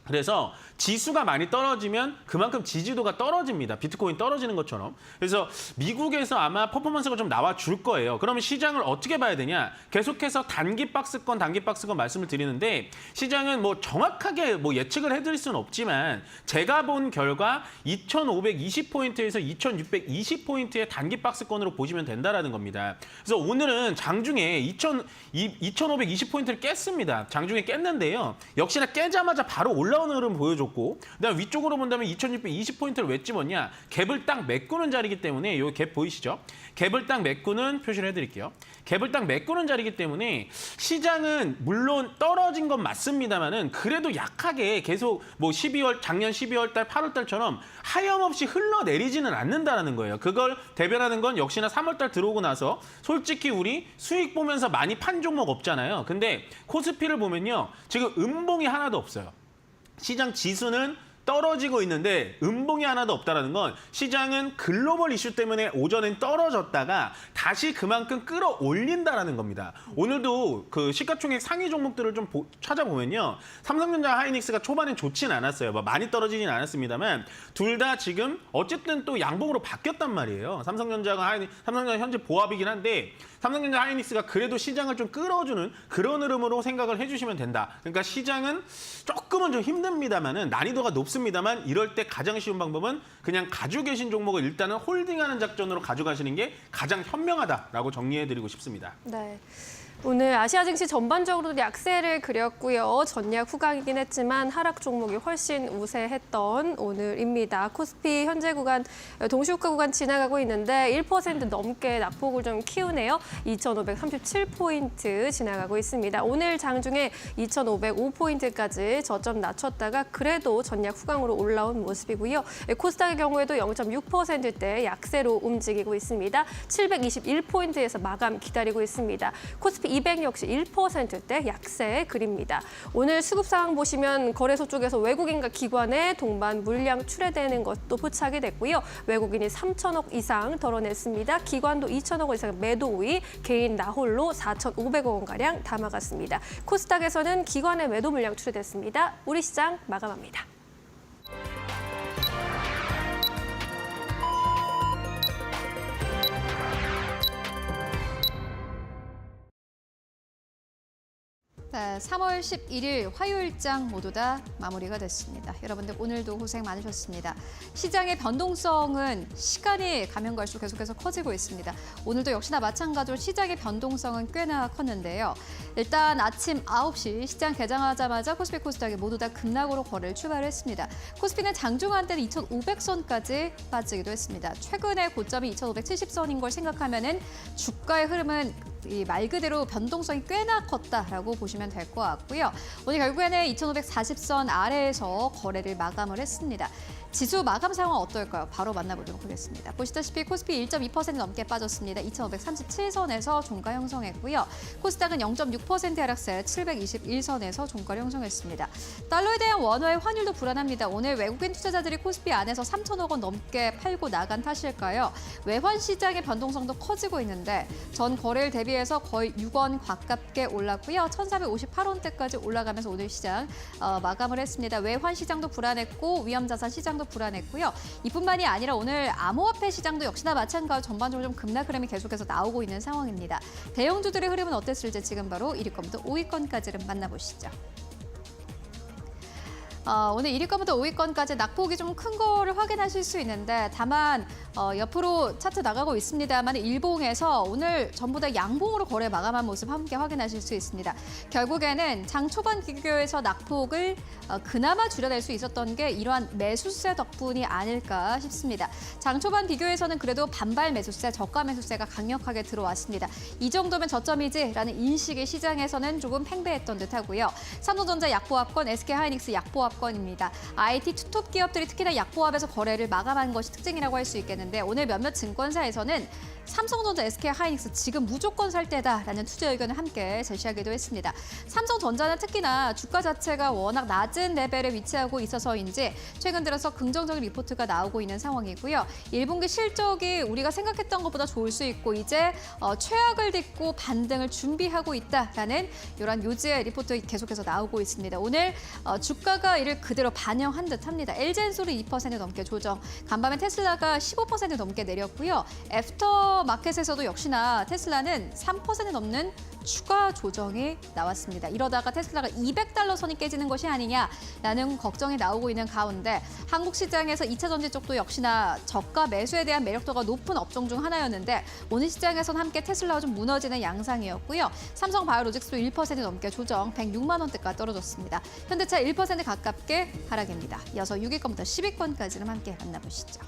Speaker 8: 그래서 지수가 많이 떨어지면 그만큼 지지도가 떨어집니다. 비트코인 떨어지는 것처럼. 그래서 미국에서 아마 퍼포먼스가 좀 나와줄 거예요. 그러면 시장을 어떻게 봐야 되냐? 계속해서 단기 박스권 말씀을 드리는데 시장은 뭐 정확하게 뭐 예측을 해드릴 수는 없지만 제가 본 결과 2,520포인트에서 2,620포인트의 단기 박스권으로 보시면 된다라는 겁니다. 그래서 오늘은 장중에 2,520포인트를 깼습니다. 장중에 깼는데요. 역시나 깨자마자 바로 올라오는 흐름 보여줬고 그다음 위쪽으로 본다면 2,620포인트를 왜 집었냐? 갭을 딱 메꾸는 자리이기 때문에 이 갭 보이시죠? ገብ을 딱 메꾸는 표시를 해드릴게요. 갭을 딱 메꾸는 자리이기 때문에 시장은 물론 떨어진 건 맞습니다만은 그래도 약하게 계속 뭐 작년 12월 달, 8월 달처럼 하염없이 흘러내리지는 않는다는 거예요. 그걸 대변하는 건 역시나 3월 달 들어오고 나서 솔직히 우리 수익 보면서 많이 판 종목 없잖아요. 근데 코스피를 보면요. 지금 음봉이 하나도 없어요. 시장 지수는 떨어지고 있는데 음봉이 하나도 없다는 건 시장은 글로벌 이슈 때문에 오전엔 떨어졌다가 다시 그만큼 끌어올린다는 겁니다. 오늘도 그 시가총액 상위 종목들을 좀 찾아보면요. 삼성전자, 하이닉스가 초반엔 좋진 않았어요. 뭐 많이 떨어지진 않았습니다만 둘 다 지금 어쨌든 또 양봉으로 바뀌었단 말이에요. 삼성전자 현재 보합이긴 한데 삼성전자, 하이닉스가 그래도 시장을 좀 끌어주는 그런 흐름으로 생각을 해주시면 된다. 그러니까 시장은 조금은 좀 힘듭니다만은 난이도가 높습니다만 이럴 때 가장 쉬운 방법은 그냥 가지고 계신 종목을 일단은 홀딩하는 작전으로 가져가시는 게 가장 현명하다라고 정리해드리고 싶습니다.
Speaker 2: 네. 오늘 아시아 증시 전반적으로 약세를 그렸고요. 전략 후강이긴 했지만 하락 종목이 훨씬 우세했던 오늘입니다. 코스피 현재 구간, 동시호가 구간 지나가고 있는데 1% 넘게 낙폭을 좀 키우네요. 2,537포인트 지나가고 있습니다. 오늘 장중에 2,505포인트까지 저점 낮췄다가 그래도 전략 후강으로 올라온 모습이고요. 코스닥의 경우에도 0.6%대 약세로 움직이고 있습니다. 721포인트에서 마감 기다리고 있습니다. 코스피 200 역시 1%대 약세 그립니다. 오늘 수급 상황 보시면 거래소 쪽에서 외국인과 기관의 동반 물량 출회되는 것도 포착이 됐고요. 외국인이 3천억 이상 덜어냈습니다. 기관도 2천억 원 이상 매도 우위, 개인 나홀로 4,500억 원가량 담아갔습니다. 코스닥에서는 기관의 매도 물량 출회됐습니다. 우리 시장 마감합니다.
Speaker 1: 네, 3월 11일 화요일장 모두 다 마무리가 됐습니다. 여러분들 오늘도 고생 많으셨습니다. 시장의 변동성은 시간이 가면 갈수록 계속해서 커지고 있습니다. 오늘도 역시나 마찬가지로 시장의 변동성은 꽤나 컸는데요. 일단 아침 9시 시장 개장하자마자 코스피, 코스닥이 모두 다 급락으로 거래를 출발했습니다. 코스피는 장중 한때는 2,500선까지 빠지기도 했습니다. 최근의 고점이 2,570선인 걸 생각하면은 주가의 흐름은 말 그대로 변동성이 꽤나 컸다라고 보시면 될 것 같고요. 오늘 결국에는 2,540선 아래에서 거래를 마감을 했습니다. 지수 마감 상황 어떨까요? 바로 만나보도록 하겠습니다. 보시다시피 코스피 1.2% 넘게 빠졌습니다. 2,537선에서 종가 형성했고요. 코스닥은 0.6% 하락세 721선에서 종가를 형성했습니다. 달러에 대한 원화의 환율도 불안합니다. 오늘 외국인 투자자들이 코스피 안에서 3천억 원 넘게 팔고 나간 탓일까요? 외환 시장의 변동성도 커지고 있는데 전 거래일 대비해서 거의 6원 가깝게 올랐고요. 1,458원대까지 올라가면서 오늘 시장 마감을 했습니다. 외환 시장도 불안했고 위험자산 시장 불안했고요. 이뿐만이 아니라 오늘 암호화폐 시장도 역시나 마찬가지로 전반적으로 좀 급락 흐름이 계속해서 나오고 있는 상황입니다. 대형주들의 흐름은 어땠을지 지금 바로 1위권부터 5위권까지를 만나보시죠. 오늘 1위권부터 5위권까지 낙폭이 좀 큰 거를 확인하실 수 있는데 다만 옆으로 차트 나가고 있습니다만 일봉에서 오늘 전부 다 양봉으로 거래 마감한 모습 함께 확인하실 수 있습니다. 결국에는 장 초반 비교에서 낙폭을 그나마 줄여낼 수 있었던 게 이러한 매수세 덕분이 아닐까 싶습니다. 장 초반 비교에서는 그래도 반발 매수세, 저가 매수세가 강력하게 들어왔습니다. 이 정도면 저점이지라는 인식이 시장에서는 조금 팽배했던 듯하고요. 삼성전자 약보합권, SK하이닉스 약보합권 약보합권입니다. IT 투톱 기업들이 특히나 약보합에서 거래를 마감한 것이 특징이라고 할 수 있겠는데 오늘 몇몇 증권사에서는 삼성전자, SK하이닉스 지금 무조건 살 때다라는 투자 의견을 함께 제시하기도 했습니다. 삼성전자는 특히나 주가 자체가 워낙 낮은 레벨에 위치하고 있어서인지 최근 들어서 긍정적인 리포트가 나오고 있는 상황이고요. 1분기 실적이 우리가 생각했던 것보다 좋을 수 있고 이제 최악을 딛고 반등을 준비하고 있다라는 이런 요지의 리포트 계속해서 나오고 있습니다. 오늘 주가가 이를 그대로 반영한 듯합니다. LG엔솔이 2% 넘게 조정, 간밤에 테슬라가 15% 넘게 내렸고요. 애프터 마켓에서도 역시나 테슬라는 3% 넘는 추가 조정이 나왔습니다. 이러다가 테슬라가 $200 선이 깨지는 것이 아니냐라는 걱정이 나오고 있는 가운데 한국 시장에서 2차 전지 쪽도 역시나 저가 매수에 대한 매력도가 높은 업종 중 하나였는데 오늘 시장에서는 함께 테슬라가 좀 무너지는 양상이었고요. 삼성 바이오로직스도 1% 넘게 조정, 106만 원대까지 떨어졌습니다. 현대차 1% 가깝게 하락입니다. 이어서 6위권부터 10위권까지는 함께 만나보시죠.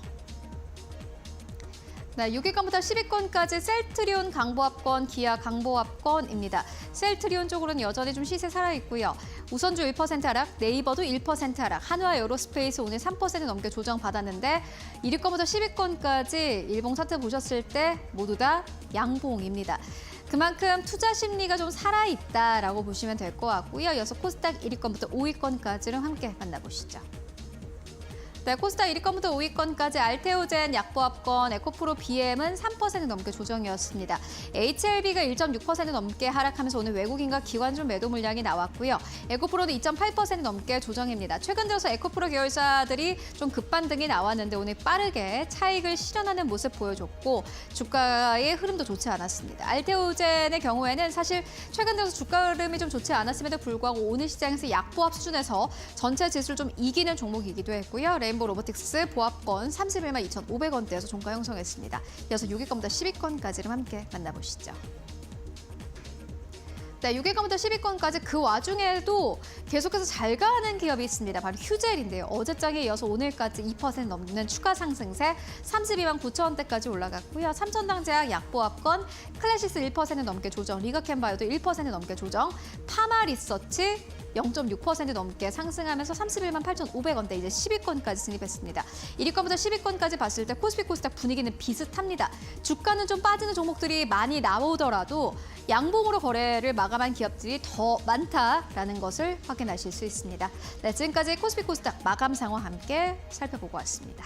Speaker 1: 네, 6위권부터 10위권까지 셀트리온 강보합권, 기아 강보합권입니다. 셀트리온 쪽으로는 여전히 좀 시세 살아있고요. 우선주 1% 하락, 네이버도 1% 하락, 한화 에어로스페이스 오늘 3% 넘게 조정받았는데 1위권부터 10위권까지 일봉 차트 보셨을 때 모두 다 양봉입니다. 그만큼 투자 심리가 좀 살아있다라고 보시면 될 것 같고요. 이어서 코스닥 1위권부터 5위권까지는 함께 만나보시죠. 네, 코스닥 1위권부터 5위권까지 알테오젠 약보합권, 에코프로 BM은 3% 넘게 조정이었습니다. HLB가 1.6% 넘게 하락하면서 오늘 외국인과 기관주 매도 물량이 나왔고요. 에코프로는 2.8% 넘게 조정입니다. 최근 들어서 에코프로 계열사들이 좀 급반등이 나왔는데 오늘 빠르게 차익을 실현하는 모습 보여줬고 주가의 흐름도 좋지 않았습니다. 알테오젠의 경우에는 사실 최근 들어서 주가 흐름이 좀 좋지 않았음에도 불구하고 오늘 시장에서 약보합 수준에서 전체 지수를 좀 이기는 종목이기도 했고요. 레인보 로보틱스 보합권 31만 2,500원대에서 종가 형성했습니다. 이어서 6위권부터 10위권까지를 함께 만나보시죠. 네, 6위권부터 10위권까지 그 와중에도 계속해서 잘 가는 기업이 있습니다. 바로 휴젤인데요. 어제장에 이어서 오늘까지 2% 넘는 추가 상승세 32만 9천원대까지 올라갔고요. 삼천당제약 약보합권 클래시스 1% 넘게 조정, 리가캔바이오도 1% 넘게 조정, 파마리서치 0.6% 넘게 상승하면서 31만 8,500원대 이제 10위권까지 진입했습니다. 1위권부터 10위권까지 봤을 때 코스피 코스닥 분위기는 비슷합니다. 주가는 좀 빠지는 종목들이 많이 나오더라도 양봉으로 거래를 마감한 기업들이 더 많다라는 것을 확인하실 수 있습니다. 네, 지금까지 코스피 코스닥 마감 상황 함께 살펴보고 왔습니다.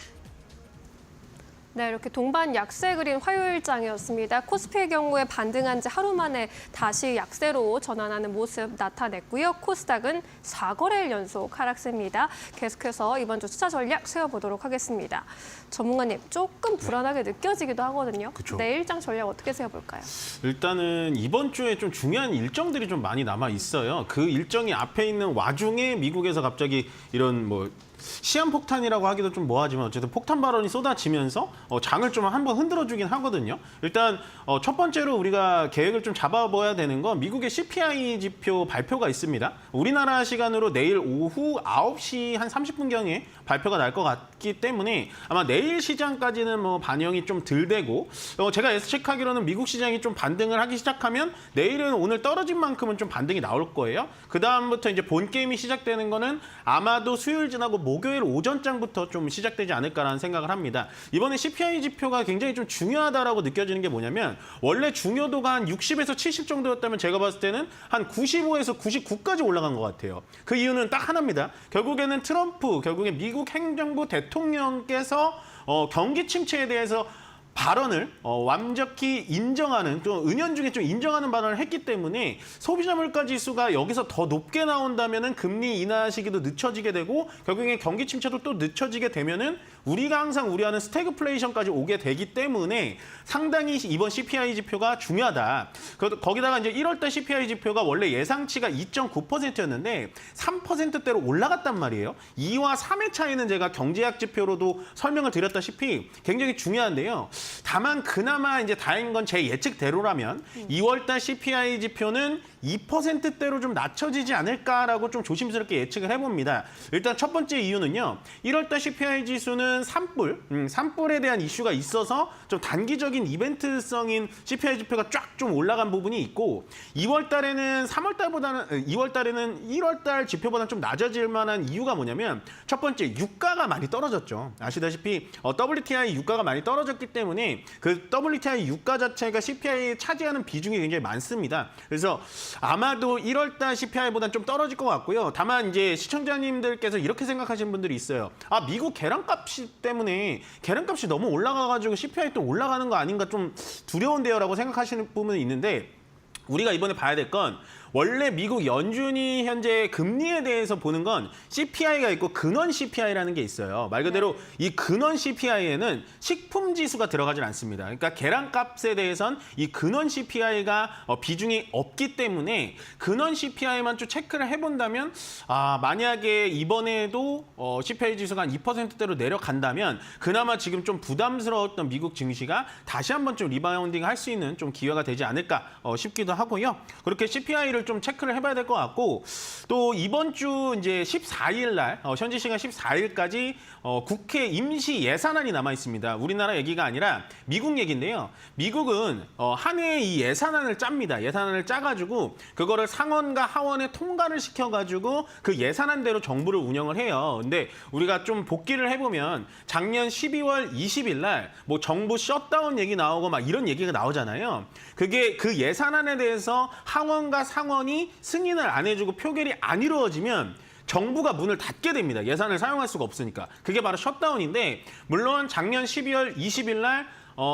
Speaker 2: 네, 이렇게 동반 약세 그린 화요일장이었습니다. 코스피의 경우에 반등한 지 하루 만에 다시 약세로 전환하는 모습 나타냈고요. 코스닥은 4거래일 연속 하락세입니다. 계속해서 이번 주 투자 전략 세워보도록 하겠습니다. 전문가님, 조금 불안하게 느껴지기도 하거든요.
Speaker 8: 그쵸.
Speaker 2: 내일장 전략 어떻게 세워볼까요?
Speaker 8: 일단은 이번 주에 좀 중요한 일정들이 좀 많이 남아 있어요. 그 일정이 앞에 있는 와중에 미국에서 갑자기 이런 시한폭탄이라고 하기도 좀 뭐하지만 어쨌든 폭탄 발언이 쏟아지면서 장을 좀 한번 흔들어주긴 하거든요. 일단 첫 번째로 우리가 계획을 좀 잡아봐야 되는 건 미국의 CPI 지표 발표가 있습니다. 우리나라 시간으로 내일 오후 9시 한 30분경에 발표가 날 것 같기 때문에 아마 내일 시장까지는 반영이 좀 덜 되고 제가 예측하기로는 미국 시장이 좀 반등을 하기 시작하면 내일은 오늘 떨어진 만큼은 좀 반등이 나올 거예요. 그 다음부터 이제 본 게임이 시작되는 거는 아마도 수요일 지나고 목요일 오전장부터 좀 시작되지 않을까라는 생각을 합니다. 이번에 CPI 지표가 굉장히 좀 중요하다라고 느껴지는 게 뭐냐면 원래 중요도가 한 60에서 70 정도였다면 제가 봤을 때는 한 95에서 99까지 올라간 것 같아요. 그 이유는 딱 하나입니다. 결국에는 결국에 미국 행정부 대통령께서 경기 침체에 대해서 발언을 완벽히 인정하는, 좀 은연중에 좀 인정하는 발언을 했기 때문에 소비자 물가 지수가 여기서 더 높게 나온다면은 금리 인하 시기도 늦춰지게 되고 결국에 경기 침체도 또 늦춰지게 되면은 우리가 항상 우려하는 스태그플레이션까지 오게 되기 때문에 상당히 이번 CPI 지표가 중요하다. 거기다가 이제 1월달 CPI 지표가 원래 예상치가 2.9%였는데 3%대로 올라갔단 말이에요. 2와 3의 차이는 제가 경제학 지표로도 설명을 드렸다시피 굉장히 중요한데요. 다만 그나마 이제 다행인 건 제 예측대로라면 2월달 CPI 지표는 2%대로 좀 낮춰지지 않을까라고 좀 조심스럽게 예측을 해봅니다. 일단 첫 번째 이유는요. 1월달 CPI 지수는 산불에 대한 이슈가 있어서 좀 단기적인 이벤트성인 CPI 지표가 쫙 좀 올라간 부분이 있고 2월달에는 1월달에 지표보다 좀 낮아질 만한 이유가 뭐냐면 첫 번째 유가가 많이 떨어졌죠. 아시다시피 WTI 유가가 많이 떨어졌기 때문에 그 WTI 유가 자체가 CPI에 차지하는 비중이 굉장히 많습니다. 그래서 아마도 1월달 CPI보다는 좀 떨어질 것 같고요. 다만 이제 시청자님들께서 이렇게 생각하시는 분들이 있어요. 아, 미국 계란값이 때문에 계란값이 너무 올라가가지고 CPI 또 올라가는 거 아닌가 좀 두려운데요라고 생각하시는 부분이 있는데 우리가 이번에 봐야 될 건 원래 미국 연준이 현재 금리에 대해서 보는 건 CPI가 있고 근원 CPI라는 게 있어요. 말 그대로 이 근원 CPI에는 식품 지수가 들어가질 않습니다. 그러니까 계란값에 대해선 이 근원 CPI가 비중이 없기 때문에 근원 CPI만 좀 체크를 해본다면 만약에 이번에도 CPI 지수가 한 2%대로 내려간다면 그나마 지금 좀 부담스러웠던 미국 증시가 다시 한번 좀 리바운딩 할 수 있는 좀 기회가 되지 않을까 싶기도 하고요. 그렇게 CPI를 좀 체크를 해봐야 될 것 같고 또 이번 주 이제 14일 날 현지 시간 14일까지 국회 임시 예산안이 남아 있습니다. 우리나라 얘기가 아니라 미국 얘기인데요. 미국은 한 해에 이 예산안을 짭니다. 예산안을 짜가지고 그거를 상원과 하원에 통과를 시켜가지고 그 예산안대로 정부를 운영을 해요. 근데 우리가 좀 복기를 해보면 작년 12월 20일 날 뭐 정부 셧다운 얘기 나오고 막 이런 얘기가 나오잖아요. 그게 그 예산안에 대해서 하원과 상원이 승인을 안 해주고 표결이 안 이루어지면 정부가 문을 닫게 됩니다. 예산을 사용할 수가 없으니까. 그게 바로 셧다운인데 물론 작년 12월 20일 날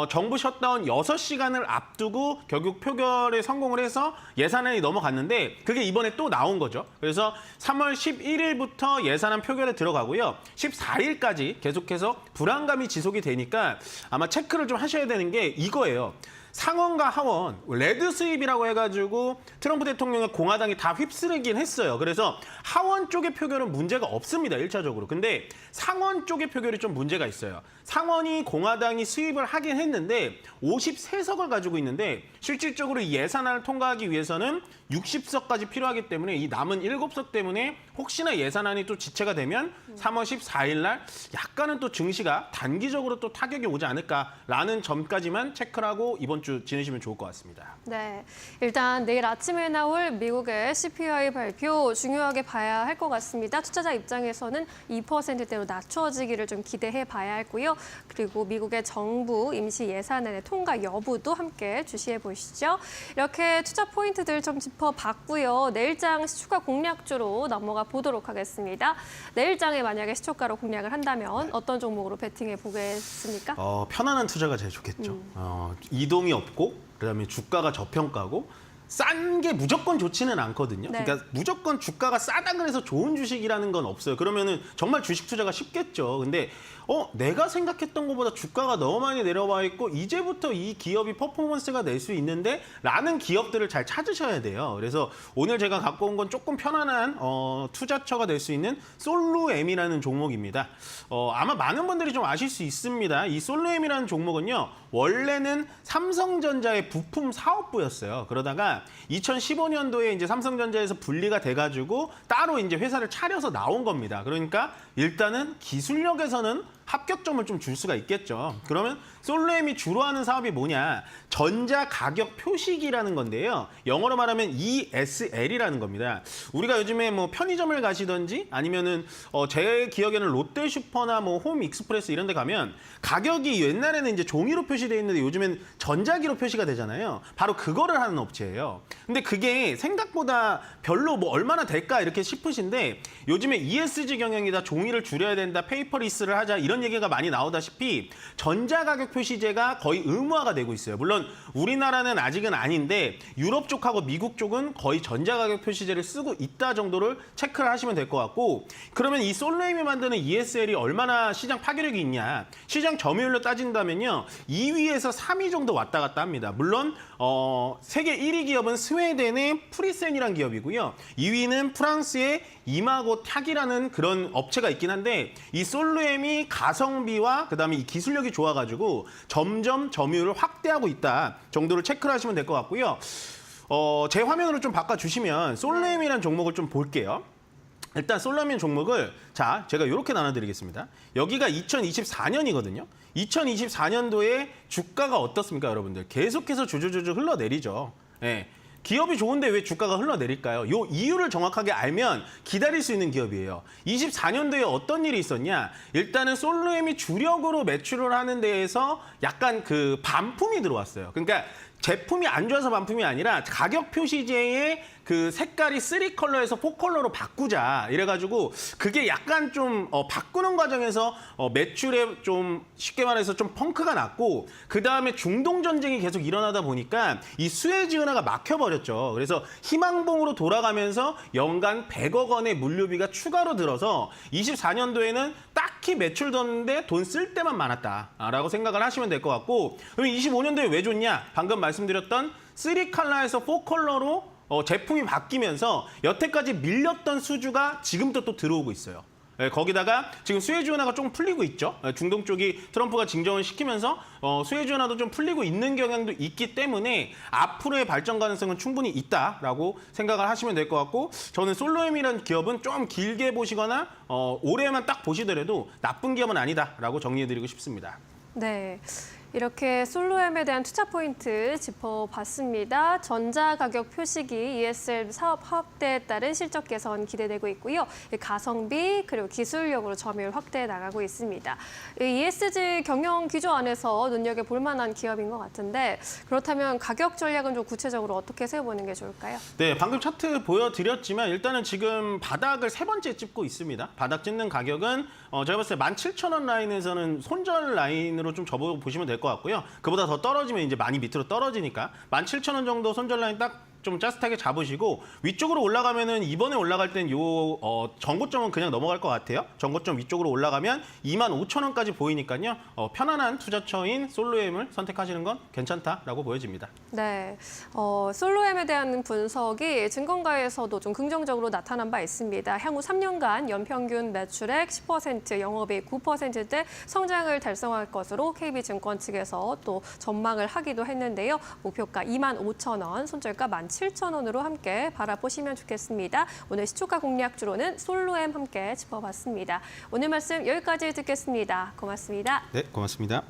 Speaker 8: 정부 셧다운 6시간을 앞두고 결국 표결에 성공을 해서 예산안이 넘어갔는데 그게 이번에 또 나온 거죠. 그래서 3월 11일부터 예산안 표결에 들어가고요. 14일까지 계속해서 불안감이 지속이 되니까 아마 체크를 좀 하셔야 되는 게 이거예요. 상원과 하원, 레드 스윕이라고 해가지고 트럼프 대통령의 공화당이 다 휩쓸긴 했어요. 그래서 하원 쪽의 표결은 문제가 없습니다, 1차적으로. 근데 상원 쪽의 표결이 좀 문제가 있어요. 상원이 공화당이 수입을 하긴 했는데 53석을 가지고 있는데 실질적으로 이 예산안을 통과하기 위해서는 60석까지 필요하기 때문에 이 남은 7석 때문에 혹시나 예산안이 또 지체가 되면 3월 14일 날 약간은 또 증시가 단기적으로 또 타격이 오지 않을까라는 점까지만 체크를 하고 이번 주 지내시면 좋을 것 같습니다.
Speaker 2: 네, 일단 내일 아침에 나올 미국의 CPI 발표 중요하게 봐야 할 것 같습니다. 투자자 입장에서는 2%대로 낮춰지기를 좀 기대해 봐야 했고요. 그리고 미국의 정부 임시 예산안의 통과 여부도 함께 주시해 보시죠. 이렇게 투자 포인트들 좀 짚어봤고요. 내일장 시초가 공략주로 넘어가 보도록 하겠습니다. 내일장에 만약에 시초가로 공략을 한다면 어떤 종목으로 베팅해 보겠습니까?
Speaker 8: 편안한 투자가 제일 좋겠죠. 이동이 없고 그다음에 주가가 저평가고 싼 게 무조건 좋지는 않거든요.
Speaker 2: 네.
Speaker 8: 그러니까 무조건 주가가 싸다 그래서 좋은 주식이라는 건 없어요. 그러면은 정말 주식 투자가 쉽겠죠. 근데 내가 생각했던 것보다 주가가 너무 많이 내려와 있고 이제부터 이 기업이 퍼포먼스가 낼 수 있는데 라는 기업들을 잘 찾으셔야 돼요. 그래서 오늘 제가 갖고 온 건 조금 편안한 투자처가 될 수 있는 솔루엠이라는 종목입니다. 아마 많은 분들이 좀 아실 수 있습니다. 이 솔루엠이라는 종목은요. 원래는 삼성전자의 부품 사업부였어요. 그러다가 2015년도에 이제 삼성전자에서 분리가 돼가지고 따로 이제 회사를 차려서 나온 겁니다. 그러니까 일단은 기술력에서는 합격점을 좀 줄 수가 있겠죠. 그러면 솔루엠이 주로 하는 사업이 뭐냐? 전자 가격 표시기라는 건데요. 영어로 말하면 ESL이라는 겁니다. 우리가 요즘에 뭐 편의점을 가시든지 아니면은 제 기억에는 롯데슈퍼나 뭐 홈익스프레스 이런 데 가면 가격이 옛날에는 이제 종이로 표시되어 있는데 요즘엔 전자기로 표시가 되잖아요. 바로 그거를 하는 업체예요. 근데 그게 생각보다 별로 뭐 얼마나 될까 이렇게 싶으신데 요즘에 ESG 경영이다, 종이를 줄여야 된다, 페이퍼리스를 하자 이런 얘기가 많이 나오다시피 전자가격 표시제가 거의 의무화가 되고 있어요. 물론 우리나라는 아직은 아닌데 유럽 쪽하고 미국 쪽은 거의 전자가격 표시제를 쓰고 있다 정도를 체크를 하시면 될 것 같고 그러면 이 솔루엠이 만드는 ESL이 얼마나 시장 파괴력이 있냐. 시장 점유율로 따진다면요. 2위에서 3위 정도 왔다 갔다 합니다. 물론 세계 1위 기업은 스웨덴의 프리센이라는 기업이고요. 2위는 프랑스의 이마고 탁이라는 그런 업체가 있긴 한데 이 솔루엠이 가성비와 그다음에 이 기술력이 좋아가지고 점점 점유율을 확대하고 있다 정도를 체크를 하시면 될 것 같고요. 제 화면으로 좀 바꿔주시면 솔루엠이라는 종목을 좀 볼게요. 일단 솔루엠 종목을 제가 이렇게 나눠드리겠습니다. 여기가 2024년이거든요. 2024년도에 주가가 어떻습니까, 여러분들? 계속해서 주주주주 흘러내리죠. 예. 기업이 좋은데 왜 주가가 흘러내릴까요? 요 이유를 정확하게 알면 기다릴 수 있는 기업이에요. 24년도에 어떤 일이 있었냐? 일단은 솔루엠이 주력으로 매출을 하는 데에서 약간 그 반품이 들어왔어요. 그러니까 제품이 안 좋아서 반품이 아니라 가격 표시제의 그 색깔이 3컬러에서 4컬러로 바꾸자 이래가지고 그게 약간 좀 바꾸는 과정에서 매출에 좀 쉽게 말해서 좀 펑크가 났고 그 다음에 중동 전쟁이 계속 일어나다 보니까 이 수에즈 운하가 막혀버렸죠. 그래서 희망봉으로 돌아가면서 연간 100억 원의 물류비가 추가로 들어서 24년도에는 딱히 매출도 없는데 돈 쓸 때만 많았다라고 생각을 하시면 될 것 같고 그럼 25년도에 왜 좋냐? 방금 말씀드렸던 3컬러에서 4컬러로 제품이 바뀌면서 여태까지 밀렸던 수주가 지금도 또 들어오고 있어요. 거기다가 지금 수에즈 운하가 좀 풀리고 있죠. 중동 쪽이 트럼프가 징정을 시키면서 수에즈 운하도 좀 풀리고 있는 경향도 있기 때문에 앞으로의 발전 가능성은 충분히 있다라고 생각을 하시면 될 것 같고 저는 솔루엠이라는 기업은 좀 길게 보시거나 올해만 딱 보시더라도 나쁜 기업은 아니다라고 정리해드리고 싶습니다.
Speaker 2: 네. 이렇게 솔루엠에 대한 투자 포인트 짚어봤습니다. 전자 가격 표시기 ESL 사업 확대에 따른 실적 개선 기대되고 있고요. 가성비 그리고 기술력으로 점유율 확대해 나가고 있습니다. ESG 경영 기조 안에서 눈여겨볼 만한 기업인 것 같은데 그렇다면 가격 전략은 좀 구체적으로 어떻게 세워보는 게 좋을까요?
Speaker 8: 네, 방금 차트 보여드렸지만 일단은 지금 바닥을 3번째 찝고 있습니다. 바닥 찝는 가격은 제가 봤을 때 17,000원 라인에서는 손절 라인으로 좀 접어보시면 될 것 같고요. 그보다 더 떨어지면 이제 많이 밑으로 떨어지니까 17,000원 정도 손절 라인 딱 좀 짜릿하게 잡으시고 위쪽으로 올라가면은 이번에 올라갈 땐 전고점은 그냥 넘어갈 것 같아요. 전고점 위쪽으로 올라가면 25,000원까지 보이니까요. 편안한 투자처인 솔루엠을 선택하시는 건 괜찮다라고 보여집니다.
Speaker 2: 네, 솔루엠에 대한 분석이 증권가에서도 좀 긍정적으로 나타난 바 있습니다. 향후 3년간 연평균 매출액 10%, 영업이익 9%대 성장을 달성할 것으로 KB증권 측에서 또 전망을 하기도 했는데요. 목표가 25,000원, 손절가 17,000원으로 함께 바라보시면 좋겠습니다. 오늘 시초가 공략주로는 솔루엠 함께 짚어봤습니다. 오늘 말씀 여기까지 듣겠습니다. 고맙습니다.
Speaker 8: 네, 고맙습니다.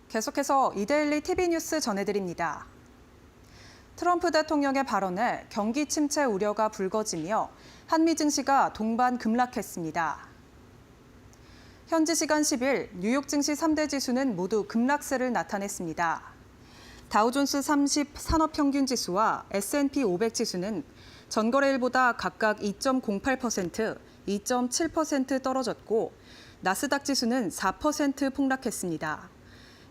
Speaker 9: 계속해서 이데일리 TV 뉴스 전해드립니다. 트럼프 대통령의 발언에 경기 침체 우려가 불거지며 한미 증시가 동반 급락했습니다. 현지 시간 10일 뉴욕 증시 3대 지수는 모두 급락세를 나타냈습니다. 다우존스 30 산업평균 지수와 S&P 500 지수는 전거래일보다 각각 2.08%, 2.7% 떨어졌고 나스닥 지수는 4% 폭락했습니다.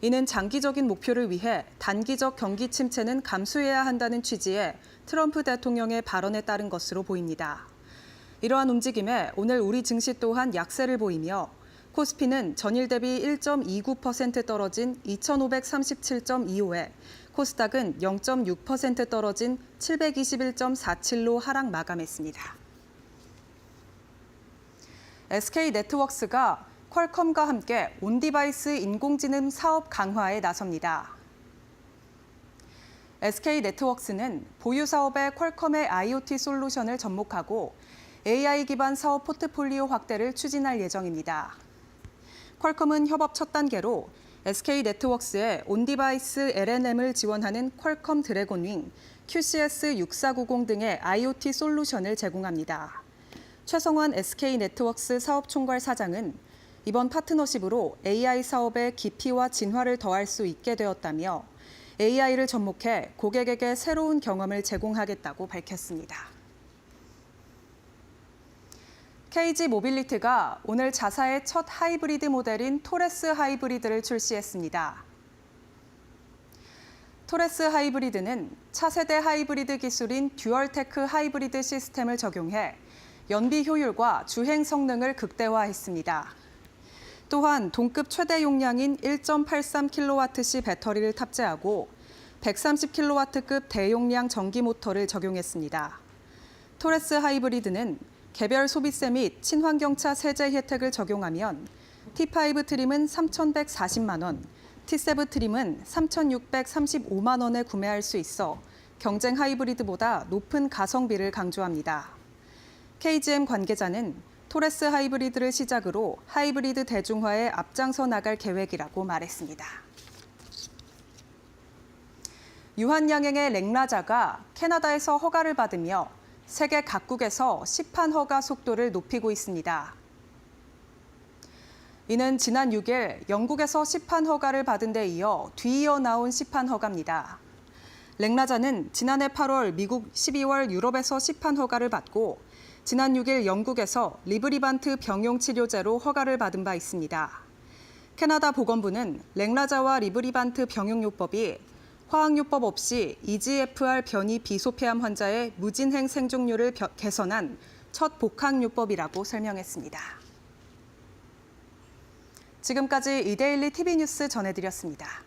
Speaker 9: 이는 장기적인 목표를 위해 단기적 경기 침체는 감수해야 한다는 취지의 트럼프 대통령의 발언에 따른 것으로 보입니다. 이러한 움직임에 오늘 우리 증시 또한 약세를 보이며 코스피는 전일 대비 1.29% 떨어진 2,537.25에 코스닥은 0.6% 떨어진 721.47로 하락 마감했습니다. SK네트워크스가 퀄컴과 함께 온디바이스 인공지능 사업 강화에 나섭니다. SK네트워크스는 보유 사업에 퀄컴의 IoT 솔루션을 접목하고 AI 기반 사업 포트폴리오 확대를 추진할 예정입니다. 퀄컴은 협업 첫 단계로 SK네트워크스의 온디바이스 LNM을 지원하는 퀄컴 드래곤윙, QCS6490 등의 IoT 솔루션을 제공합니다. 최성환 SK네트워크스 사업총괄 사장은 이번 파트너십으로 AI 사업의 깊이와 진화를 더할 수 있게 되었다며 AI를 접목해 고객에게 새로운 경험을 제공하겠다고 밝혔습니다. KG 모빌리티가 오늘 자사의 첫 하이브리드 모델인 토레스 하이브리드를 출시했습니다. 토레스 하이브리드는 차세대 하이브리드 기술인 듀얼테크 하이브리드 시스템을 적용해 연비 효율과 주행 성능을 극대화했습니다. 또한 동급 최대 용량인 1.83kWh 배터리를 탑재하고 130kW급 대용량 전기 모터를 적용했습니다. 토레스 하이브리드는 개별 소비세 및 친환경차 세제 혜택을 적용하면 T5 트림은 3,140만 원, T7 트림은 3,635만 원에 구매할 수 있어 경쟁 하이브리드보다 높은 가성비를 강조합니다. KGM 관계자는 토레스 하이브리드를 시작으로 하이브리드 대중화에 앞장서 나갈 계획이라고 말했습니다. 유한양행의 랭라자가 캐나다에서 허가를 받으며 세계 각국에서 시판 허가 속도를 높이고 있습니다. 이는 지난 6일 영국에서 시판 허가를 받은 데 이어 뒤이어 나온 시판 허가입니다. 랭라자는 지난해 8월 미국, 12월 유럽에서 시판 허가를 받고 지난 6일 영국에서 리브리반트 병용 치료제로 허가를 받은 바 있습니다. 캐나다 보건부는 랭라자와 리브리반트 병용요법이 화학요법 없이 EGFR 변이 비소폐암 환자의 무진행 생존율을 개선한 첫 복항요법이라고 설명했습니다. 지금까지 이데일리 TV 뉴스 전해드렸습니다.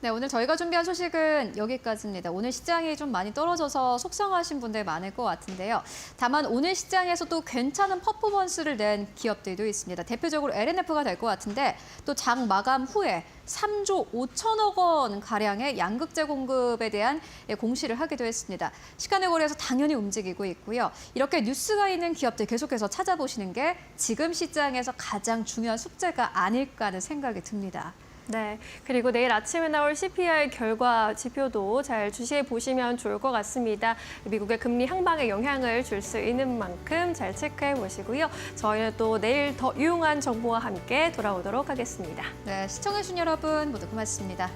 Speaker 1: 네, 오늘 저희가 준비한 소식은 여기까지입니다. 오늘 시장이 좀 많이 떨어져서 속상하신 분들 많을 것 같은데요. 다만 오늘 시장에서도 괜찮은 퍼포먼스를 낸 기업들도 있습니다. 대표적으로 LNF가 될 것 같은데 또 장 마감 후에 3조 5천억 원 가량의 양극재 공급에 대한 공시를 하기도 했습니다. 시간의 거래에서 당연히 움직이고 있고요. 이렇게 뉴스가 있는 기업들 계속해서 찾아보시는 게 지금 시장에서 가장 중요한 숙제가 아닐까 하는 생각이 듭니다.
Speaker 2: 네, 그리고 내일 아침에 나올 CPI 결과 지표도 잘 주시해 보시면 좋을 것 같습니다. 미국의 금리 향방에 영향을 줄 수 있는 만큼 잘 체크해 보시고요. 저희는 또 내일 더 유용한 정보와 함께 돌아오도록 하겠습니다.
Speaker 1: 네, 시청해주신 여러분 모두 고맙습니다.